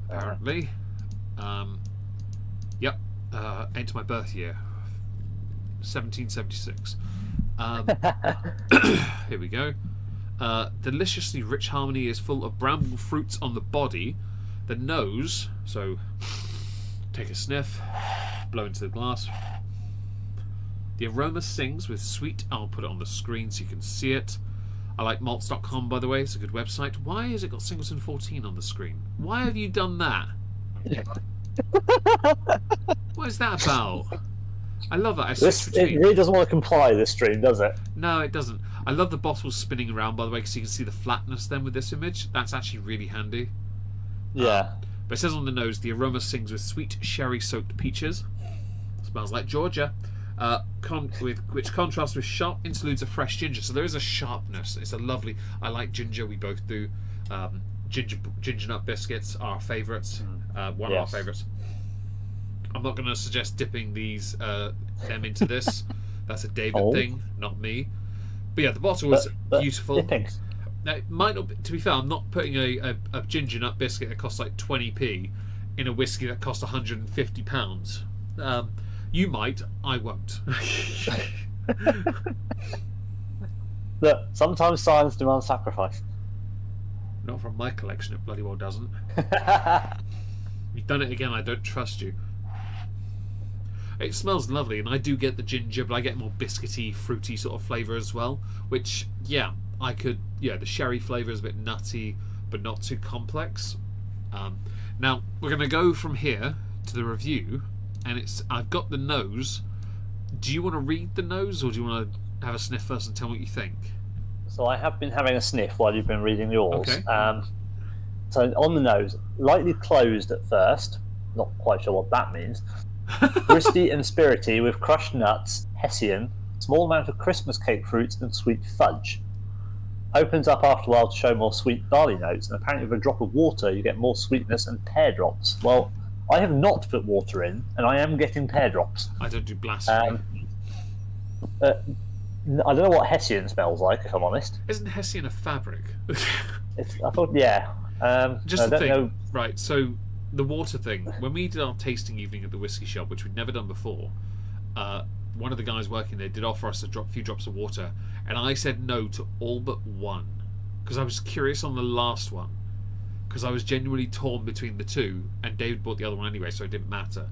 apparently. Yep. Enter my birth year, 1776. Here we go. Deliciously rich harmony is full of bramble fruits on the body. The nose, so take a sniff, blow into the glass. The aroma sings with sweet. I'll put it on the screen so you can see it. I like malts.com, by the way. It's a good website. Why has it got Singleton 14 on the screen? Why have you done that? What is that about? I love that. It really doesn't want to comply, this stream, does it? No, it doesn't. I love the bottles spinning around, by the way, because you can see the flatness then with this image. That's actually really handy. Yeah. But it says on the nose, the aroma sings with sweet sherry-soaked peaches. Smells like Georgia. Which contrasts with sharp interludes of fresh ginger. So there is a sharpness. It's a lovely... I like ginger. We both do. Ginger nut biscuits are our favourites. One of our favourites. I'm not going to suggest dipping them into this. That's a David thing, not me. But yeah, the bottle was beautiful. Dipping. Now, it might not be, to be fair, I'm not putting a ginger nut biscuit that costs like 20p in a whiskey that costs £150. You might, I won't. Look, sometimes science demands sacrifice. Not from my collection, it bloody well doesn't. You've done it again, I don't trust you. It smells lovely, and I do get the ginger, but I get more biscuity, fruity sort of flavour as well. Which, yeah, the sherry flavour is a bit nutty, but not too complex. Now, we're going to go from here to the review, and I've got the nose. Do you want to read the nose, or do you want to have a sniff first and tell me what you think? So I have been having a sniff while you've been reading yours. Okay. So on the nose, lightly closed at first. Not quite sure what that means. Gristly and spirity with crushed nuts, Hessian, small amount of Christmas cake fruits and sweet fudge. Opens up after a while to show more sweet barley notes, and apparently with a drop of water you get more sweetness and pear drops. Well, I have not put water in, and I am getting pear drops. I don't do blasphemy. I don't know what Hessian smells like, if I'm honest. Isn't Hessian a fabric? I thought, yeah. Just I the don't thing, know. right? So the water thing. When we did our tasting evening at the whiskey shop, which we'd never done before, one of the guys working there did offer us a few drops of water, and I said no to all but one because I was curious on the last one, because I was genuinely torn between the two, and David bought the other one anyway, so it didn't matter.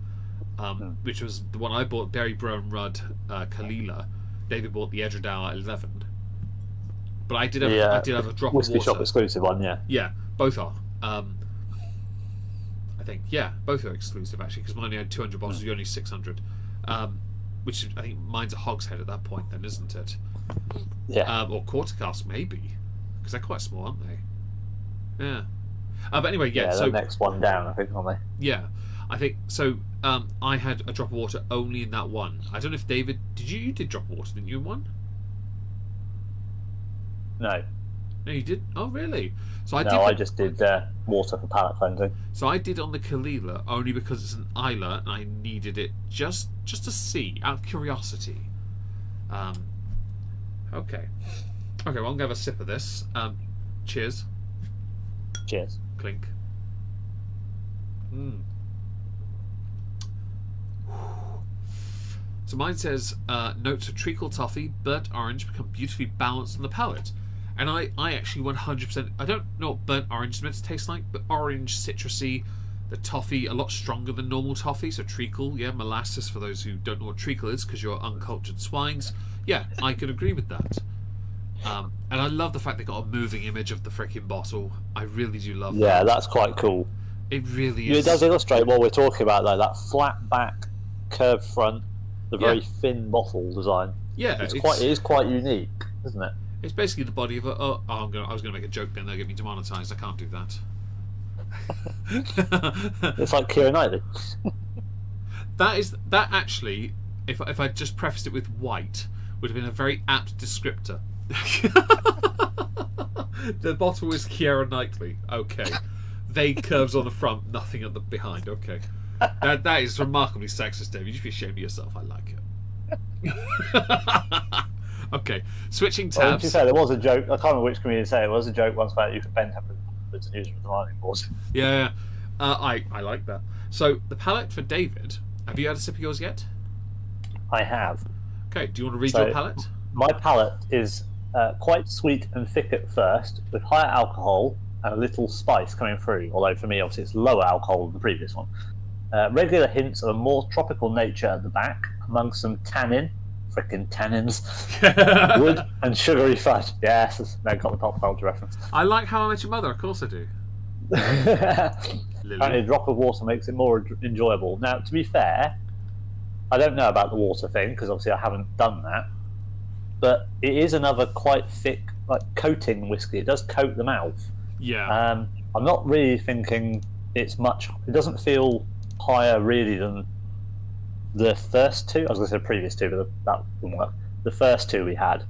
Which was the one I bought, Berry Brown Rudd Kalila. David bought the Edredale 11. But I did have a drop of water. Whiskey shop exclusive one, yeah. Yeah, both are. I think, yeah, both are exclusive actually, because mine only had 200 bottles, you only 600. Which I think mine's a hogshead at that point, then, isn't it? Yeah. Or quarter cask, maybe, because they're quite small, aren't they? Yeah. But anyway, yeah. So the next one down, I think, aren't they? Yeah, I think so. I had a drop of water only in that one. I don't know if David you did drop of water, didn't you, in one? No. No, you did. Oh, really? So I just did water for palate cleansing. So I did on the Kalila only because it's an Isla and I needed it just to see, out of curiosity. Okay. Well, I'm gonna have a sip of this. Cheers. Cheers. Clink. So mine says notes of treacle toffee, burnt orange become beautifully balanced on the palate. And I actually 100%, I don't know what burnt orange is meant to taste like, but orange, citrusy, the toffee a lot stronger than normal toffee. So treacle, yeah, molasses for those who don't know what treacle is because you're uncultured swines. Yeah, I could agree with that. And I love the fact they got a moving image of the freaking bottle. I really do love that. Yeah, that's quite cool. It really is. It does illustrate what we're talking about, though. That flat back, curved front, the very thin bottle design. Yeah, it is quite unique, isn't it? It's basically the body of a. I was going to make a joke, then they'll get me demonetised. I can't do that. It's like Keira Knightley. That actually, if I just prefaced it with white, would have been a very apt descriptor. The bottle is Keira Knightley. Okay, vague curves on the front, nothing at the behind. Okay, that is remarkably sexist, David. You should be ashamed of yourself. I like it. Okay, switching tabs. Well, to be fair, there was a joke. I can't remember which comedian said it. Was a joke once about you could bend having words and use them as an ironing board. Yeah, I like that. So the palate for David. Have you had a sip of yours yet? I have. Okay. Do you want to read your palate? My palate is quite sweet and thick at first, with higher alcohol and a little spice coming through. Although for me, obviously, it's lower alcohol than the previous one. Regular hints of a more tropical nature at the back, among some tannin. Frickin' tannins, wood and sugary fudge. Yes, now got the pop culture reference. I like How I Met Your Mother. Of course I do. Apparently, a drop of water makes it more enjoyable. Now, to be fair, I don't know about the water thing because obviously I haven't done that. But it is another quite thick, like coating whiskey. It does coat the mouth. Yeah. I'm not really thinking it's much. It doesn't feel higher really than the first two. I was going to say the previous two, but that wouldn't work. The first two we had,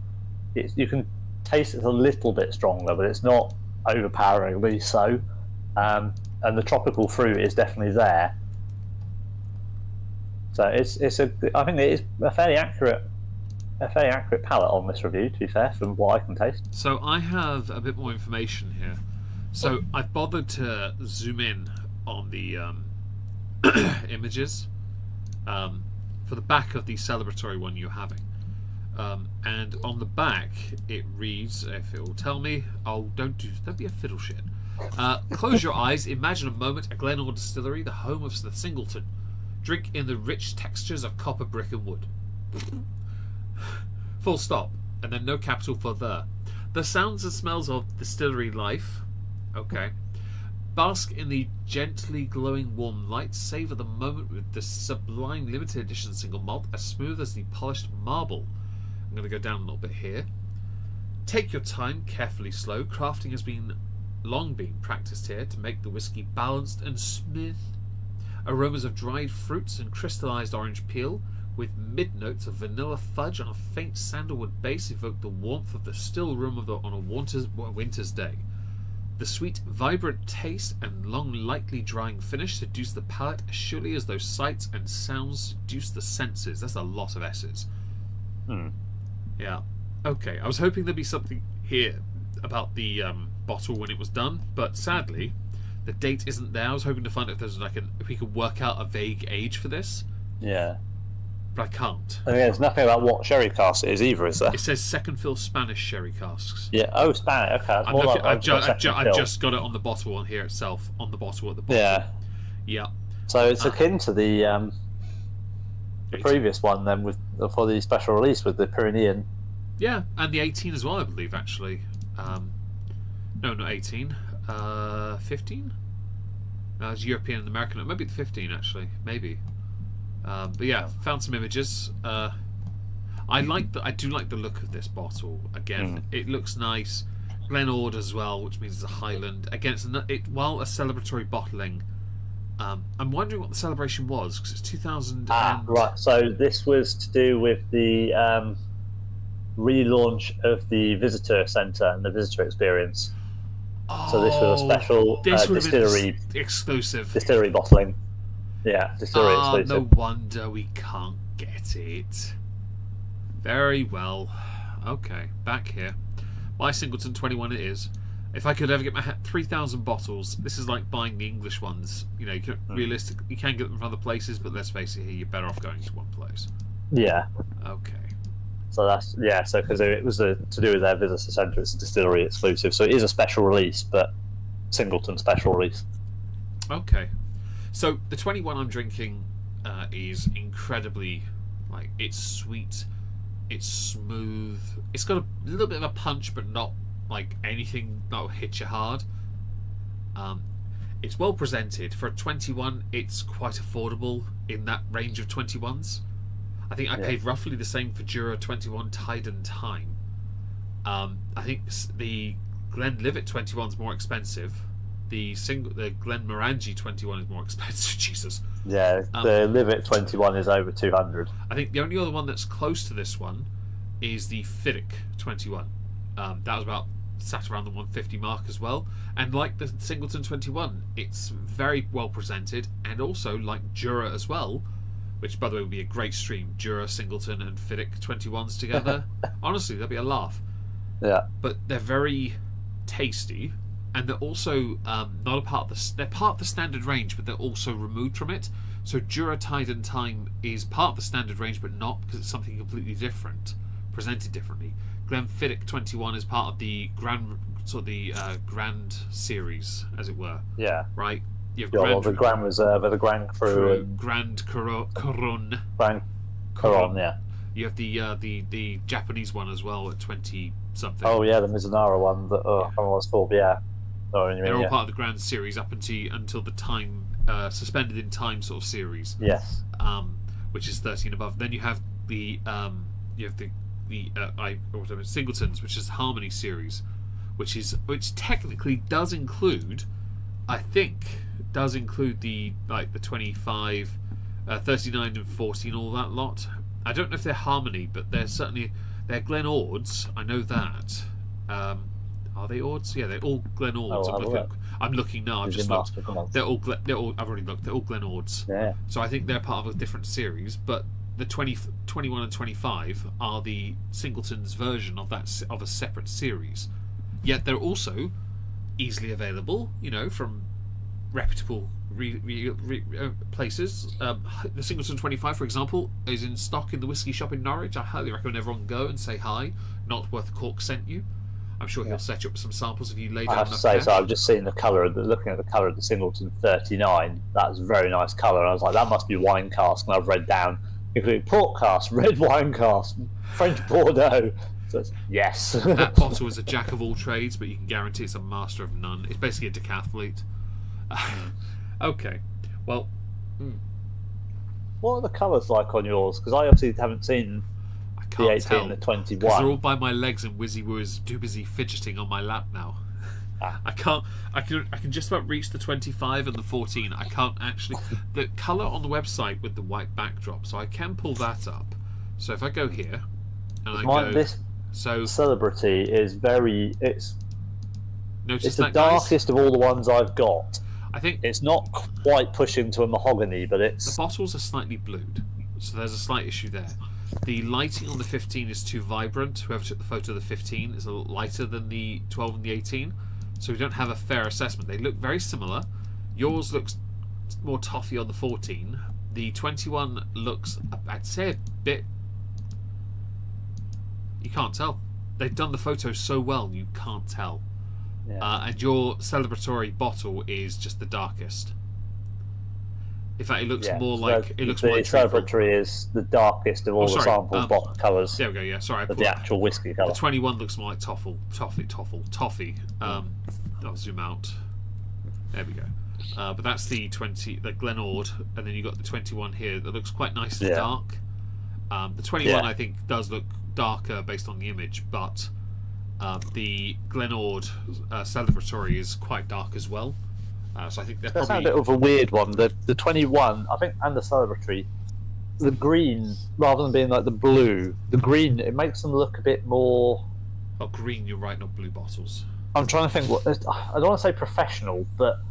you can taste it's a little bit stronger, but it's not overpoweringly so. And the tropical fruit is definitely there. So I think it is a fairly accurate palate on this review. To be fair, from what I can taste. So I have a bit more information here. So I've bothered to zoom in on the images for the back of the celebratory one you're having. And on the back it reads, if it will tell me, don't be a fiddle shit. Close your eyes, imagine a moment at Glenore Distillery, the home of the Singleton. Drink in the rich textures of copper, brick and wood. Full stop. And then no capital for the. The sounds and smells of distillery life. Okay. Bask in the gently glowing warm light. Savour the moment with the sublime limited edition single malt, as smooth as the polished marble. I'm going to go down a little bit here. Take your time, carefully slow. Crafting has long been practiced here to make the whiskey balanced and smooth. Aromas of dried fruits and crystallized orange peel, with mid-notes of vanilla fudge on a faint sandalwood base, evoke the warmth of the still room on a winter's day. The sweet, vibrant taste and long, lightly drying finish seduce the palate as surely as those sights and sounds seduce the senses. That's a lot of S's. Yeah. Okay, I was hoping there'd be something here about the bottle when it was done, but sadly, the date isn't there. I was hoping to find out if there's if we could work out a vague age for this. Yeah. But I can't. I mean, there's nothing about what sherry cask it is either, is there? It says second fill Spanish sherry casks. Yeah. Oh, Spanish. Okay. I've just got it on the bottle on here itself. On the bottle at the bottom. Yeah. Yeah. So it's akin to the previous one then for the special release with the Pyrenean. Yeah, and the 18 as well, I believe, actually. No, not 18. 15? It's European and American. Maybe the 15, actually. Maybe. But yeah, found some images. I do like the look of this bottle. Again, it looks nice. Glenord as well, which means it's a Highland. Again, while a celebratory bottling. I'm wondering what the celebration was, because it's 2000. Right. So this was to do with the relaunch of the visitor centre and the visitor experience. So this was a special distillery exclusive distillery bottling. Yeah, distillery exclusive. No wonder we can't get it. Very well. Okay, back here. My Singleton 21 it is. If I could ever get my 3,000 bottles, this is like buying the English ones. You know, realistically, you can get them from other places, but let's face it, here you're better off going to one place. Yeah. Okay. So that's So because it was to do with their visitor centre, it's a distillery exclusive. So it is a special release, but Singleton special release. Okay. So the 21 I'm drinking is incredibly, it's sweet, it's smooth, it's got a little bit of a punch, but not like anything that'll hit you hard. It's well presented. For a 21, it's quite affordable in that range of 21s. I think I paid roughly the same for Jura 21 Tide and Time. I think the Glenlivet 21 is more expensive. The Glenmorangie 21 is more expensive. Jesus. Yeah, the Livet 21 is over 200. I think the only other one that's close to this one is the Fiddick 21. That was sat around the 150 mark as well. And like the Singleton 21, it's very well presented, and also like Jura as well, which by the way would be a great stream. Jura, Singleton, and Fiddick 21s together. Honestly, that'd be a laugh. Yeah. But they're very tasty. And they're also not a part of they're part of the standard range, but they're also removed from it. So Jura Tide and Time is part of the standard range, but not, because it's something completely different, presented differently. Glenfiddich 21 is part of the Grand series, as it were. Yeah. Right. You have the Grand Reserve, the Grand Cru, Grand Couronne. Grand Couronne, yeah. You have the Japanese one as well at 20 something. Oh yeah, the Mizunara one. I don't know what it's called. Yeah. They're all part of the Grand Series up until the time suspended in time sort of series. Yes. Which is 13 above. Then you have the Singletons, which is the Harmony series, which technically does include, I think, the 25, 39 and 14, all that lot. I don't know if they're Harmony, but they're Glen Ords. I know that. Are they Ords? Yeah, they're all Glen Ords. I'm looking now. I've just looked. They're all. I've already looked. They're all Glen Ords. Yeah. So I think they're part of a different series, but the 21 and 25 are the Singletons version of a separate series. Yet they're also easily available, from reputable places. The Singleton 25, for example, is in stock in the whisky shop in Norwich. I highly recommend everyone go and say hi. Not worth Cork sent you. I'm sure he'll set you up some samples if you lay down. I have to say, so I've just seen looking at the colour of the Singleton 39. That's a very nice colour. And I was like, that must be wine cask. And I've read down, including port cask, red wine cask, French Bordeaux. So yes. That bottle is a jack of all trades, but you can guarantee it's a master of none. It's basically a decathlete. Okay. Well. What are the colours like on yours? Because I obviously haven't seen the 18 and the 21. Because they're all by my legs, and Wizzy was too busy fidgeting on my lap now. I can just about reach the 25 and the 14. I can't actually. The colour on the website with the white backdrop, so I can pull that up. So if I go here and This Celebrity is very. It's the darkest of all the ones I've got. I think it's not quite pushing to a mahogany, but it's. The bottles are slightly blued, so there's a slight issue there. The lighting on the 15 is too vibrant. Whoever took the photo of the 15 is a little lighter than the 12 and the 18, so we don't have a fair assessment. They look very similar. Yours looks more toffee on the 14. The 21 looks, I'd say, a bit. You can't tell. They've done the photos so well, you can't tell. Yeah. And your celebratory bottle is just the darkest. In fact, it looks more like the celebratory is the darkest of all the sample bottle colours. There we go. Yeah, sorry. The actual whiskey colour. The 21 looks more like toffee. I'll zoom out. There we go. But that's the 20, the Glen Ord, and then you got the 21 here that looks quite nice and dark. The 21 I think does look darker based on the image, but the Glen Ord celebratory is quite dark as well. So I think that's probably a bit of a weird one. The 21, I think, and the celebratory, the green rather than being like the blue, the green, it makes them look a bit more. Oh, green, you're right, not blue bottles. I'm trying to think. I don't want to say professional, but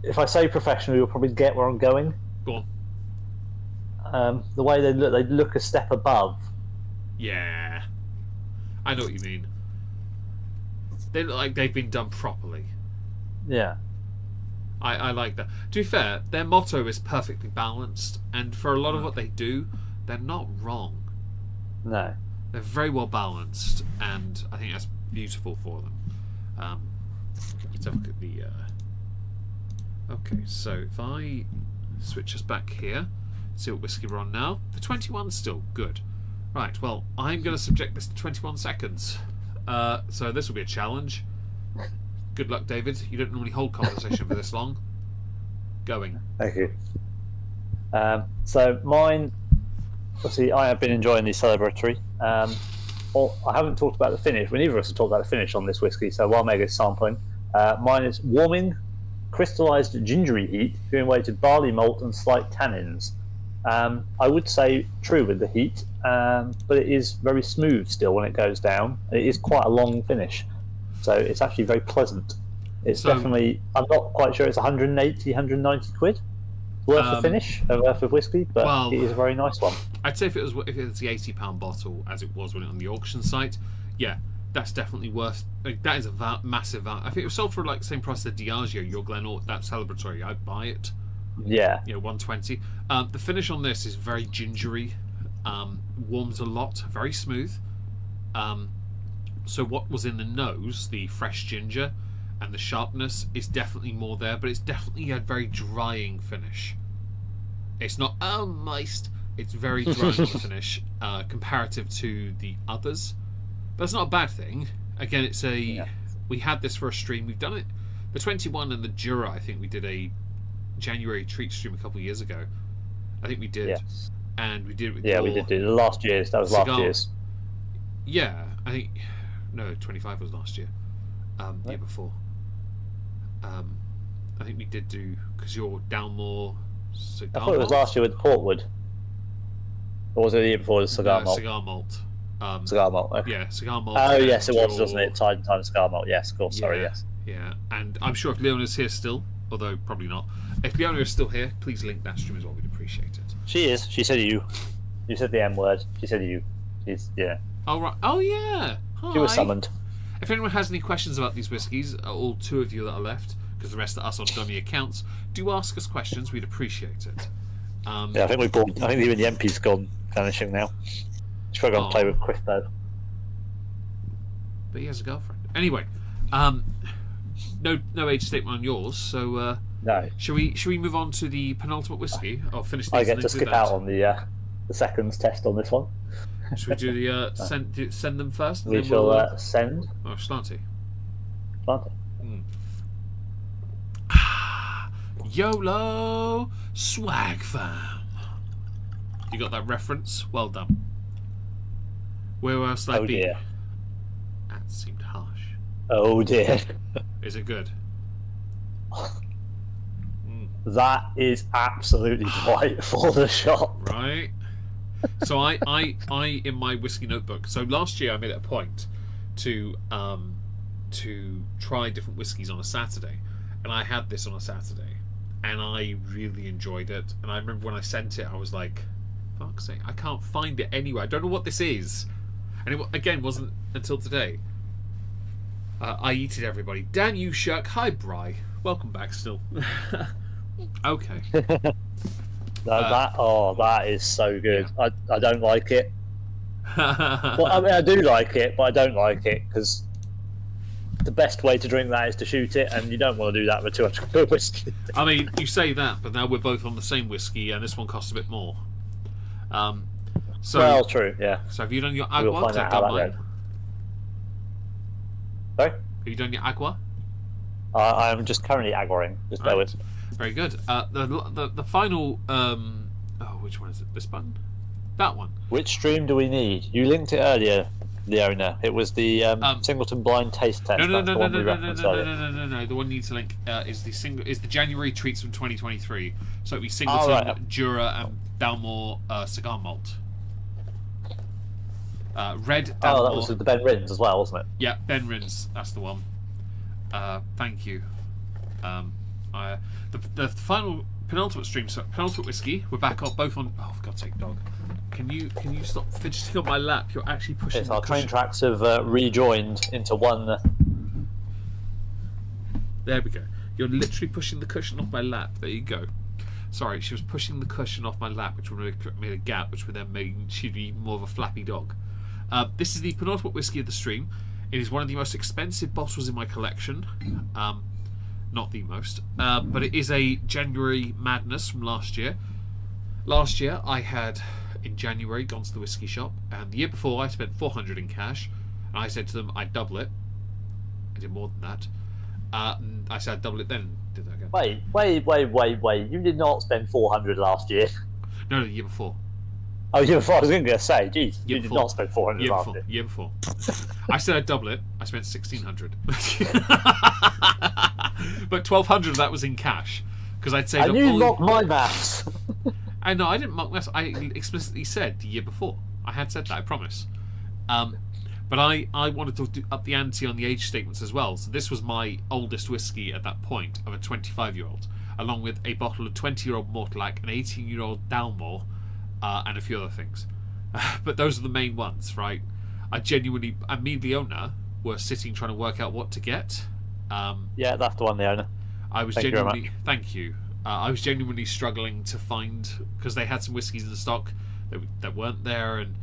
if I say professional, you'll probably get where I'm going. Go on. The way they look a step above. Yeah, I know what you mean. They look like they've been done properly. Yeah. I like that. To be fair, their motto is perfectly balanced, and for a lot of what they do, they're not wrong. No. They're very well balanced, and I think that's beautiful for them. Let's have a look at the... Okay, so if I switch us back here, see what whiskey we're on now. The 21's still good. Right, well, I'm going to subject this to 21 seconds. So this will be a challenge. Good luck, David. You don't normally hold conversation for this long. Going. Thank you. So mine, obviously, I have been enjoying the celebratory. I haven't talked about the finish. Well, neither of us have talked about the finish on this whiskey, so while Meg is sampling, mine is warming, crystallised gingery heat, giving way to barley malt and slight tannins. I would say true with the heat, but it is very smooth still when it goes down. It is quite a long finish. So it's actually very pleasant. It's definitely, I'm not quite sure, it's 180, 190 quid worth of finish, worth of whiskey, but it is a very nice one. I'd say if it was the £80 bottle, as it was when it on the auction site, yeah, that's definitely worth, that is a massive value. I think it was sold for like the same price as the Diageo, your Glen Ord, that celebratory, I'd buy it. Yeah. 120. The finish on this is very gingery, warms a lot, very smooth. So what was in the nose, the fresh ginger and the sharpness, is definitely more there, but it's definitely a very drying finish. It's not moist, it's very dry finish comparative to the others. But it's not a bad thing. Again, it's a we had this for a stream. We've done it. The 21 and the Jura, I think we did a January treat stream a couple of years ago. I think we did. Yes. And we did it with we did do last year's. That was last year's. Yeah, I think... No, 25 was last year. Year before. I think we did do... Because you're Dalmore... Cigar I thought it was last year with Portwood. Or was it the year before the cigar malt? Cigar malt. Cigar malt. Okay. Yeah, cigar malt. Oh, yes, it was, wasn't it? Time cigar malt. Yes, of course. Sorry, yes. Yeah, and I'm sure if Leona's here still, although probably not, if Leona is still here, please link that stream as well. We'd appreciate it. She is. She said you. You said the M word. She said you. She's, yeah. Oh, right. Oh, yeah. Hi. She was summoned. If anyone has any questions about these whiskies, all 2 of you that are left, because the rest of us on dummy accounts, do ask us questions. We'd appreciate it. Yeah, I think even the MP's gone vanishing now. She's probably gone to play with Crispbo. But he has a girlfriend. Anyway, no age statement on yours, so no. Shall we move on to the penultimate whiskey? Or finish these. I get to skip out on the seconds test on this one. Should we do the send them first? We shall send. Oh, Slanty. Slanty. YOLO Swag Fam. You got that reference? Well done. Where else would I be? Dear. That seemed harsh. Oh dear. Is it good? That is absolutely right for the shop. Right. So I in my whiskey notebook. So last year I made it a point to try different whiskies on a Saturday, and I had this on a Saturday, and I really enjoyed it. And I remember when I sent it, I was like, "Fuck's sake, I can't find it anywhere. I don't know what this is." And it again wasn't until today. I eat it, everybody. Dan Ushuk, hi Bry, welcome back still. Okay. That is so good. Yeah. I don't like it. Well, I mean, I do like it, but I don't like it because the best way to drink that is to shoot it, and you don't want to do that with 200 whiskey. I mean, you say that, but now we're both on the same whiskey, and this one costs a bit more. Well, true, yeah. So have you done your agua? We'll find out how that went. Sorry? Have you done your agua? I'm just currently aguaing. Just bear with. Very good. The final. Which one is it? This button? That one. Which stream do we need? You linked it earlier, Leona. It was the Singleton blind taste test. No. The one you need to link is the January treats from 2023. So it'd be Singleton, Jura, and Dalmore cigar malt. Red. Dalmore. That was the Ben Rins as well, wasn't it? Yeah, Ben Rins. That's the one. Thank you. The final penultimate stream, so penultimate whiskey. We're back up both on. Oh, for God's sake, dog! Can you stop fidgeting on my lap? You're actually pushing. Yes, our train tracks have rejoined into one. There we go. You're literally pushing the cushion off my lap. There you go. Sorry, she was pushing the cushion off my lap, which would have made a gap, which would then make she'd be more of a flappy dog. This is the penultimate whiskey of the stream. It is one of the most expensive bottles in my collection. Not the most, but it is a January Madness from last year. Last year I had, in January, gone to the whiskey shop, and the year before I spent 400 in cash, and I said to them I'd double it. I did more than that. I said I'd double it, then did that again. Wait. You did not spend 400 last year. No, the year before. Oh, year before. I was going to say, geez, you did not spend 400 last year. Year before. I said I'd double it. I spent 1,600. But 1,200 of that was in cash. Because I'd saved up. You mocked my maths. I know, I didn't mock maths. I explicitly said the year before. I had said that, I promise. But I wanted to up the ante on the age statements as well. So this was my oldest whiskey at that point, of a 25-year-old, along with a bottle of 20-year-old Mortlach, an 18-year-old Dalmore, and a few other things. But those are the main ones, right? Me and Leona were sitting trying to work out what to get. Yeah, that's the one, Leona. Thank you. I was genuinely struggling to find, because they had some whiskies in stock that weren't there, and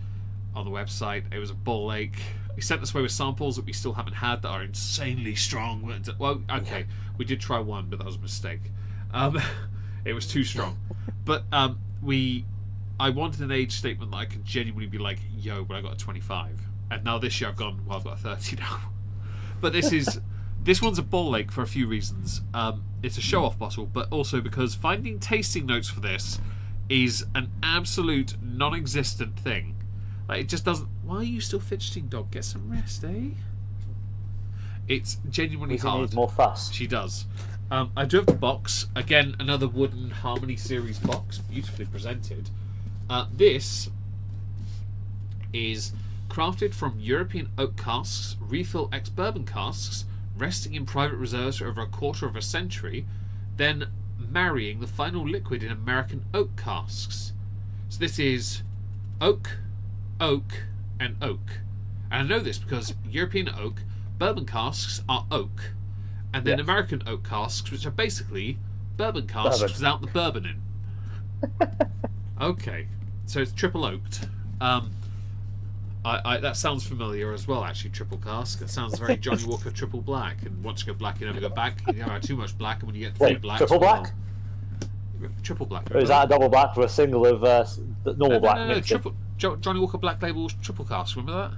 on the website it was a ball ache. He sent us away with samples that we still haven't had that are insanely strong. Well, okay, we did try one, but that was a mistake. It was too strong. But I wanted an age statement that I could genuinely be like, yo, but I got a 25. And now this year I've got a 30 now. But this is This one's a ball ache for a few reasons. It's a show-off bottle, but also because finding tasting notes for this is an absolute non-existent thing. Like, it just doesn't... Why are you still fidgeting, dog? Get some rest, eh? It's genuinely She hard. needs more fuss. She does. I do have the box. Again, another wooden Harmony Series box, beautifully presented. This is crafted from European oak casks, refill ex-bourbon casks, resting in private reserves for over a quarter of a century, then marrying the final liquid in American oak casks. So this is oak, oak, and oak. And I know this because European oak, bourbon casks are oak, and then American oak casks, which are basically bourbon casks without the bourbon in. Okay, so it's triple oaked. That sounds familiar as well, actually. Triple cask. That sounds very Johnny Walker Triple Black. And once you go black, you never go back. You never have too much black, and when you get three blacks, triple black. Triple black. Or is that a double black for a single of normal black? No. Triple Johnny Walker Black Label triple cask. Remember that?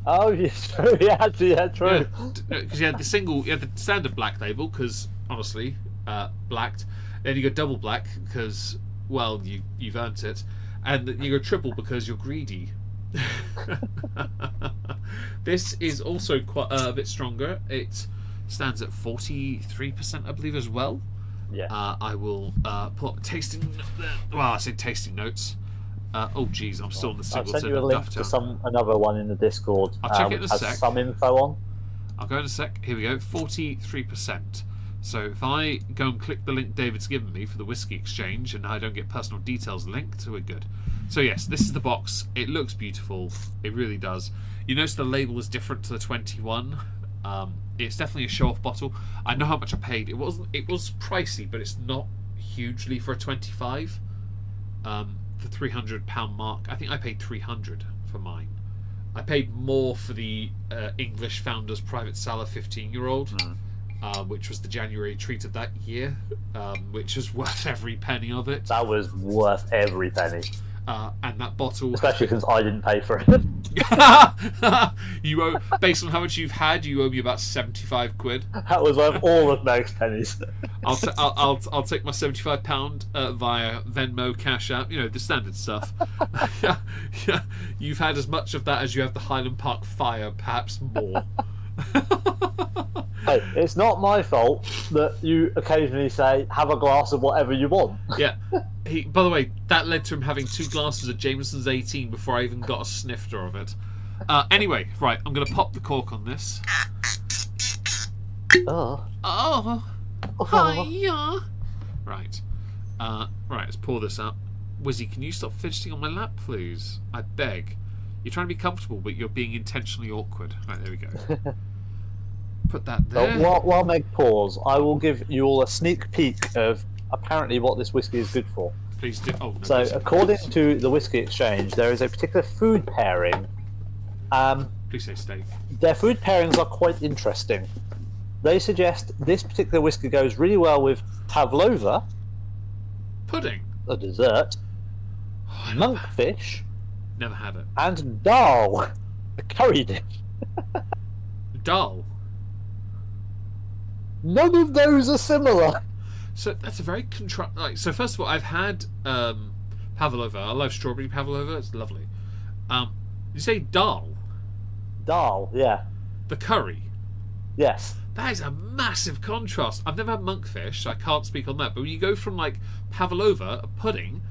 Oh, yes, true. Yeah, true. Because you had the single, you had the standard Black Label, because honestly, blacked. Then you go double black because, well, you've earned it, and you go triple because you're greedy. This is also quite a bit stronger. It stands at 43%, I believe, as well. Yeah. I will put tasting. Well, I said tasting notes. Oh, geez, I'm still on the Singleton. I'll send you a link to another one in the Discord. I'll check it in a sec. Has some info on. I'll go in a sec. Here we go. 43%. So if I go and click the link David's given me for the Whiskey Exchange, and I don't get personal details linked, we're good. So yes, this is the box. It looks beautiful. It really does. You notice the label is different to the 21. It's definitely a show-off bottle. I know how much I paid. It was pricey, but it's not hugely for a 25. The £300 mark. I think I paid £300 for mine. I paid more for the English Founders Private Cellar 15-year-old. Which was the January treat of that year, which was worth every penny of it. That was worth every penny. And that bottle, especially since I didn't pay for it. You owe, based on how much you've had, you owe me about 75 quid. That was worth all of Meg's pennies. I'll take my £75 via Venmo, Cash App, the standard stuff. Yeah, you've had as much of that as you have the Highland Park fire, perhaps more. Hey, it's not my fault that you occasionally say, have a glass of whatever you want. Yeah. By the way, that led to him having 2 glasses of Jameson's 18 before I even got a snifter of it. Anyway, right, I'm going to pop the cork on this. Oh. Hiya. Right. Right, let's pour this out. Wizzy, can you stop fidgeting on my lap, please? I beg. You're trying to be comfortable, but you're being intentionally awkward. Right, there we go. Put that there. While Meg pours, I will give you all a sneak peek of apparently what this whiskey is good for. Please do. Oh, no, so, according to the Whiskey Exchange, there is a particular food pairing. Please say steak. Their food pairings are quite interesting. They suggest this particular whiskey goes really well with pavlova, pudding, a dessert, monkfish, never had it, and dal, a curry dish. Dal. None of those are similar. So that's a very so first of all, I've had pavlova. I love strawberry pavlova. It's lovely. You say dal? Dal, yeah. The curry. Yes. That is a massive contrast. I've never had monkfish, so I can't speak on that. But when you go from like pavlova, a pudding,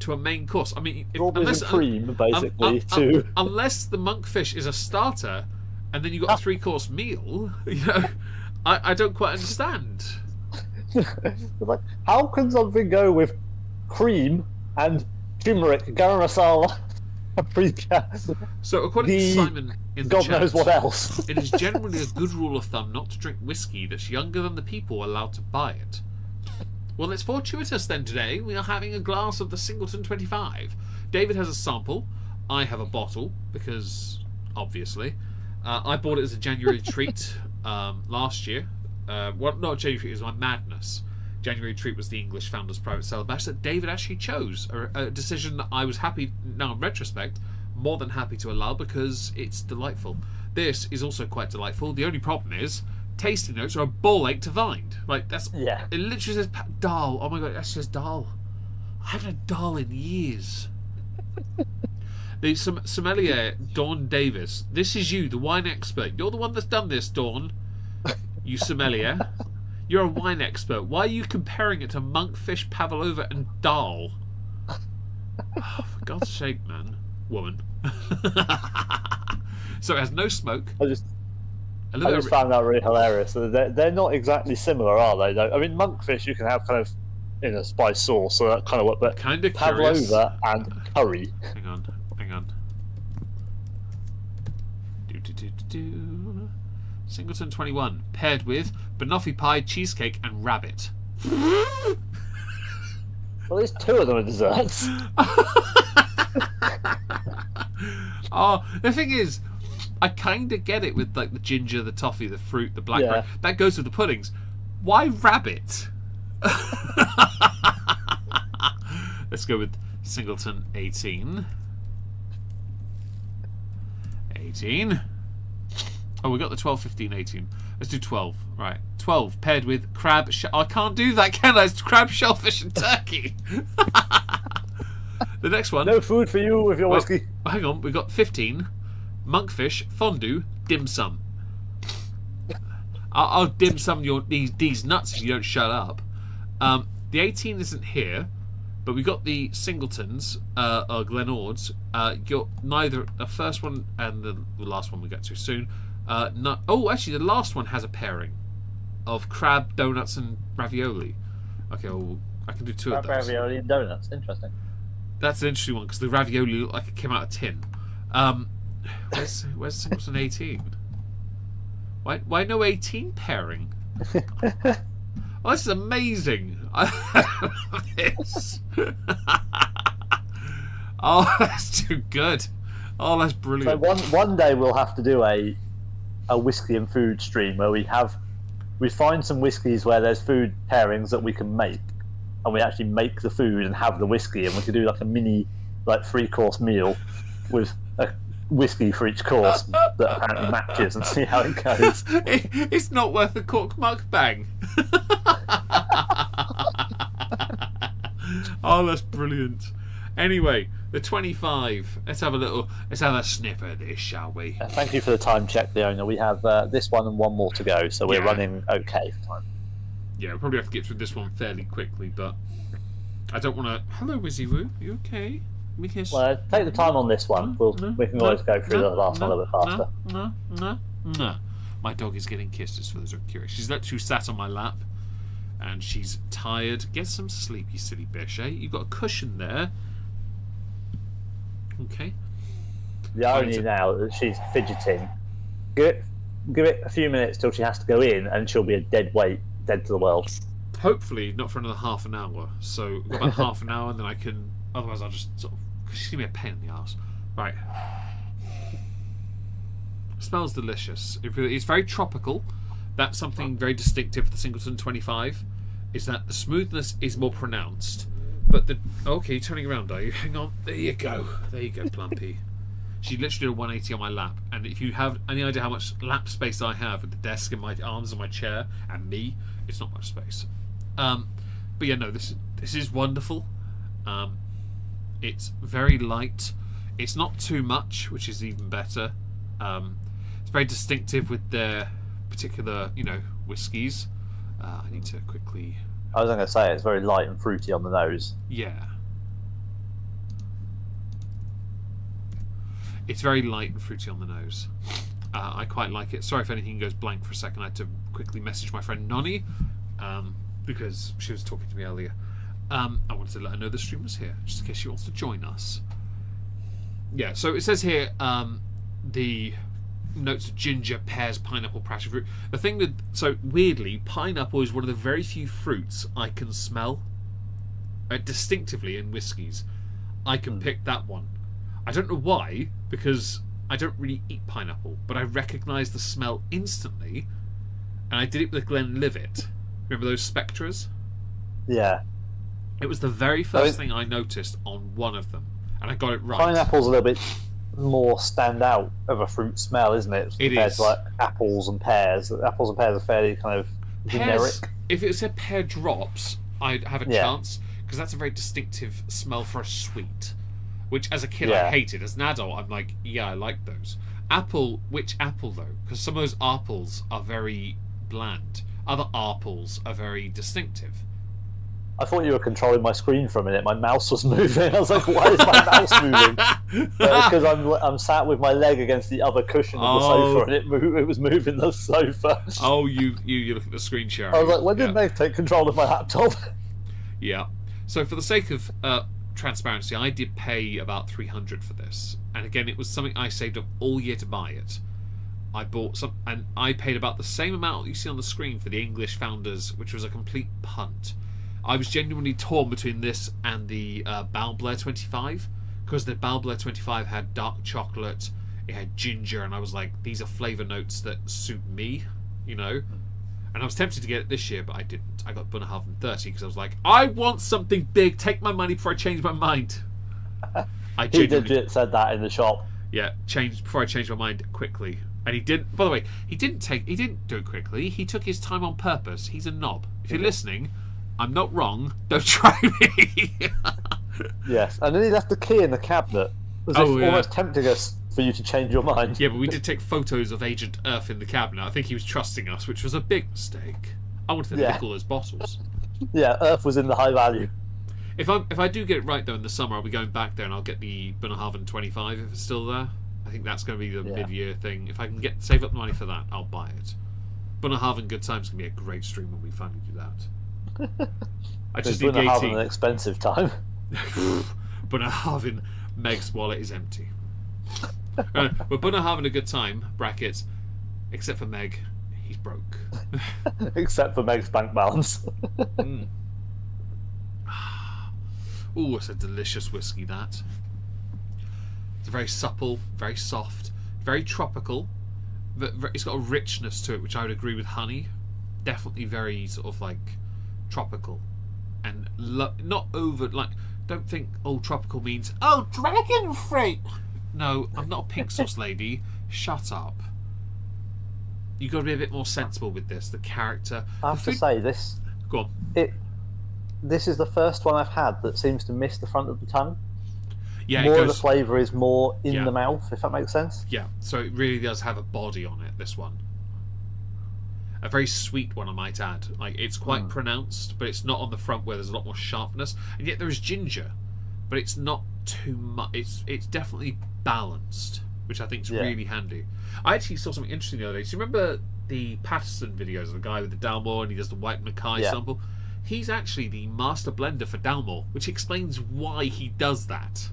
to a main course, I mean, unless cream, basically, too. Unless the monkfish is a starter, and then you've got a 3-course meal, I don't quite understand. Like, how can something go with cream and turmeric, garam masala, paprika? So, according to Simon in the God chat, knows what else. It is generally a good rule of thumb not to drink whiskey that's younger than the people allowed to buy it. Well, it's fortuitous then today. We are having a glass of the Singleton 25. David has a sample. I have a bottle, because, obviously. I bought it as a January treat last year. Well, not a January treat, it was my madness. January treat was the English Founders Private Cellar batch that David actually chose. A decision that I was happy, now in retrospect, more than happy to allow, because it's delightful. This is also quite delightful. The only problem is, tasting notes are a ball ache to find. Like that's Yeah. It literally says dal. Oh my god, that's just dal. I haven't had dal in years. The sommelier Dawn Davis. This is you, the wine expert. You're the one that's done this, Dawn. You sommelier. You're a wine expert. Why are you comparing it to monkfish, pavlova, and dal? Oh, for God's sake, man, woman. So it has no smoke. I just found that really hilarious. So they're not exactly similar, are they? Though I mean, monkfish you can have kind of in a spice sauce, so that kind of what. But kind of curious. pavlova and curry. Hang on. Do. Singleton 21 paired with banoffee pie, cheesecake, and rabbit. Well, there's two of them are desserts. Oh, the thing is, I kind of get it with like the ginger, the toffee, the fruit, the blackberry. Yeah. That goes with the puddings. Why rabbit? Let's go with Singleton 18. 18. Oh, we got the 12, 15, 18. Let's do 12. Right. 12 paired with crab. I can't do that, can I? It's crab, shellfish, and turkey. The next one. No food for you with your whiskey. Hang on. We've got 15. Monkfish, fondue, dim sum. I'll dim sum these nuts if you don't shut up. The 18 isn't here, but we got the Singletons, Glenords. Neither the first one and the last one we get to soon. Actually, the last one has a pairing of crab, donuts, and ravioli. Okay, well, I can do two of those. Ravioli and donuts. Interesting. That's an interesting one because the ravioli looked like it came out of tin. Where's Singleton 18? Why no 18 pairing? Oh, this is amazing. I love this. Oh, that's too good. Oh, that's brilliant. So one day we'll have to do a whiskey and food stream where we find some whiskies where there's food pairings that we can make, and we actually make the food and have the whiskey, and we could do like a mini 3-course meal with a whiskey for each course that apparently matches, and see how it goes. It's not worth the Cork mukbang. Oh, that's brilliant. Anyway, the 25. Let's have a sniff at this, shall we? Thank you for the time check, the owner. We have this one and one more to go, so we're running okay for time. Yeah, we'll probably have to get through this one fairly quickly, but I don't want to. Hello, Wizzy Woo. You okay? Well, take the time on this one. We can always go through the last one a little bit faster. No. My dog is getting kisses for those who are curious. She's literally sat on my lap, and she's tired. Get some sleep, you silly bish, eh? You've got a cushion there. Okay. The irony now that she's fidgeting. Give it a few minutes till she has to go in, and she'll be a dead weight, dead to the world. Hopefully not for another half an hour. So we've got about half an hour, and then I can. Otherwise, I'll just sort of. Because she's gonna be a pain in the arse. Right. Smells delicious. It's very tropical. That's something very distinctive of the Singleton 25. Is that the smoothness is more pronounced. But okay, turning around, are you? Hang on. There you go, Plumpy. She literally did a 180 on my lap, and if you have any idea how much lap space I have with the desk and my arms and my chair and me, it's not much space. But yeah, no, this is wonderful. It's very light. It's not too much, which is even better. It's very distinctive with their particular, whiskies. I need to quickly. I was going to say it's very light and fruity on the nose. Yeah. It's very light and fruity on the nose. I quite like it. Sorry if anything goes blank for a second. I had to quickly message my friend Nonny because she was talking to me earlier. I wanted to let her know the stream was here, just in case she wants to join us. Yeah, so it says here the notes of ginger, pears, pineapple, passion fruit. The thing with weirdly, pineapple is one of the very few fruits I can smell distinctively in whiskies. I can pick that one. I don't know why, because I don't really eat pineapple, but I recognise the smell instantly, and I did it with Glenlivet. Remember those Spectras? Yeah. It was the very first thing I noticed on one of them, and I got it right. Pineapple's a little bit more stand out of a fruit smell, isn't it? It Compared is. to like apples and pears. Apples and pears are fairly kind of generic. If it said pear drops, I'd have a chance, because that's a very distinctive smell for a sweet. Which, as a kid, I hated. As an adult, I'm like, yeah, I like those. Apple, which apple though? Because some of those apples are very bland. Other apples are very distinctive. I thought you were controlling my screen for a minute. My mouse was moving. I was like, why is my mouse moving? But it's because I'm sat with my leg against the other cushion of the sofa, and it was moving the sofa. Oh, you look at the screen share. I was like, when did they take control of my laptop? Yeah. So for the sake of transparency, I did pay about $300 for this, and again, it was something I saved up all year to buy it. I bought some, and I paid about the same amount you see on the screen for the English Founders, which was a complete punt. I was genuinely torn between this and the Balblair 25, because the Balblair 25 had dark chocolate, it had ginger, and I was like, these are flavour notes that suit me, you know. And I was tempted to get it this year, but I didn't. I got Bunnahabhain 30 because I was like, I want something big. Take my money before I change my mind. He legit said that in the shop. Yeah, before I changed my mind quickly. And he didn't. By the way, he didn't do it quickly. He took his time on purpose. He's a knob. If you're listening, I'm not wrong. Don't try me. Yes, and then he left the key in the cabinet. Almost tempting us for you to change your mind. Yeah, but we did take photos of Agent Earth in the cabinet. I think he was trusting us, which was a big mistake. I wanted to nick all those bottles. Yeah, Earth was in the high value. If I do get it right though in the summer, I'll be going back there and I'll get the Bunnahabhain 25 if it's still there. I think that's going to be the mid-year thing. If I can save up the money for that, I'll buy it. Bunnahabhain Good Times can be a great stream when we finally do that. I just need the 18. An expensive time. Bunnahabhain, Meg's wallet is empty. We're Bunnahabhain a good time, brackets, except for Meg, he's broke. Except for Meg's bank balance. Ooh, it's a delicious whiskey, that. It's very supple, very soft, very tropical. But it's got a richness to it, which I would agree with honey. Definitely very sort of like tropical. And not over, like, don't think, tropical means, dragon fruit. No, I'm not a pink sauce lady. Shut up. You've got to be a bit more sensible with this. The character. I have to say, this. Go on. This is the first one I've had that seems to miss the front of the tongue. Yeah, more of the flavour is more in the mouth, if that makes sense. Yeah, so it really does have a body on it, this one. A very sweet one, I might add. Like, it's quite pronounced, but it's not on the front where there's a lot more sharpness. And yet there is ginger, but it's not too much. It's definitely balanced, which I think is really handy. I actually saw something interesting the other day. Do you remember the Patterson videos of the guy with the Dalmore and he does the White Mackay sample? He's actually the master blender for Dalmore, which explains why he does that.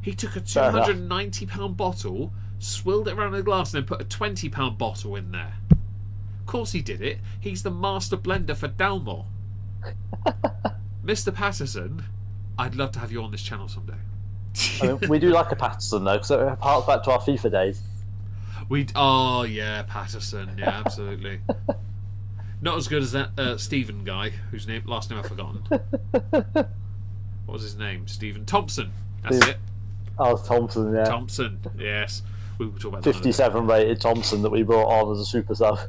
He took a £290 bottle, swilled it around in a glass, and then put a £20 bottle in there. Of course he did it. He's the master blender for Dalmore. Mr. Patterson, I'd love to have you on this channel someday. I mean, we do like a Patterson though, because it harks back to our FIFA days. Patterson, yeah, absolutely. Not as good as that Stephen guy, whose last name I've forgotten. What was his name? Stephen Thompson. That's it. Oh, Thompson, yeah. Thompson, yes. We will talk about 57 rated Thompson that we brought on as a super sub.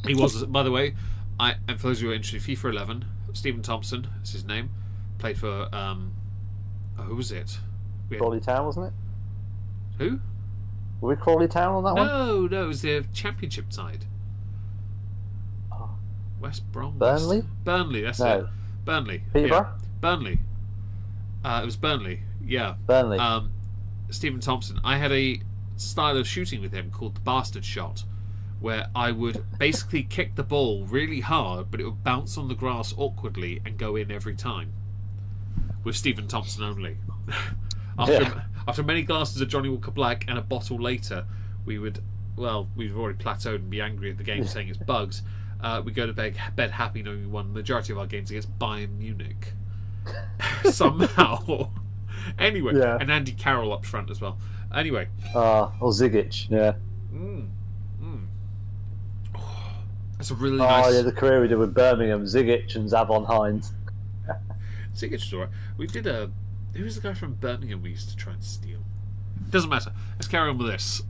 He was, by the way, and for those who are interested, FIFA 11, Stephen Thompson is his name. Played for, who was it? Crawley Town, wasn't it? Who? Were we Crawley Town on that one? No, it was the championship side. Oh. West Brom? Burnley? Burnley, that's it. Burnley. Peterborough? Yeah. Burnley. It was Burnley, yeah. Burnley. Stephen Thompson. I had a style of shooting with him called the bastard shot, where I would basically kick the ball really hard, but it would bounce on the grass awkwardly and go in every time. With Stephen Thompson only. After many glasses of Johnny Walker Black and a bottle later, we've already plateaued and be angry at the game saying it's bugs. We go to bed happy knowing we won the majority of our games against Bayern Munich. Somehow. Anyway, and Andy Carroll up front as well. Anyway. Or Zigic, yeah. That's a really nice... Oh, yeah, the career we did with Birmingham, Zigic and Zavon Hines. Zigic story. We did a... Who was the guy from Birmingham we used to try and steal? Doesn't matter. Let's carry on with this.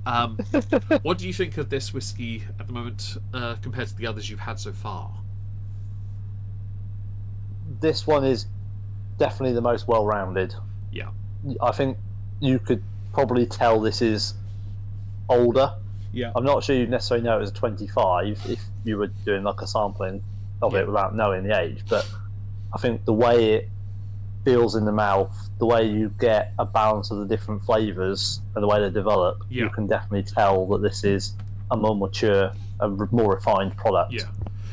What do you think of this whiskey at the moment compared to the others you've had so far? This one is definitely the most well-rounded. Yeah. I think you could probably tell this is older. Yeah. I'm not sure you'd necessarily know it was a 25 if you were doing like a sampling of it without knowing the age, but I think the way it feels in the mouth, the way you get a balance of the different flavours and the way they develop, you can definitely tell that this is a more mature, a more refined product. Yeah.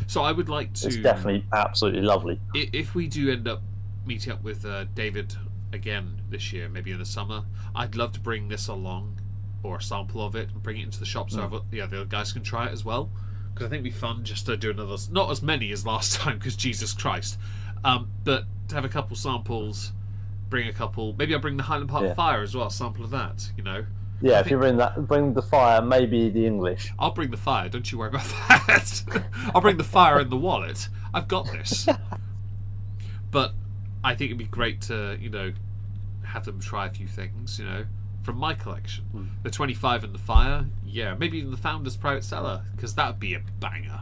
So I would like to... It's definitely absolutely lovely. If we do end up meeting up with David again this year, maybe in the summer, I'd love to bring this along, or a sample of it, and bring it into the shop so the other guys can try it as well. Because I think it'd be fun just to do another... Not as many as last time, because Jesus Christ. But to have a couple samples, bring a couple... Maybe I'll bring the Highland Park Fire as well, a sample of that, you know. Yeah, if you bring the fire, maybe the English. I'll bring the fire, don't you worry about that. I'll bring the fire in the wallet. I've got this. But I think it'd be great to, you know, have them try a few things, you know, from my collection. The 25 and the fire, maybe even the Founder's Private Cellar, because that would be a banger.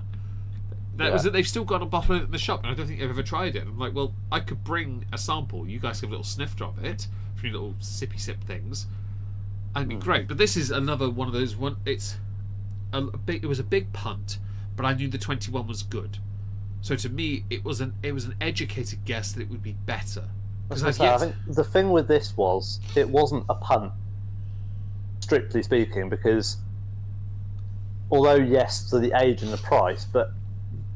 That was it. They've still got a bottle in the shop, and I don't think they've ever tried it. I'm like, well, I could bring a sample. You guys have a little snifter of it, a few little sippy sip things. That'd be great. But this is another one of those. It was a big punt, but I knew the 21 was good. So to me, it was an educated guess that it would be better. I think the thing with this was it wasn't a punt, strictly speaking, because although yes to the age and the price, but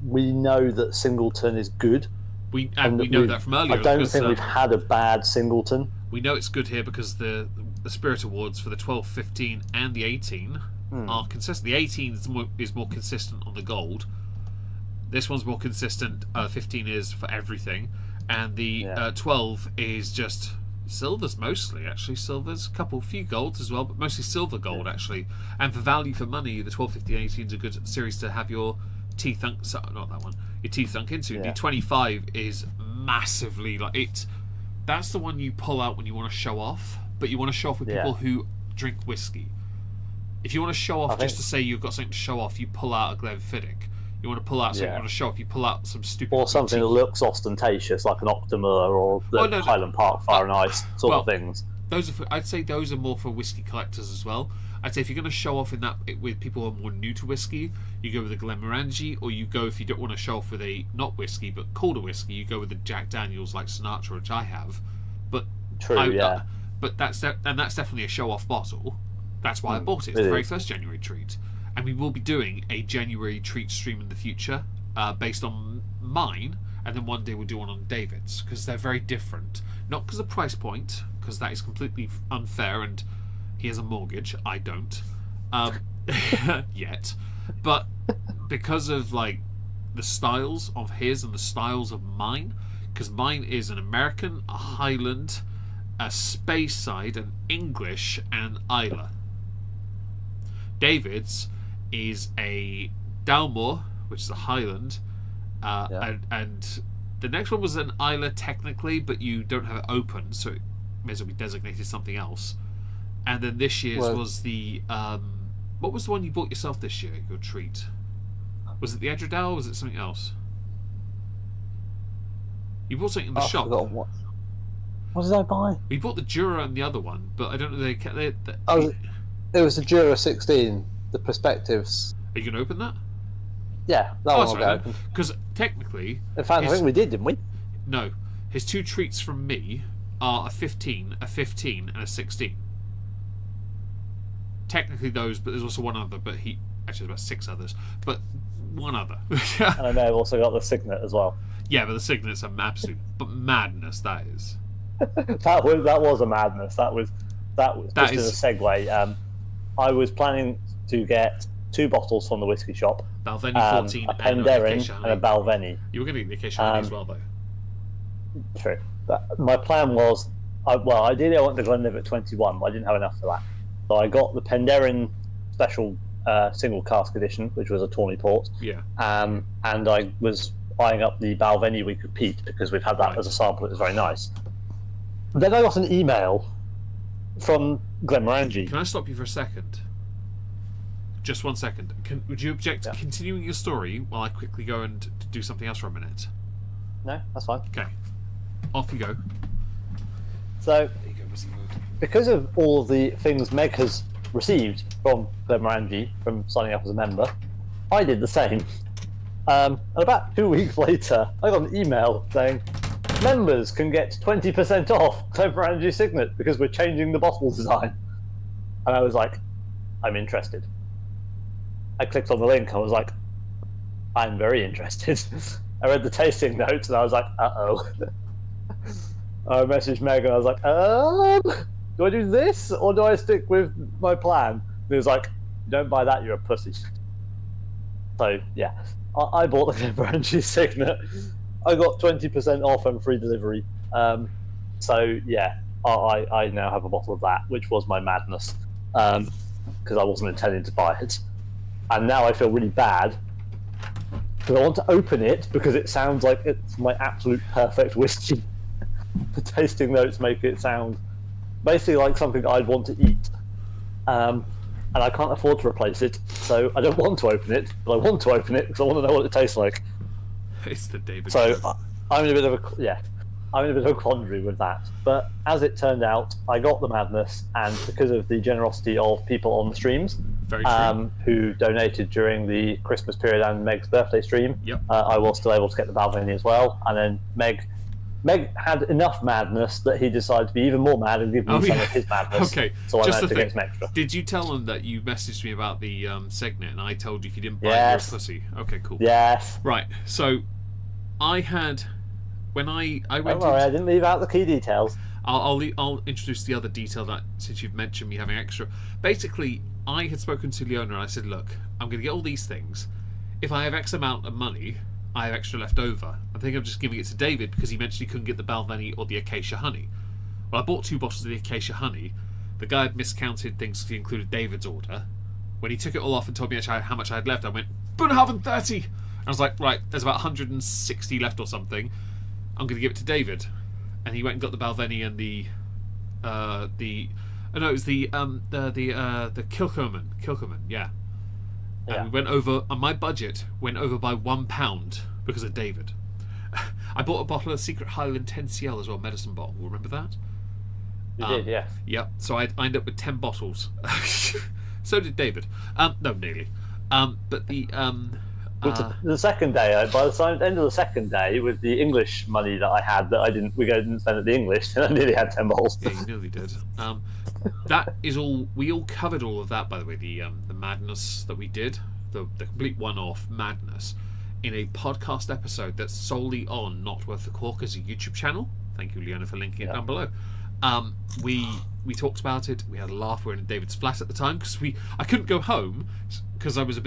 we know that Singleton is good. We know that from earlier. I don't think we've had a bad Singleton. We know it's good here because the Spirit Awards for the 12, 15 and the 18 are consistent. The 18 is more consistent on the gold. This one's more consistent. 15 is for everything, and the 12 is just silvers mostly. Actually, silvers, few golds as well, but mostly silver gold actually. And for value for money, the 12, 15, 18 is a good series to have your teeth sunk. Not that one. Your teeth sunk into. The 25 is massively like it. That's the one you pull out when you want to show off, but you want to show off with people who drink whiskey. If you want to show off just to say you've got something to show off, you pull out a Glenfiddich. You want to pull out something you want to show off, you pull out some stupid... Or something that looks ostentatious, like an Optima or the Highland Park Fire and Ice sort of things. I'd say those are more for whiskey collectors as well. I'd say if you're going to show off with people who are more new to whiskey, you go with a Glenmorangie, or you go, if you don't want to show off with a not whiskey but colder whiskey, you go with a Jack Daniels like Sinatra, which I have. But but that's definitely a show-off bottle. That's why I bought it. It's the very first January treat. And we will be doing a January treat stream in the future based on mine, and then one day we'll do one on David's, because they're very different. Not because of price point, because that is completely unfair, and he has a mortgage, I don't yet, but because of like the styles of his and the styles of mine, because mine is an American, a Highland, a Speyside, an English, and an Islay. David's is a Dalmore, which is a Highland, and the next one was an Islay technically, but you don't have it open, so it may as well be designated something else. And then this year's was the what was the one you bought yourself this year? Your treat, was it the Edredale or was it something else? You bought something in the shop. What did I buy? We bought the Jura and the other one, but I don't know. It was the Jura 16, the Perspectives. Are you going to open that? Yeah, that one will go open. Because technically... In fact, I think we did, didn't we? No. His two treats from me are a 15, and a 16. Technically those, but there's also one other, but actually there's about 6 others, but one other. And I may have also got the Signet as well. Yeah, but the Signet's an absolute madness, that is. that was a madness. That was just as a segue. I was planning to get 2 bottles from the whiskey shop. Balvenie 14 a Penderyn and a Balvenie. You were going to get the Acacia as well, though. True. But my plan was, ideally I want the Glenlivet 21, but I didn't have enough for that. So I got the Penderyn special single cask edition, which was a tawny port. Yeah. And I was eyeing up the Balvenie we could peat, because we've had that as a sample. It was very nice. Then I got an email from Glenmorangie. Can I stop you for a second? Just 1 second. Would you object to continuing your story while I quickly go and do something else for a minute? No, that's fine. Okay. Off you go. So, because of all of the things Meg has received from Glenmorangie from signing up as a member, I did the same. And about 2 weeks later, I got an email saying, members can get 20% off Glenmorangie Signet because we're changing the bottle design. And I was like, I'm interested. I clicked on the link. I was like, I'm very interested. I read the tasting notes and I was like, uh-oh. I messaged Meg and I was like, do I do this or do I stick with my plan? And he was like, don't buy that, you're a pussy. So, yeah. I bought the Glenmorangie Signet. I got 20% off and free delivery. So, yeah, I now have a bottle of that, which was my madness. Because I wasn't intending to buy it. And now I feel really bad because I want to open it because it sounds like it's my absolute perfect whiskey. The tasting notes make it sound basically like something I'd want to eat. And I can't afford to replace it, so I don't want to open it, but I want to open it because I want to know what it tastes like. It's the David. So I'm in a bit of a quandary with that. But as it turned out, I got the madness, and because of the generosity of people on the streams, who donated during the Christmas period and Meg's birthday stream, I was still able to get the Balvenie as well. And then Meg had enough madness that he decided to be even more mad and give me some of his madness. Okay, so I managed to get some extra. Did you tell him that you messaged me about the Signet and I told you if you didn't buy it, you're a pussy? Okay, cool. Yes. Right, so I had... When I went... Don't worry, I didn't leave out the key details. I'll introduce the other detail that, since you've mentioned me having extra. Basically, I had spoken to Leona and I said, look, I'm going to get all these things. If I have X amount of money, I have extra left over. I think I'm just giving it to David because he mentioned he couldn't get the Balvenie or the Acacia Honey. Well, I bought 2 bottles of the Acacia Honey. The guy had miscounted things because he included David's order. When he took it all off and told me how much I had left, I went, but I haven't 30! I was like, right, there's about 160 left or something. I'm going to give it to David. And he went and got the Balvenie and the Kilkerman, yeah. And we went over, and my budget went over by £1 because of David. I bought a bottle of Secret Highland 10cl as well, medicine bottle. Remember that? You did, yeah. Yeah, so I ended up with 10 bottles. So did David. No, nearly. But the second day, by the end of the second day, with the English money that I had that we didn't spend at the English, I nearly had 10 bottles. Yeah, you nearly did. That is all. We all covered all of that, by the way. The madness that we did, the complete one-off madness, in a podcast episode that's solely on Not Worth the Cork as a YouTube channel. Thank you, Leona, for linking it down below. We talked about it. We had a laugh. We were in David's flat at the time because I couldn't go home because I was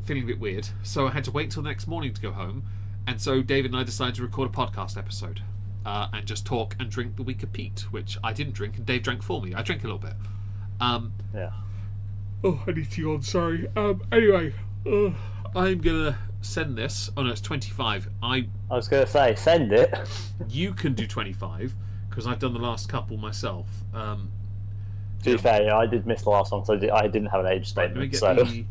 feeling a bit weird, so I had to wait till the next morning to go home, and so David and I decided to record a podcast episode and just talk and drink the week of Pete, which I didn't drink and Dave drank for me. I drank a little bit. Oh, I need to yawn, sorry. Anyway, I'm gonna send this. Oh no, it's 25. I was gonna say, send it. You can do 25 because I've done the last couple myself. To be fair, I did miss the last one, so I didn't have an age statement. Let me get the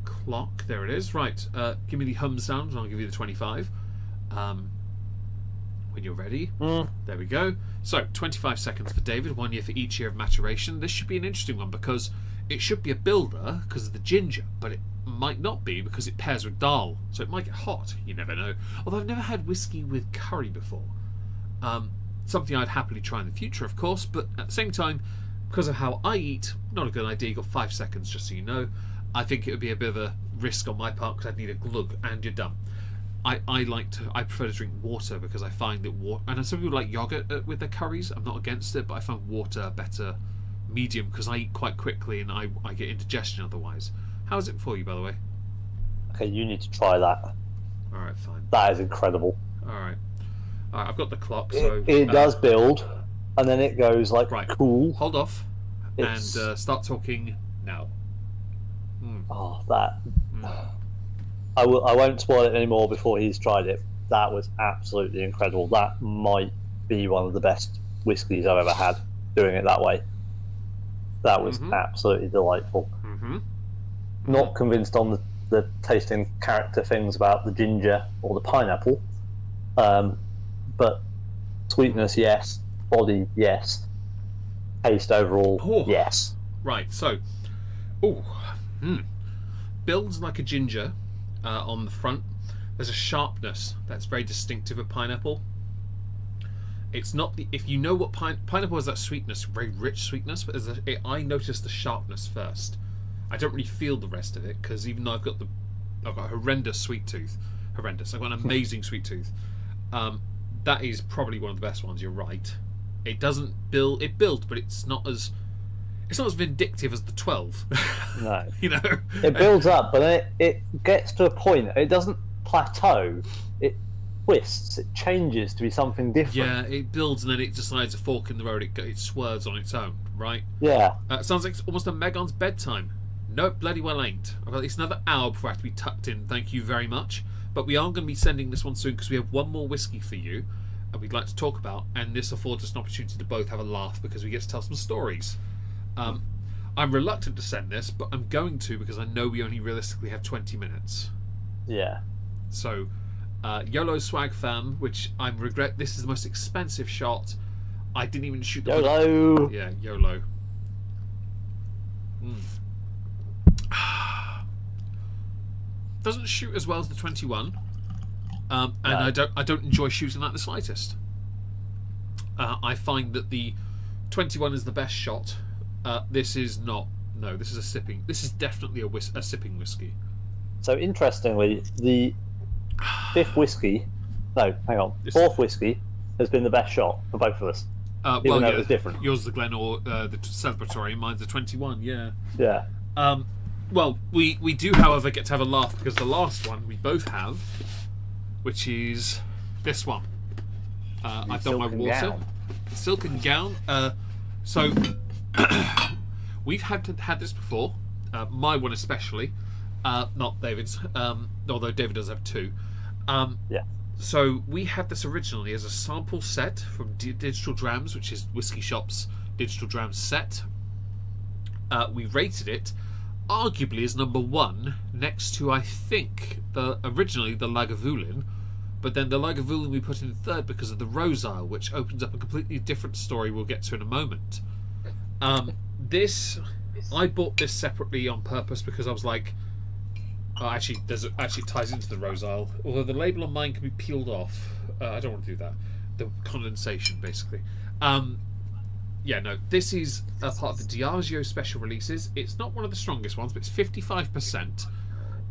clock. There it is. Right. Give me the hum sound and I'll give you the 25. When you're ready. There we go. So 25 seconds for David, 1 year for each year of maturation. This should be an interesting one because it should be a builder because of the ginger, but it might not be because it pairs with dal, so it might get hot. You never know. Although I've never had whiskey with curry before. Something I'd happily try in the future, of course, but at the same time, because of how I eat, not a good idea. You've got 5 seconds, just so you know. I think it would be a bit of a risk on my part because I'd need a glug and you're done. I prefer to drink water because I find that water, and some people like yogurt with their curries. I'm not against it, but I find water better medium because I eat quite quickly and I get indigestion otherwise. How is it for you, by the way? Okay, you need to try that. Alright, fine. That is incredible. Alright, I've got the clock, so... It does build, and then it goes like, cool. Hold off, and start talking now. Oh, that... I won't spoil it anymore before he's tried it. That was absolutely incredible. That might be one of the best whiskies I've ever had, doing it that way. That was absolutely delightful. Not convinced on the tasting character things about the ginger or the pineapple, but sweetness, yes. Body, yes. Taste overall, yes. Right, so, builds like a ginger on the front. There's a sharpness that's very distinctive of pineapple. It's not if you know what pineapple has that sweetness, very rich sweetness, but I noticed the sharpness first. I don't really feel the rest of it because even though I've got a horrendous sweet tooth, I've got an amazing sweet tooth. That is probably one of the best ones. You're right. It doesn't build. It builds, but it's not as vindictive as the 12. No, it builds up, but it gets to a point. It doesn't plateau. It twists. It changes to be something different. Yeah, it builds and then it decides a fork in the road. It swerves on its own, right? Yeah. It sounds like it's almost a Omegon's bedtime. No, bloody well ain't. I've got at least another hour before I have to be tucked in. Thank you very much. But we are going to be sending this one soon because we have one more whiskey for you and we'd like to talk about, and this affords us an opportunity to both have a laugh because we get to tell some stories. I'm reluctant to send this, but I'm going to because I know we only realistically have 20 minutes. Yeah. So, YOLO Swag Fam, which I regret, this is the most expensive shot. I didn't even shoot the YOLO! Yeah, YOLO. Doesn't shoot as well as the 21. And no. I don't enjoy shooting that the slightest. I find that the 21 is the best shot. This is not. No, this is a sipping. This is definitely a sipping whiskey. So interestingly, the fourth whiskey has been the best shot for both of us. Even though it was different. Yours is the Glen or the celebratory. Mine's the 21. Yeah. Yeah. Well, we do, however, get to have a laugh because the last one we both have, which is this one. I've done my water. The silken gown. So we've had this before. My one especially. Not David's. Although David does have two. Yeah. So we had this originally as a sample set from Digital Drams, which is Whiskey Shop's Digital Drams set. We rated it arguably as number one, next to, I think, originally the Lagavulin, but then the Lagavulin we put in third because of the Rosile, which opens up a completely different story we'll get to in a moment. I bought this separately on purpose because I was like, actually it ties into the Rosile, although the label on mine can be peeled off. I don't want to do that. The condensation, basically. Yeah, no, this is a part of the Diageo special releases. It's not one of the strongest ones, but it's 55%.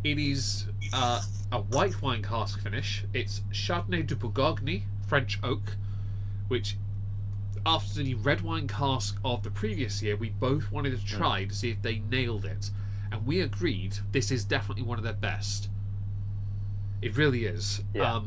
It is a white wine cask finish. It's Chardonnay du Bourgogne, French oak, which after the red wine cask of the previous year, we both wanted to try to see if they nailed it. And we agreed this is definitely one of their best. It really is. Yeah.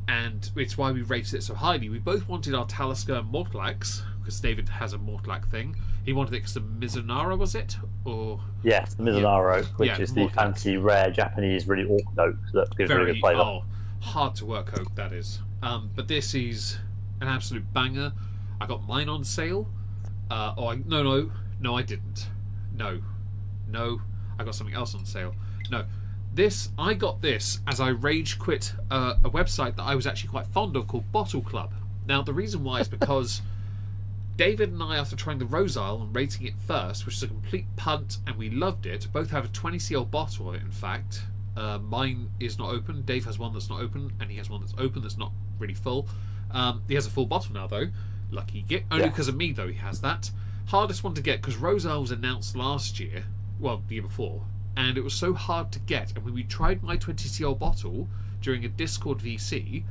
And it's why we rated it so highly. We both wanted our Talisker and Mortlax, because David has a Mortlax thing. He wanted it because of Mizunara, was it? Or yes, the Mizunara oak, which is the fancy, rare Japanese, really awkward oak that gives really good flavour. Oh, hard to work oak, that is. But this is an absolute banger. I got mine on sale. No, I didn't. No, I got something else on sale. No. I got this as I rage quit a website that I was actually quite fond of called Bottle Club. Now, the reason why is because David and I, after trying the Rosile and rating it first, which is a complete punt, and we loved it, both have a 20cl bottle of it, in fact. Mine is not open. Dave has one that's not open, and he has one that's open that's not really full. He has a full bottle now, though. Lucky git. Only because of me, though, he has that. Hardest one to get, because Rosile was announced last year. Well, the year before. And it was so hard to get. And when we tried my 20cl bottle during a Discord VC,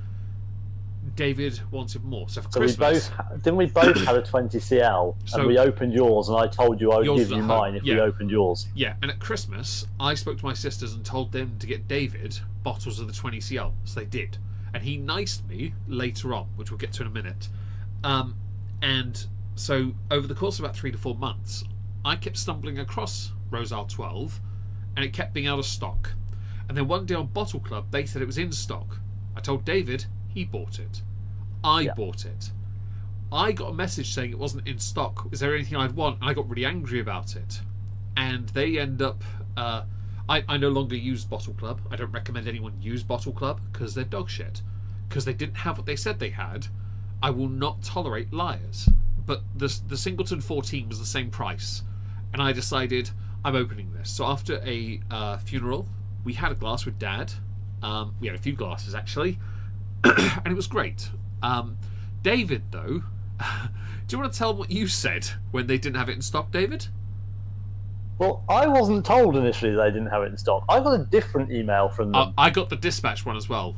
David wanted more. So for Christmas, didn't we both have a 20cl? And we opened yours, and I told you I would give you mine if we opened yours. Yeah, and at Christmas, I spoke to my sisters and told them to get David bottles of the 20cl. So they did. And he niced me later on, which we'll get to in a minute. And so over the course of about 3 to 4 months, I kept stumbling across Rosile 12, and it kept being out of stock. And then one day on Bottle Club, they said it was in stock. I told David, he bought it. I bought it. I got a message saying it wasn't in stock. Is there anything I'd want? And I got really angry about it. And they end up... I no longer use Bottle Club. I don't recommend anyone use Bottle Club because they're dog shit. Because they didn't have what they said they had. I will not tolerate liars. But the Singleton 14 was the same price. And I decided I'm opening this. So after a funeral, we had a glass with Dad. We had a few glasses, actually. And it was great. David, though... do you want to tell them what you said when they didn't have it in stock, David? Well, I wasn't told initially they didn't have it in stock. I got a different email from them. I got the dispatch one as well.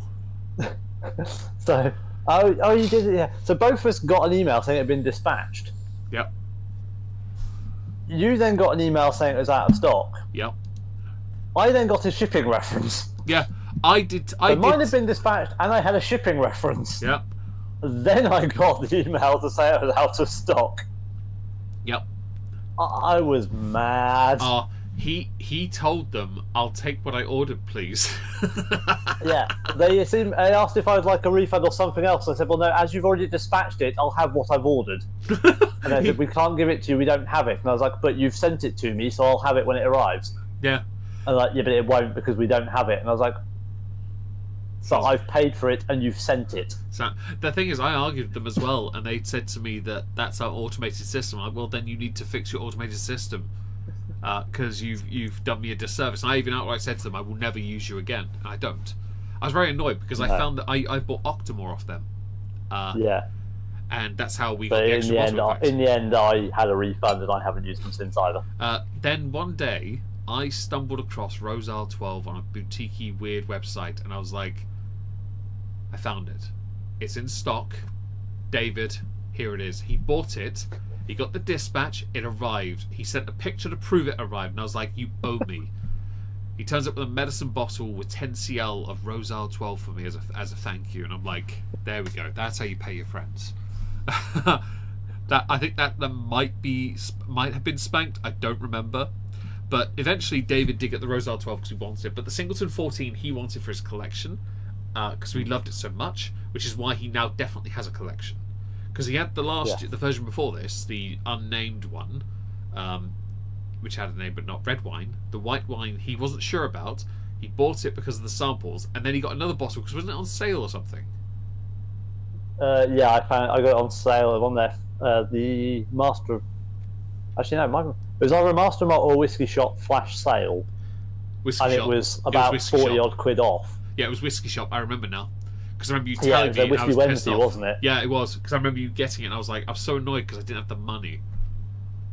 So, you did it, yeah. So both of us got an email saying it had been dispatched. Yep. You then got an email saying it was out of stock. Yep. I then got a shipping reference. Yeah, I did. Mine had been dispatched, and I had a shipping reference. Yep. Then I got the email to say it was out of stock. Yep. I was mad. He told them, "I'll take what I ordered, please." Yeah, they asked if I'd like a refund or something else. I said, "Well, no, as you've already dispatched it, I'll have what I've ordered." And they said, "We can't give it to you. We don't have it." And I was like, "But you've sent it to me, so I'll have it when it arrives." Yeah. And like, "Yeah, but it won't because we don't have it." And I was like, "So I've paid for it and you've sent it." So the thing is, I argued with them as well, and they said to me that that's our automated system. I'm like, well, then you need to fix your automated system because you've done me a disservice. And I even outright said to them, I will never use you again. And I don't. I was very annoyed because I found that I bought Octomore off them. Yeah. And that's how we But got the extra bottle. in the end, I had a refund and I haven't used them since either. Then one day, I stumbled across Rosal 12 on a boutique-y weird website, and I was like, I found it. It's in stock. David, here it is. He bought it. He got the dispatch. It arrived. He sent a picture to prove it arrived, and I was like, you owe me. He turns up with a medicine bottle with 10 cl of Rosal 12 for me as a thank you, and I'm like, there we go. That's how you pay your friends. I think that might have been spanked. I don't remember. But eventually David did get the Rosal 12 because he wanted it. But the Singleton 14 he wanted for his collection because we loved it so much, which is why he now definitely has a collection. Because he had the version before this, the unnamed one, which had a name but not red wine. The white wine he wasn't sure about. He bought it because of the samples, and then he got another bottle because wasn't it on sale or something? Yeah, I got it on sale. On there, the Master of... Actually, no, it was either a Master or a Whisky Shop flash sale. Whisky Shop. It was about 40 odd quid off. Yeah, it was Whisky Shop. I remember now. Because I remember you telling me. Yeah, it was Whisky Wednesday, wasn't it? Yeah, it was. Because I remember you getting it, and I was like, I was so annoyed because I didn't have the money.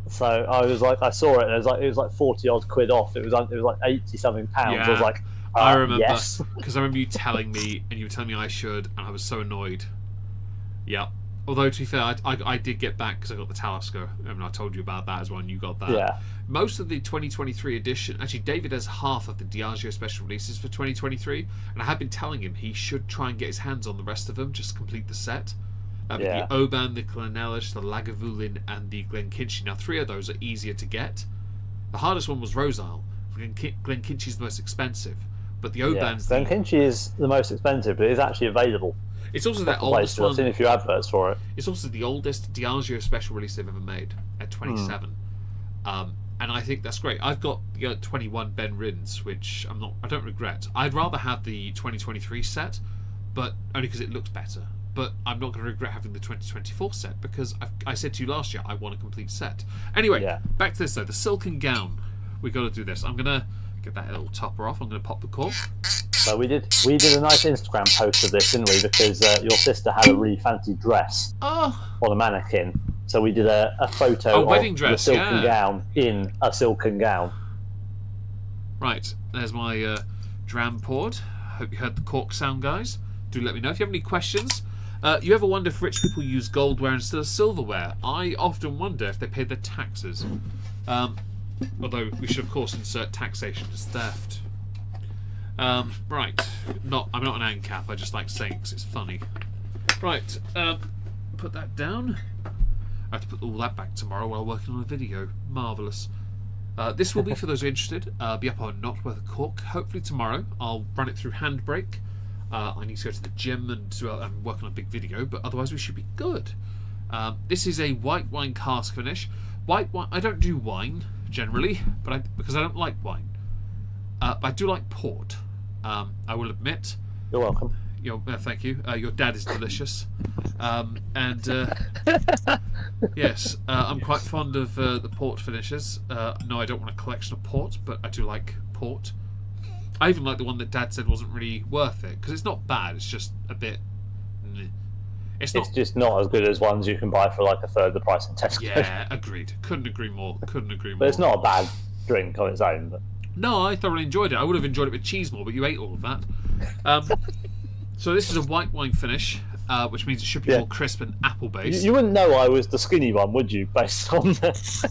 So I was like, I saw it, and it was like 40 odd quid off. It was like 80 something pounds. Yeah, I was like, I remember yes. Because I remember you telling me, and you were telling me I should, and I was so annoyed. Yeah. Although, to be fair, I did get back because I got the Talisker. I mean, I told you about that as well, and you got that. Yeah. Most of the 2023 edition... Actually, David has half of the Diageo special releases for 2023, and I have been telling him he should try and get his hands on the rest of them, just to complete the set. The Oban, the Glenellish, the Lagavulin, and the Glenkinchie. Now, 3 of those are easier to get. The hardest one was Rosal. Glenkinchie is the most expensive, but the Oban's... Glenkinchie is the most expensive, but it is actually available. It's also their oldest one. I've seen a few adverts for it. It's also the oldest Diageo special release they've ever made at 27. And I think that's great. I've got the 21 Ben Rins, which I don't regret. I'd rather have the 2023 set, but only because it looks better. But I'm not going to regret having the 2024 set because I said to you last year I want a complete set. Anyway, back to this though. The silken gown. We've got to do this. I'm going to get that little topper off. I'm going to pop the cork. So we did a nice Instagram post of this, didn't we? Because your sister had a really fancy dress on a mannequin. So we did a photo of the silken gown in a silken gown. Right, there's my dram poured. Hope you heard the cork sound, guys. Do let me know if you have any questions. You ever wonder if rich people use goldware instead of silverware? I often wonder if they pay their taxes. Although we should, of course, insert taxation as theft. Right. I'm not an ANCAP, I just like saying it because it's funny. Right, put that down. I have to put all that back tomorrow while working on a video. Marvellous. This will be, for those who are interested, be up on Not Worth a Cork. Hopefully tomorrow I'll run it through Handbrake. I need to go to the gym and I'm working on a big video, but otherwise we should be good. This is a white wine cask finish. White wine. I don't do wine generally, because I don't like wine. I do like port. I will admit. You're welcome. Thank you. Your dad is delicious, yes, I'm quite fond of the port finishes. No, I don't want a collection of port, but I do like port. I even like the one that Dad said wasn't really worth it because it's not bad. It's just a bit. It's just not as good as ones you can buy for like a third the price in Tesco. Yeah, agreed. Couldn't agree more. But it's not a bad drink on its own. But... No, I thoroughly enjoyed it. I would have enjoyed it with cheese more, but you ate all of that. So this is a white wine finish, which means it should be more crisp and apple based. You wouldn't know I was the skinny one, would you? Based on the...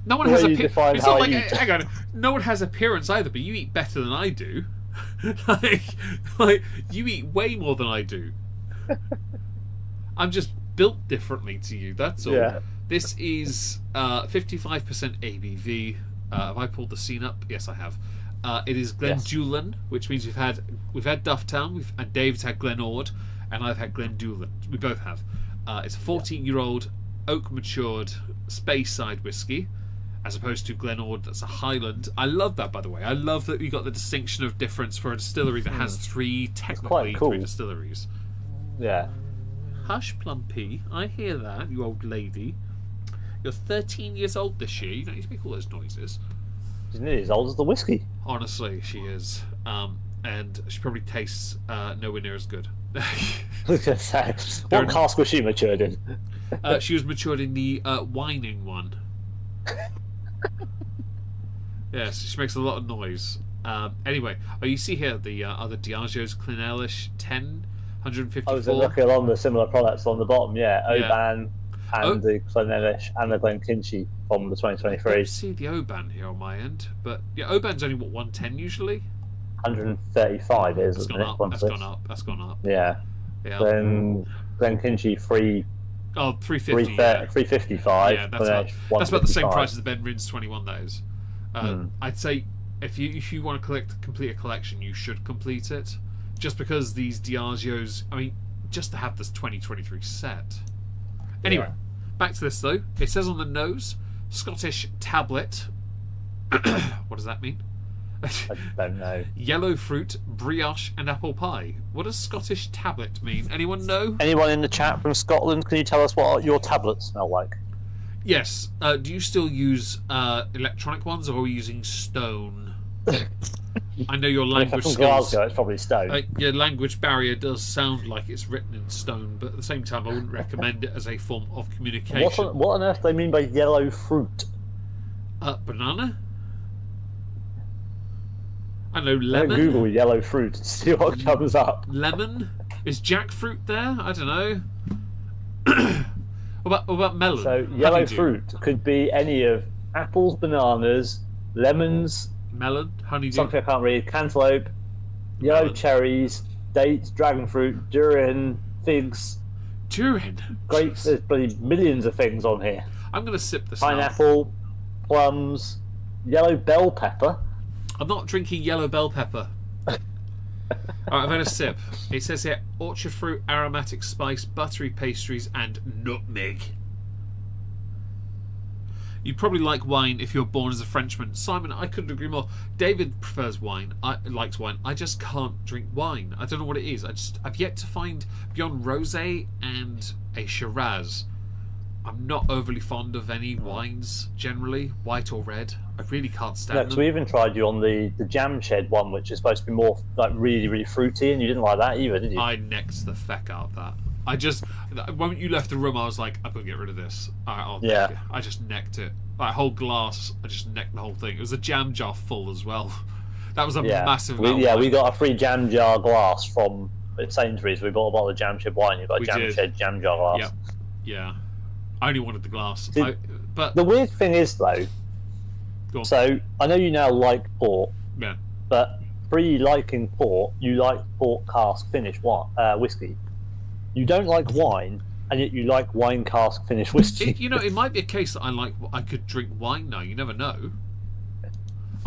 No one has appearance. It's not like, hang on, no one has appearance either, but you eat better than I do. like you eat way more than I do. I'm just built differently to you. That's all. Yeah. This is 55% ABV. Have I pulled the scene up? Yes, I have. It is Glendullan, which means we've had Dufftown, and Dave's had Glenord, and I've had Glendullan. We both have. It's a 14-year-old oak matured Speyside whiskey, as opposed to Glenord, that's a Highland. I love that, by the way. I love that we got the distinction of difference for a distillery that has three distilleries. Yeah. Hush, Plumpy. I hear that, you old lady. You're 13 years old this year. You don't need to make all those noises. She's nearly as old as the whiskey. Honestly, she is. And she probably tastes nowhere near as good. What cask was she matured in? She was matured in the whining one. Yes, she makes a lot of noise. Anyway, you see here the other Diageo's Clynelish 10, 154. I was looking along the similar products on the bottom, Oban and the Clynelish and the Glenkinchie from the 2023. I don't see the Oban here on my end, but Oban's only 110 usually. 135 is, isn't it? That's gone up. Yeah. Then Glenkinchie 350. 355. Yeah, that's about the same price as the Ben Rins 21. That is. I'd say if you want to complete a collection, you should complete it. Just because these Diageos, I mean, just to have this 2023 set. Anyway, back to this though. It says on the nose, Scottish tablet. What does that mean? I don't know. Yellow fruit, brioche, and apple pie. What does Scottish tablet mean? Anyone know? Anyone in the chat from Scotland? Can you tell us what your tablets smell like? Yes. Do you still use electronic ones, or are we using stone? I know your language from skills. Glasgow, it's probably stone. Your language barrier does sound like it's written in stone, but at the same time, I wouldn't recommend it as a form of communication. What on earth do they mean by yellow fruit? Banana? I know lemon. Google yellow fruit and see what comes up. Lemon? Is jackfruit there? I don't know. What about melon? So yellow fruit could be any of apples, bananas, lemons, melon, honeydew. Something I can't read. Cantaloupe, yellow cherries, dates, dragon fruit, durian, figs. Durian? Grapes. There's bloody millions of things on here. I'm going to sip this. Pineapple, plums, yellow bell pepper. I'm not drinking yellow bell pepper. Alright, I've had a sip. It says here orchard fruit, aromatic spice, buttery pastries, and nutmeg. You'd probably like wine if you're born as a Frenchman. Simon, I couldn't agree more. David prefers wine. Likes wine. I just can't drink wine. I don't know what it is. I've yet to find, beyond rosé and a Shiraz, I'm not overly fond of any wines generally, white or red. I really can't stand them. We even tried you on the Jam Shed one, which is supposed to be more like really, really fruity, and you didn't like that either, did you? I necked the feck out of that. The moment you left the room, I was like, I'm going to get rid of this. I'll neck it. I just necked it. That whole glass, I just necked the whole thing. It was a jam jar full as well. That was a massive amount. We got a free jam jar glass from Sainsbury's. We bought a bottle of Jam Shed wine. You got a Jam Shed jam jar glass. Yep. Yeah. I only wanted the glass. But the weird thing is, though, so I know you now like port, but pre-liking port, you like port cask finish whiskey. You don't like wine, and yet you like wine cask finish whiskey. It might be a case that I could drink wine now. You never know.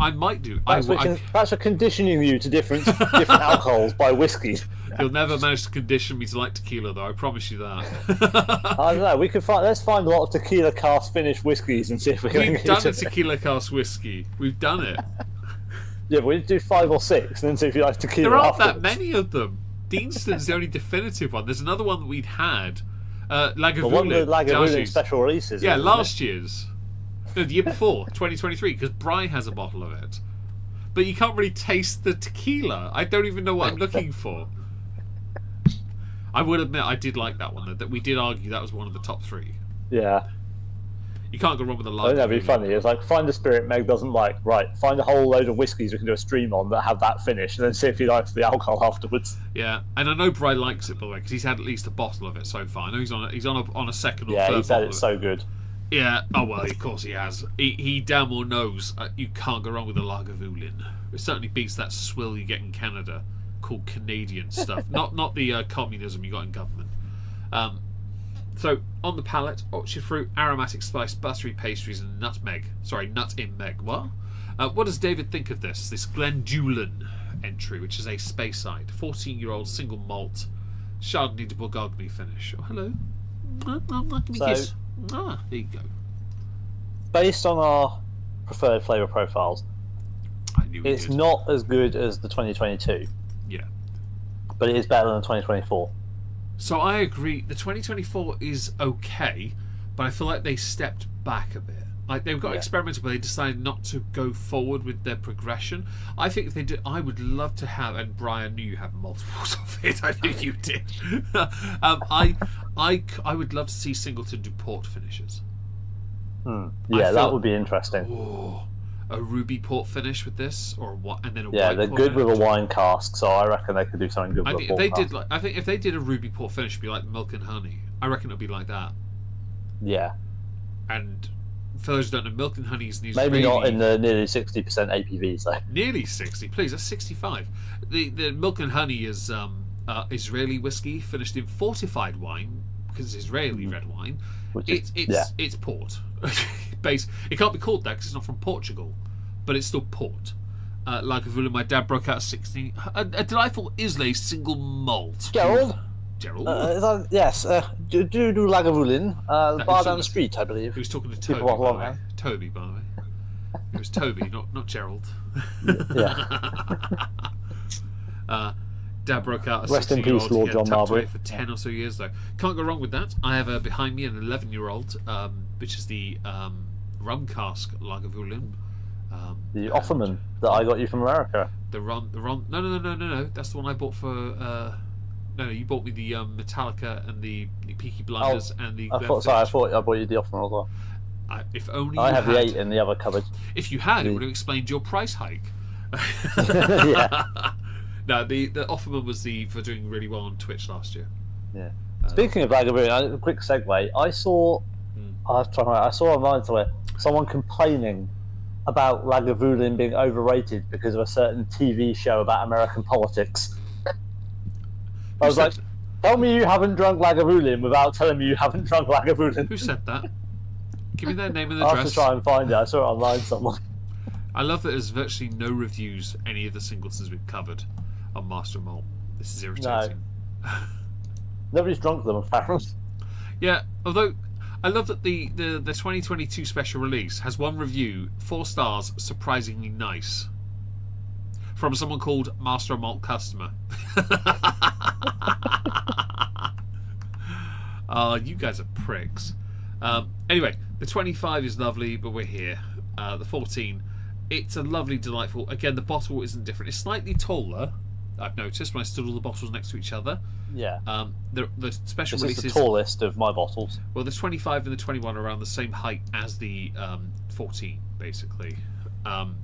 I might do. That's for conditioning you to different alcohols by whiskey. You'll never manage to condition me to like tequila, though. I promise you that. I don't know. We could find. Let's find a lot of tequila cask finished whiskies and see if we can. We've done a tequila cask whiskey. We've done it. Yeah, but we do 5 or 6, and then see if you like tequila. There aren't afterwards. that many of them. Deanston's the only definitive one. There's another one that we'd had. Lagavulin. The one with Lagavulin special releases. Yeah, isn't last it? year's. No, the year before, 2023, because Bry has a bottle of it. But you can't really taste the tequila. I don't even know what I'm looking for. I would admit I did like that one, though, that we did argue that was one of the top 3. Yeah. You can't go wrong with a I lager. think that'd be funny. It's like, find a spirit Meg doesn't like. Right, find a whole load of whiskies we can do a stream on that have that finish, and then see if he likes the alcohol afterwards. Yeah, and I know Bry likes it, by the way, because he's had at least a bottle of it so far. I know he's on a second or Yeah, third he said bottle it's of so good. Yeah, oh well, of course he has. He damn well knows you can't go wrong with a Lagavulin. It certainly beats that swill you get in Canada, called Canadian stuff. not the communism you got in government. So on the palate, orchard fruit, aromatic spice, buttery pastries, and nutmeg. Sorry, nut in meg. What? What does David think of this Glendulin entry, which is a Speyside 14-year-old single malt Chardonnay de Bourgogne finish? Oh, hello. Give me a kiss. There you go. Based on our preferred flavour profiles, I knew it's not as good as the 2022. Yeah. But it is better than the 2024. So I agree. The 2024 is okay, but I feel like they stepped back a bit. Like they've got experimental, but they decided not to go forward with their progression. I think if they did, I would love to have. And Brian, knew you have multiples of it. I knew you did. I would love to see Singleton do port finishes. Yeah, that would be interesting. Oh, a ruby port finish with this, or what? And then a yeah, white they're port good finish. with a wine cask, so I reckon they could do something good with a port cask. I think if they did a ruby port finish, it'd be like milk and honey. I reckon it'd be like that. Yeah. And for those who don't know, milk and honey is maybe not in the nearly 60% APV. So nearly 60. Please, that's 65. The milk and honey is Israeli whiskey finished in fortified wine because it's Israeli red wine. It's port. It can't be called that because it's not from Portugal, but it's still port. Lagavulin, my dad broke out 16. A delightful Islay single malt. Gerald. Yes. Do Lagavulin. The bar down the street, I believe. He was talking to Toby, by the way. Toby, by the way. It was Toby, not Gerald. Yeah. Dad broke out a Rest in peace, Lord John Marbury. For 10 or so years, though. Can't go wrong with that. I have behind me an 11-year-old, which is the rum cask Lagavulin. The Offerman that I got you from America. The rum. No. That's the one I bought for. No, you bought me the Metallica and the Peaky Blinders and the. I thought I bought you the Offerman as well. If only I you have had, the 8 in the other cupboard. If you had, it would have explained your price hike. Yeah. No, the Offerman was for doing really well on Twitch last year. Yeah. Speaking of Lagavulin, a quick segue. I saw online somewhere someone complaining about Lagavulin being overrated because of a certain TV show about American politics. I was like, tell me you haven't drunk Lagavulin without telling me you haven't drunk Lagavulin. Who said that? Give me their name and I'll address. have to try and find it. I saw it online somewhere. I love that there's virtually no reviews of any of the Singletons we've covered on Master Malt. This is irritating. No. Nobody's drunk them, apparently. Yeah, although I love that the 2022 special release has one review, 4 stars, surprisingly nice, from someone called Master Malt Customer. You guys are pricks. Anyway, the 25 is lovely, but we're here. The 14, it's a lovely, delightful. Again, the bottle isn't different. It's slightly taller, I've noticed, when I stood all the bottles next to each other. Yeah. The special this releases. is the tallest of my bottles. Well, the 25 and the 21 are around the same height as the 14, basically. I'll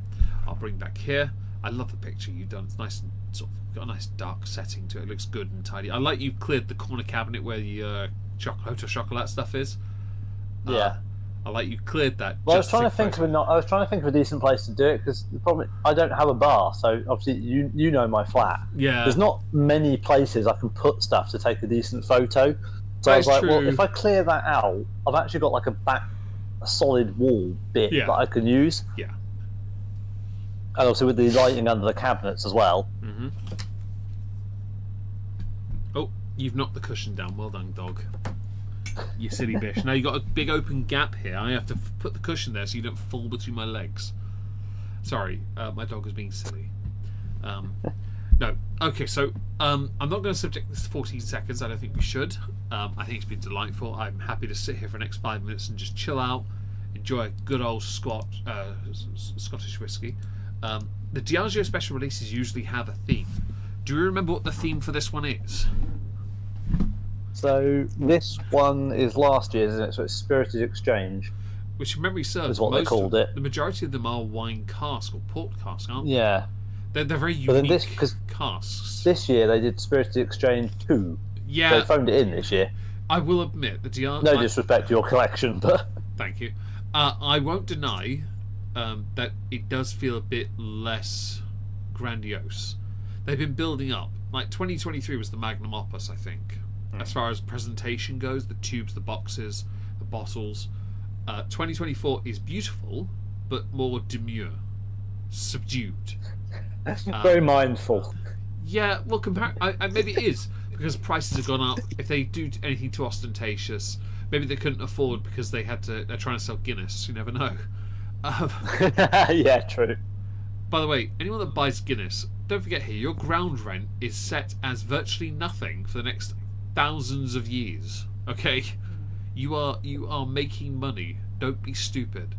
bring back here. I love the picture you've done. It's nice and sort of got a nice dark setting to it. It looks good and tidy. I like you cleared the corner cabinet where the chocolate stuff is. Yeah. I like you cleared that. Well, I was trying to think of a decent place to do it because the problem I don't have a bar, so obviously you know my flat. Yeah. There's not many places I can put stuff to take a decent photo. So I was like, well, if I clear that out, I've actually got like a solid wall bit that I can use. Yeah. And also with the lighting under the cabinets as well. Mm-hmm. Oh, you've knocked the cushion down. Well done, dog. You silly bitch. Now you've got a big open gap here. I have to put the cushion there so you don't fall between my legs. Sorry, my dog is being silly. No. Okay, so I'm not going to subject this to 14 seconds. I don't think we should. I think it's been delightful. I'm happy to sit here for the next 5 minutes and just chill out, enjoy a good old Scottish whiskey. The Diageo special releases usually have a theme. Do you remember what the theme for this one is? So this one is last year's, isn't it? So it's Spirited Exchange. Which, if memory serves, is what they called it. The majority of them are wine cask or port cask, aren't they? Yeah. They're very unique But then this, casks. This year they did Spirited Exchange 2. Yeah. So they phoned it in this year. I will admit the Diageo. No disrespect to your collection, but thank you. I won't deny that it does feel a bit less grandiose. They've been building up. Like 2023 was the magnum opus, I think, as far as presentation goes. The tubes, the boxes, the bottles. 2024 is beautiful, but more demure, subdued. very mindful. Yeah, well, maybe it is because prices have gone up. If they do anything too ostentatious, maybe they couldn't afford because they're trying to sell Guinness. You never know. Yeah, true. By the way, anyone that buys Guinness, don't forget here, your ground rent is set as virtually nothing for the next thousands of years. Okay, you are making money. Don't be stupid.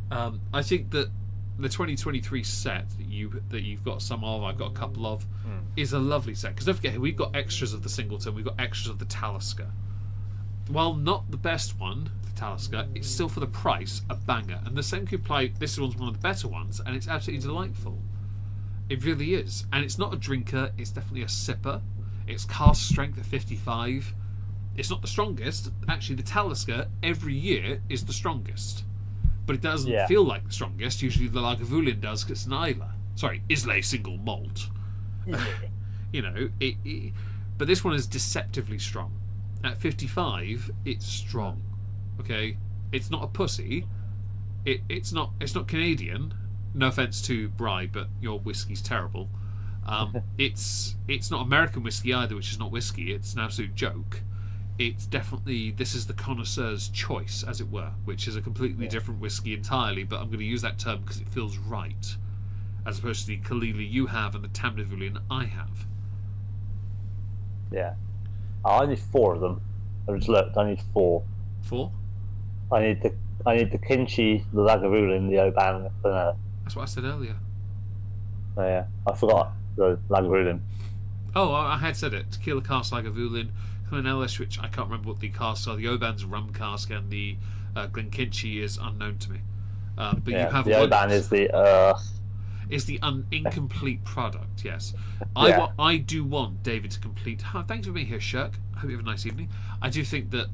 I think that the 2023 set that you've got some of, I've got a couple of, is a lovely set. Because don't forget, we've got extras of the Singleton, we've got extras of the Talisker. While not the best one, the Talisker, it's still for the price a banger. And the same could apply. This one's one of the better ones, and it's absolutely delightful. It really is. And it's not a drinker, it's definitely a sipper. It's cask strength at 55. It's not the strongest. Actually, the Talisker every year is the strongest. But it doesn't feel like the strongest. Usually the Lagavulin does because it's an Isla. Sorry, Islay single malt. You know, but this one is deceptively strong. At 55, it's strong. Okay? It's not a pussy. It's not Canadian. No offence to Bry, but your whiskey's terrible. It's not American whiskey either, which is not whiskey. It's an absolute joke. It's definitely, this is the connoisseur's choice, as it were, which is a completely different whiskey entirely, but I'm going to use that term because it feels right, as opposed to the Kalili you have and the Tamnavulin I have. Yeah. I need 4 of them. I just looked, I need 4. 4? I need the Kinchi, the Lagavulin, the Oban. That's what I said earlier. Oh yeah, I forgot the Lagavulin. Oh, I had said it. Tequila cask Lagavulin, Clonelish, which I can't remember what the casks are. The Oban's rum cask, and the Glenkinchie is unknown to me. But you have the Oban is the incomplete product. Yes, I do want David to complete. Thanks for being here, Shirk. I hope you have a nice evening. I do think that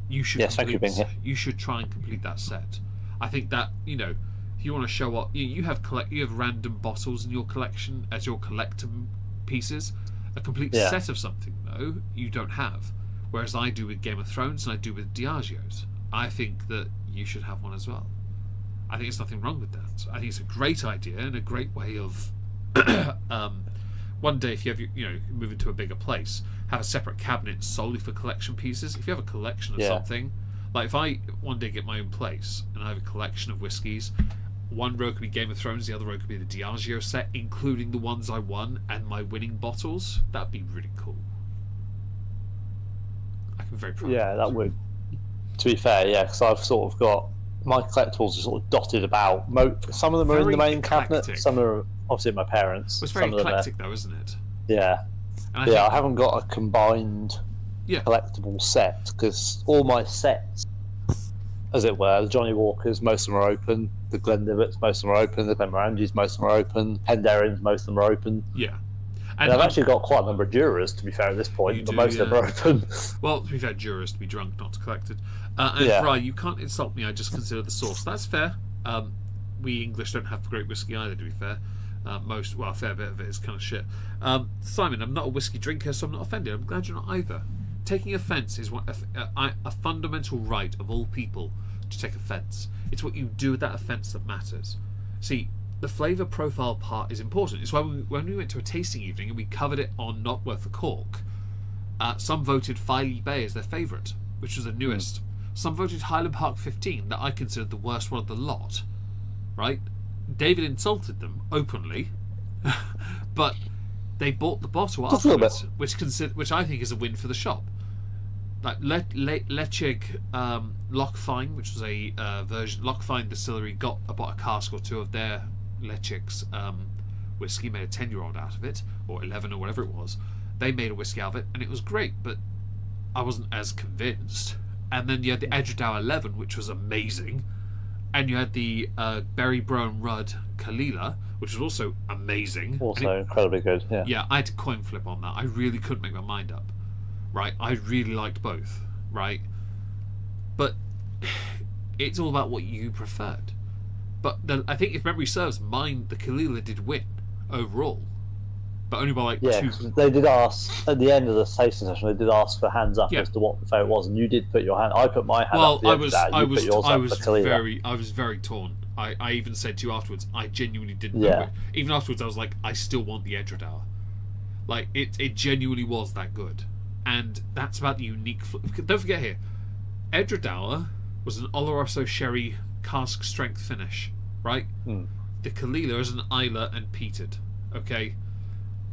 you should. Yes, thank you for being here. You should try and complete that set. I think that if you want to show up, you have random bottles in your collection as your collector pieces. A complete set of something, though, you don't have. Whereas I do with Game of Thrones and I do with Diageo's. I think that you should have one as well. I think there's nothing wrong with that. I think it's a great idea and a great way of one day, if you have move into a bigger place, have a separate cabinet solely for collection pieces. If you have a collection of something, like if I one day get my own place and I have a collection of whiskies, one row could be Game of Thrones, the other row could be the Diageo set, including the ones I won and my winning bottles. That'd be really cool. I'm very proud. Yeah, that would. To be fair, because I've sort of got my collectibles are sort of dotted about. Some of them are in the main cabinet. Some are obviously at my parents'. It's very eclectic, though, isn't it? Yeah. I haven't got a combined collectible set because all my sets, as it were, the Johnny Walkers, most of them are open. The Glendivets, most of them are open. The Glenmorangis, most of them are open. Penderrins, most of them are open. Yeah. And I've actually got quite a number of Jurors, to be fair, at this point, but most of them are open. Well, to be fair, Jurors to be drunk, not to collected. And Bri, you can't insult me, I just consider the source. That's fair. We English don't have great whiskey either, to be fair. A fair bit of it is kind of shit. Simon, I'm not a whiskey drinker, so I'm not offended. I'm glad you're not either. Taking offence is a fundamental right of all people to take offence. It's what you do with that offence that matters. See, the flavour profile part is important. It's why when we went to a tasting evening and we covered it on Not Worth the Cork, some voted Filey Bay as their favourite, which was the newest. Some voted Highland Park 15, that I considered the worst one of the lot. Right? David insulted them openly, but they bought the bottle afterwards, which I think is a win for the shop. Like Lechig Lochfine, which was a version. Lochfine Distillery got about a cask or two of their Lechig's whiskey, made a 10-year-old out of it, or 11 or whatever it was. They made a whiskey out of it, and it was great, but I wasn't as convinced. And then you had the Edgedow 11, which was amazing, and you had the Berry Brown Rudd Kalila, which was also amazing. Also incredibly good. Yeah. Yeah, I had to coin flip on that. I really couldn't make my mind up. Right, I really liked both, right? But it's all about what you preferred. But I think if memory serves, the Kalila did win overall, but only by like 2. They did ask at the end of the tasting session. They did ask for hands up as to what the favourite was, and you did put your hand. I put my hand up. I was very torn. I even said to you afterwards, I genuinely didn't know it. Even afterwards, I was like, I still want the Edgedow. Like it genuinely was that good. And that's about the unique... Don't forget here, Edgedow was an Oloroso Sherry cask strength finish, right? The Kalila is an Isla and peated, okay?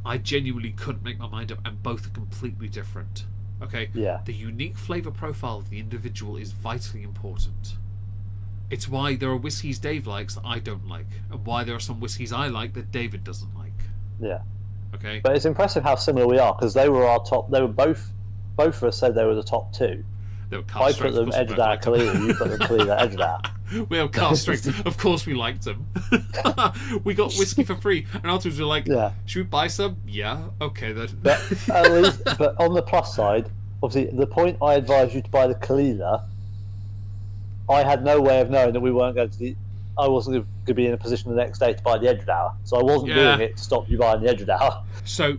I genuinely couldn't make my mind up, and both are completely different, okay? Yeah. The unique flavour profile of the individual is vitally important. It's why there are whiskies Dave likes that I don't like, and why there are some whiskies I like that David doesn't like. Yeah. Okay. But it's impressive how similar we are, because they were our top. They were both of us said they were the top 2. They were I put them Edgedow Kalila, you put them Kalila Edgedow. We have cast strength. Of course we liked them. We got whiskey for free, and afterwards we were like, should we buy some? Yeah, okay then. But at least, but on the plus side, obviously, the point I advised you to buy the Kalila, I had no way of knowing that we weren't going to I wasn't going to be in a position the next day to buy the Edgedow, so I wasn't doing it to stop you buying the Edgedow. So,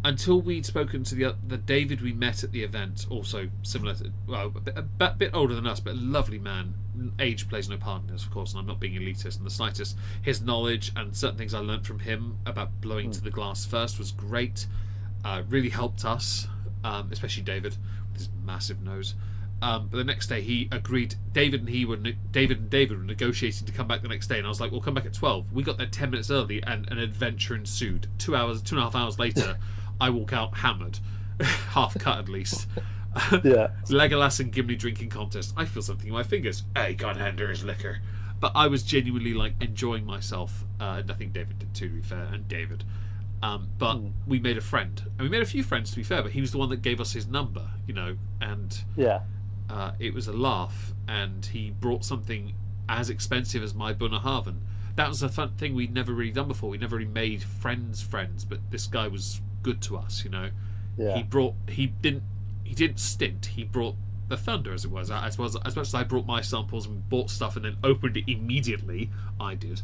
until we'd spoken to the David we met at the event, also similar to, well, a bit older than us, but a lovely man. Age plays no part in this, of course, and I'm not being elitist in the slightest. His knowledge and certain things I learnt from him about blowing to the glass first was great. Really helped us, especially David with his massive nose. But the next day he agreed. David and David were negotiating to come back the next day, and I was like, "We'll come back at 12." We got there 10 minutes early, and an adventure ensued. 2.5 hours later, I walk out hammered, half cut at least. Yeah. Legolas and Gimli drinking contest. I feel something in my fingers. Hey, God, handle his liquor. But I was genuinely like enjoying myself, and I think David did too, to be fair, and David. But we made a friend, and we made a few friends, to be fair. But he was the one that gave us his number, and it was a laugh. And he brought something as expensive as my Bunnahaven. That was a fun thing we'd never really done before. We never really made friends, but this guy was good to us, Yeah. He didn't stint. He brought the thunder, as it was. As much as I brought my samples and bought stuff and then opened it immediately, I did.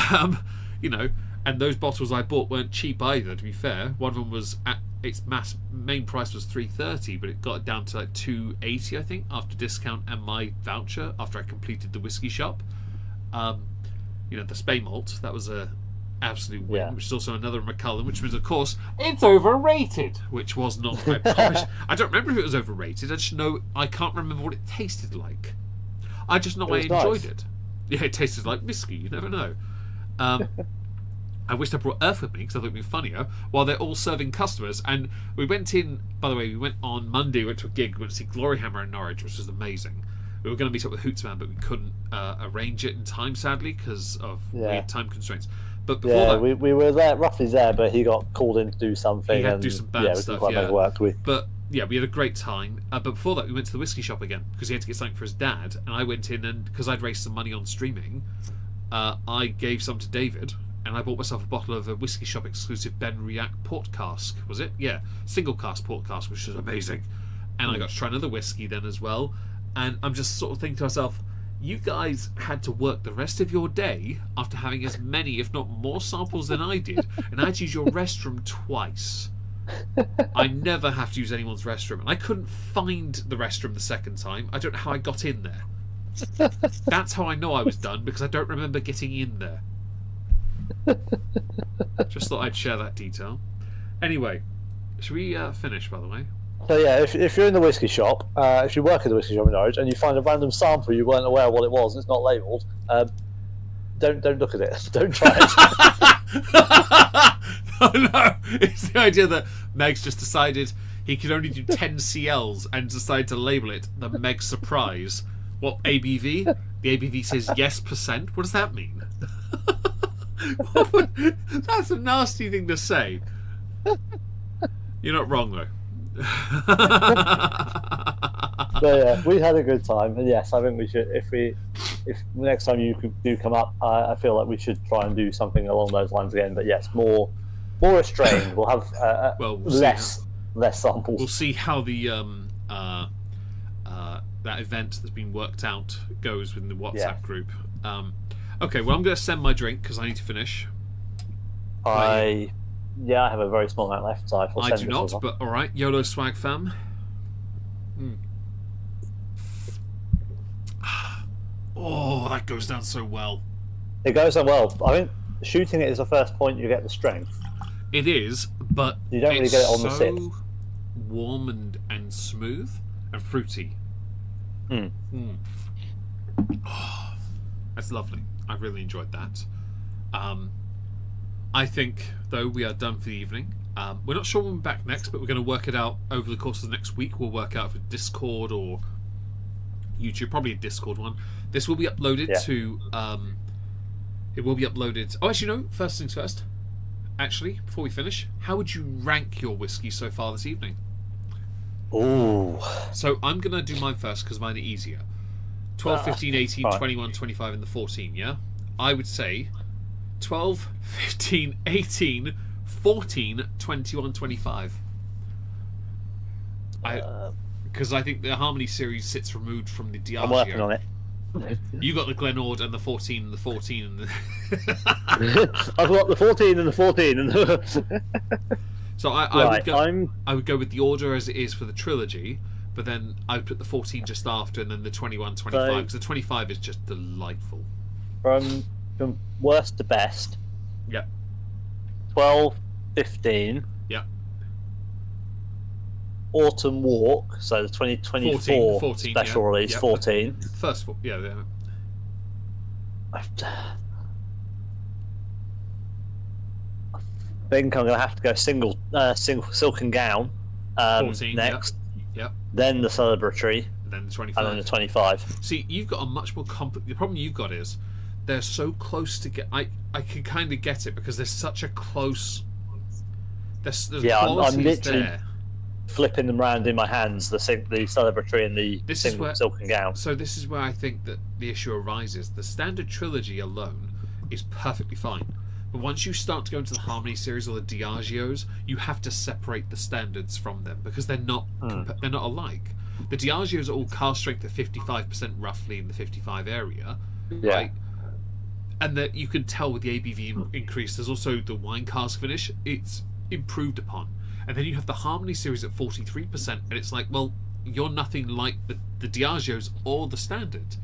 And those bottles I bought weren't cheap either, to be fair. One of them was at its main price was $3.30, but it got down to like $2.80, I think, after discount and my voucher after I completed the whiskey shop. The Spey Malt, that was a absolute win, which is also another McCullen, which was, of course, it's overrated, which was not. I don't remember if it was overrated. I just know I can't remember what it tasted like. I just know I enjoyed it. Yeah, it tasted like whiskey. You never know. I wished I brought Earth with me because I thought it'd be funnier while they're all serving customers. And we went in. By the way, we went on Monday. We went to a gig. We went to see Gloryhammer in Norwich, which was amazing. We were going to meet up with Hootsman, but we couldn't arrange it in time, sadly, because of weird time constraints. But before that, we were there, roughly there, but he got called in to do something. He had to do some band stuff. We couldn't quite make it work. But yeah, we had a great time. But before that, we went to the whiskey shop again because he had to get something for his dad. And I went in, and because I'd raised some money on streaming, I gave some to David, and I bought myself a bottle of a whiskey shop exclusive Ben Riach port cask. Was it? Yeah, single cask port cask, which was amazing. And I got to try another whiskey then as well. And I'm just sort of thinking to myself, you guys had to work the rest of your day after having as many, if not more, samples than I did, and I had to use your restroom twice. I never have to use anyone's restroom, and I couldn't find the restroom the second time. I don't know how I got in there. That's how I know I was done, because I don't remember getting in there. Just thought I'd share that detail. Anyway, should we finish, by the way? So yeah, if you're in the whiskey shop, if you work at the whiskey shop in Norwich, and you find a random sample you weren't aware what it was, and it's not labelled, don't look at it. Don't try it. Oh no! It's the idea that Meg's just decided he could only do 10 CLs and decided to label it the Meg Surprise. What, ABV? The ABV says yes %. What does that mean? That's a nasty thing to say. You're not wrong though. So yeah, we had a good time, and yes, I think we should. If next time you do come up, I feel like we should try and do something along those lines again. But yes, more restrained. We'll have we'll less samples. We'll see how the that event that's been worked out goes within the WhatsApp group. Okay, well, I'm going to send my drink because I need to finish. I have a very small amount left, so I do not, but all right. YOLO swag fam. Oh, that goes down so well. It goes down well. I think shooting it is the first point you get the strength. It is, but you don't really get it on the sip. Warm and smooth and fruity. Oh, that's lovely. I really enjoyed that. I think, though, we are done for the evening. We're not sure when we're back next, but we're going to work it out over the course of the next week. We'll work out for Discord or YouTube, probably a Discord one. This will be uploaded to... it will be uploaded... Oh, actually, no. First things first. Actually, before we finish, how would you rank your whiskey so far this evening? Ooh. So I'm going to do mine first because mine are easier. 12, 15, 18, 21, 25, and the 14, yeah? I would say 12, 15, 18, 14, 21, 25. Because I think the Harmony series sits removed from the Diageo. I'm working on it. You got the Glenord and the 14 and the 14 and the... I've got the 14 and the 14 and the... So I would go with the order as it is for the trilogy, but then I would put the 14 just after, and then the 21, 25, because the 25 is just delightful. From worst to best. Yep. 12, 15. Yep. Autumn Walk, so the 2024 14, special release, yep. 14. First, yeah. I think I'm going to have to go single Silken Gown 14, next. Yep. Then the Celebratory. Then the 25. And then the 25. See, you've got a much more complex... The problem you've got is they're so close to get... I can kind of get it because there's such a close... There's I'm literally there. Flipping them around in my hands, the Celebratory and the Silken Gown. So this is where I think that the issue arises. The standard trilogy alone is perfectly fine. But once you start to go into the Harmony series or the Diageos, you have to separate the standards from them because they're not alike. The Diageos are all cask strength at 55% roughly in the 55 area, right? And that you can tell with the ABV increase. There's also the wine cask finish; it's improved upon. And then you have the Harmony series at 43%, and it's like, well, you're nothing like the Diageos or the standard.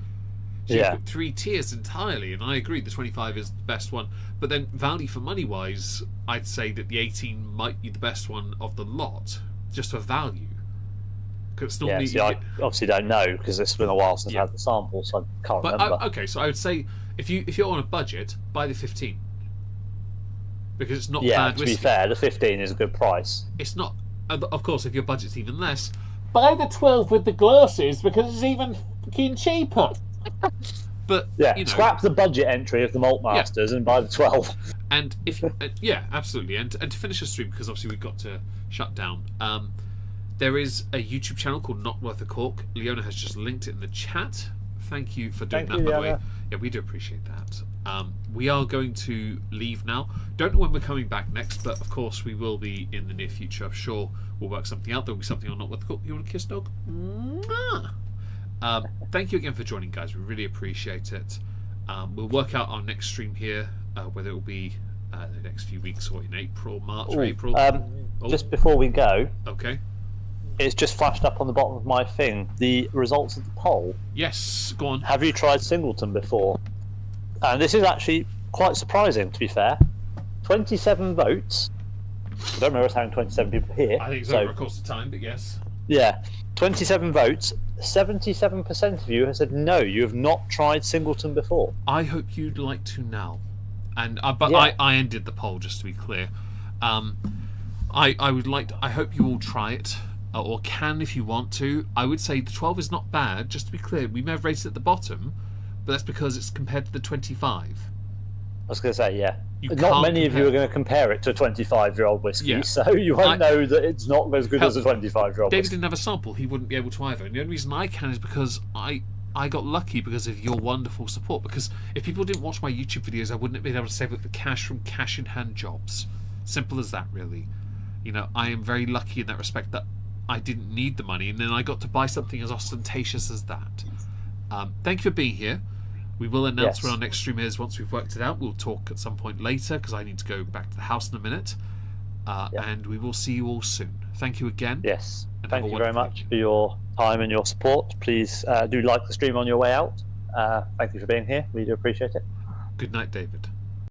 So you've got 3 tiers entirely, and I agree the 25 is the best one. But then value for money wise, I'd say that the 18 might be the best one of the lot, just for value. Because normally, I obviously don't know because it's been a while since I had the sample, so I can't remember. Okay, so I would say if you're on a budget, buy the 15 because it's not bad whiskey. To be fair, the 15 is a good price. It's not. Of course, if your budget's even less, buy the 12 with the glasses because it's even fucking cheaper. But scrap the budget entry of the Malt Masters and buy the 12. And if absolutely. And to finish the stream, because obviously we've got to shut down. There is a YouTube channel called Not Worth a Cork. Leona has just linked it in the chat. Thank you for doing that, by the way. Yeah, we do appreciate that. We are going to leave now. Don't know when we're coming back next, but of course we will be in the near future. I'm sure we'll work something out. There'll be something on Not Worth a Cork. You want to kiss, dog? Thank you again for joining, guys. We really appreciate it. We'll work out our next stream here, whether it will be the next few weeks or in April, March or April. Just before we go, okay. it's just flashed up on the bottom of my thing. The results of the poll. Yes, go on. Have you tried Singleton before? And this is actually quite surprising, to be fair. 27 votes. I don't remember us having 27 people here. I think it's over a course of time, but yes. Yeah, 27 votes. 77% of you have said no, you have not tried Singleton before. I hope you'd like to now. And but Yeah. I ended the poll, just to be clear. I would like to, I hope you all try it, or can if you want to. I would say the 12 is not bad. Just to be clear, we may have rated it at the bottom, but that's because it's compared to the 25. I was going to say, yeah. You Not can't many of you compare- are going to compare it to a 25-year-old whiskey, Yeah. so you won't know that it's not as good as a 25-year-old David whiskey. didn't have a sample. He wouldn't be able to either. And the only reason I can is because I got lucky because of your wonderful support. Because if people didn't watch my YouTube videos, I wouldn't have been able to save up the cash from cash-in-hand jobs. Simple as that, really. You know, I am very lucky in that respect that I didn't need the money, and then I got to buy something as ostentatious as that. Thank you for being here. We will announce when our next stream is once we've worked it out. We'll talk at some point later because I need to go back to the house in a minute. And we will see you all soon. Thank you again. Yes. And Thank have a you very wonderful much for your time and your support. Please do like the stream on your way out. Thank you for being here. We do appreciate it. Good night, David.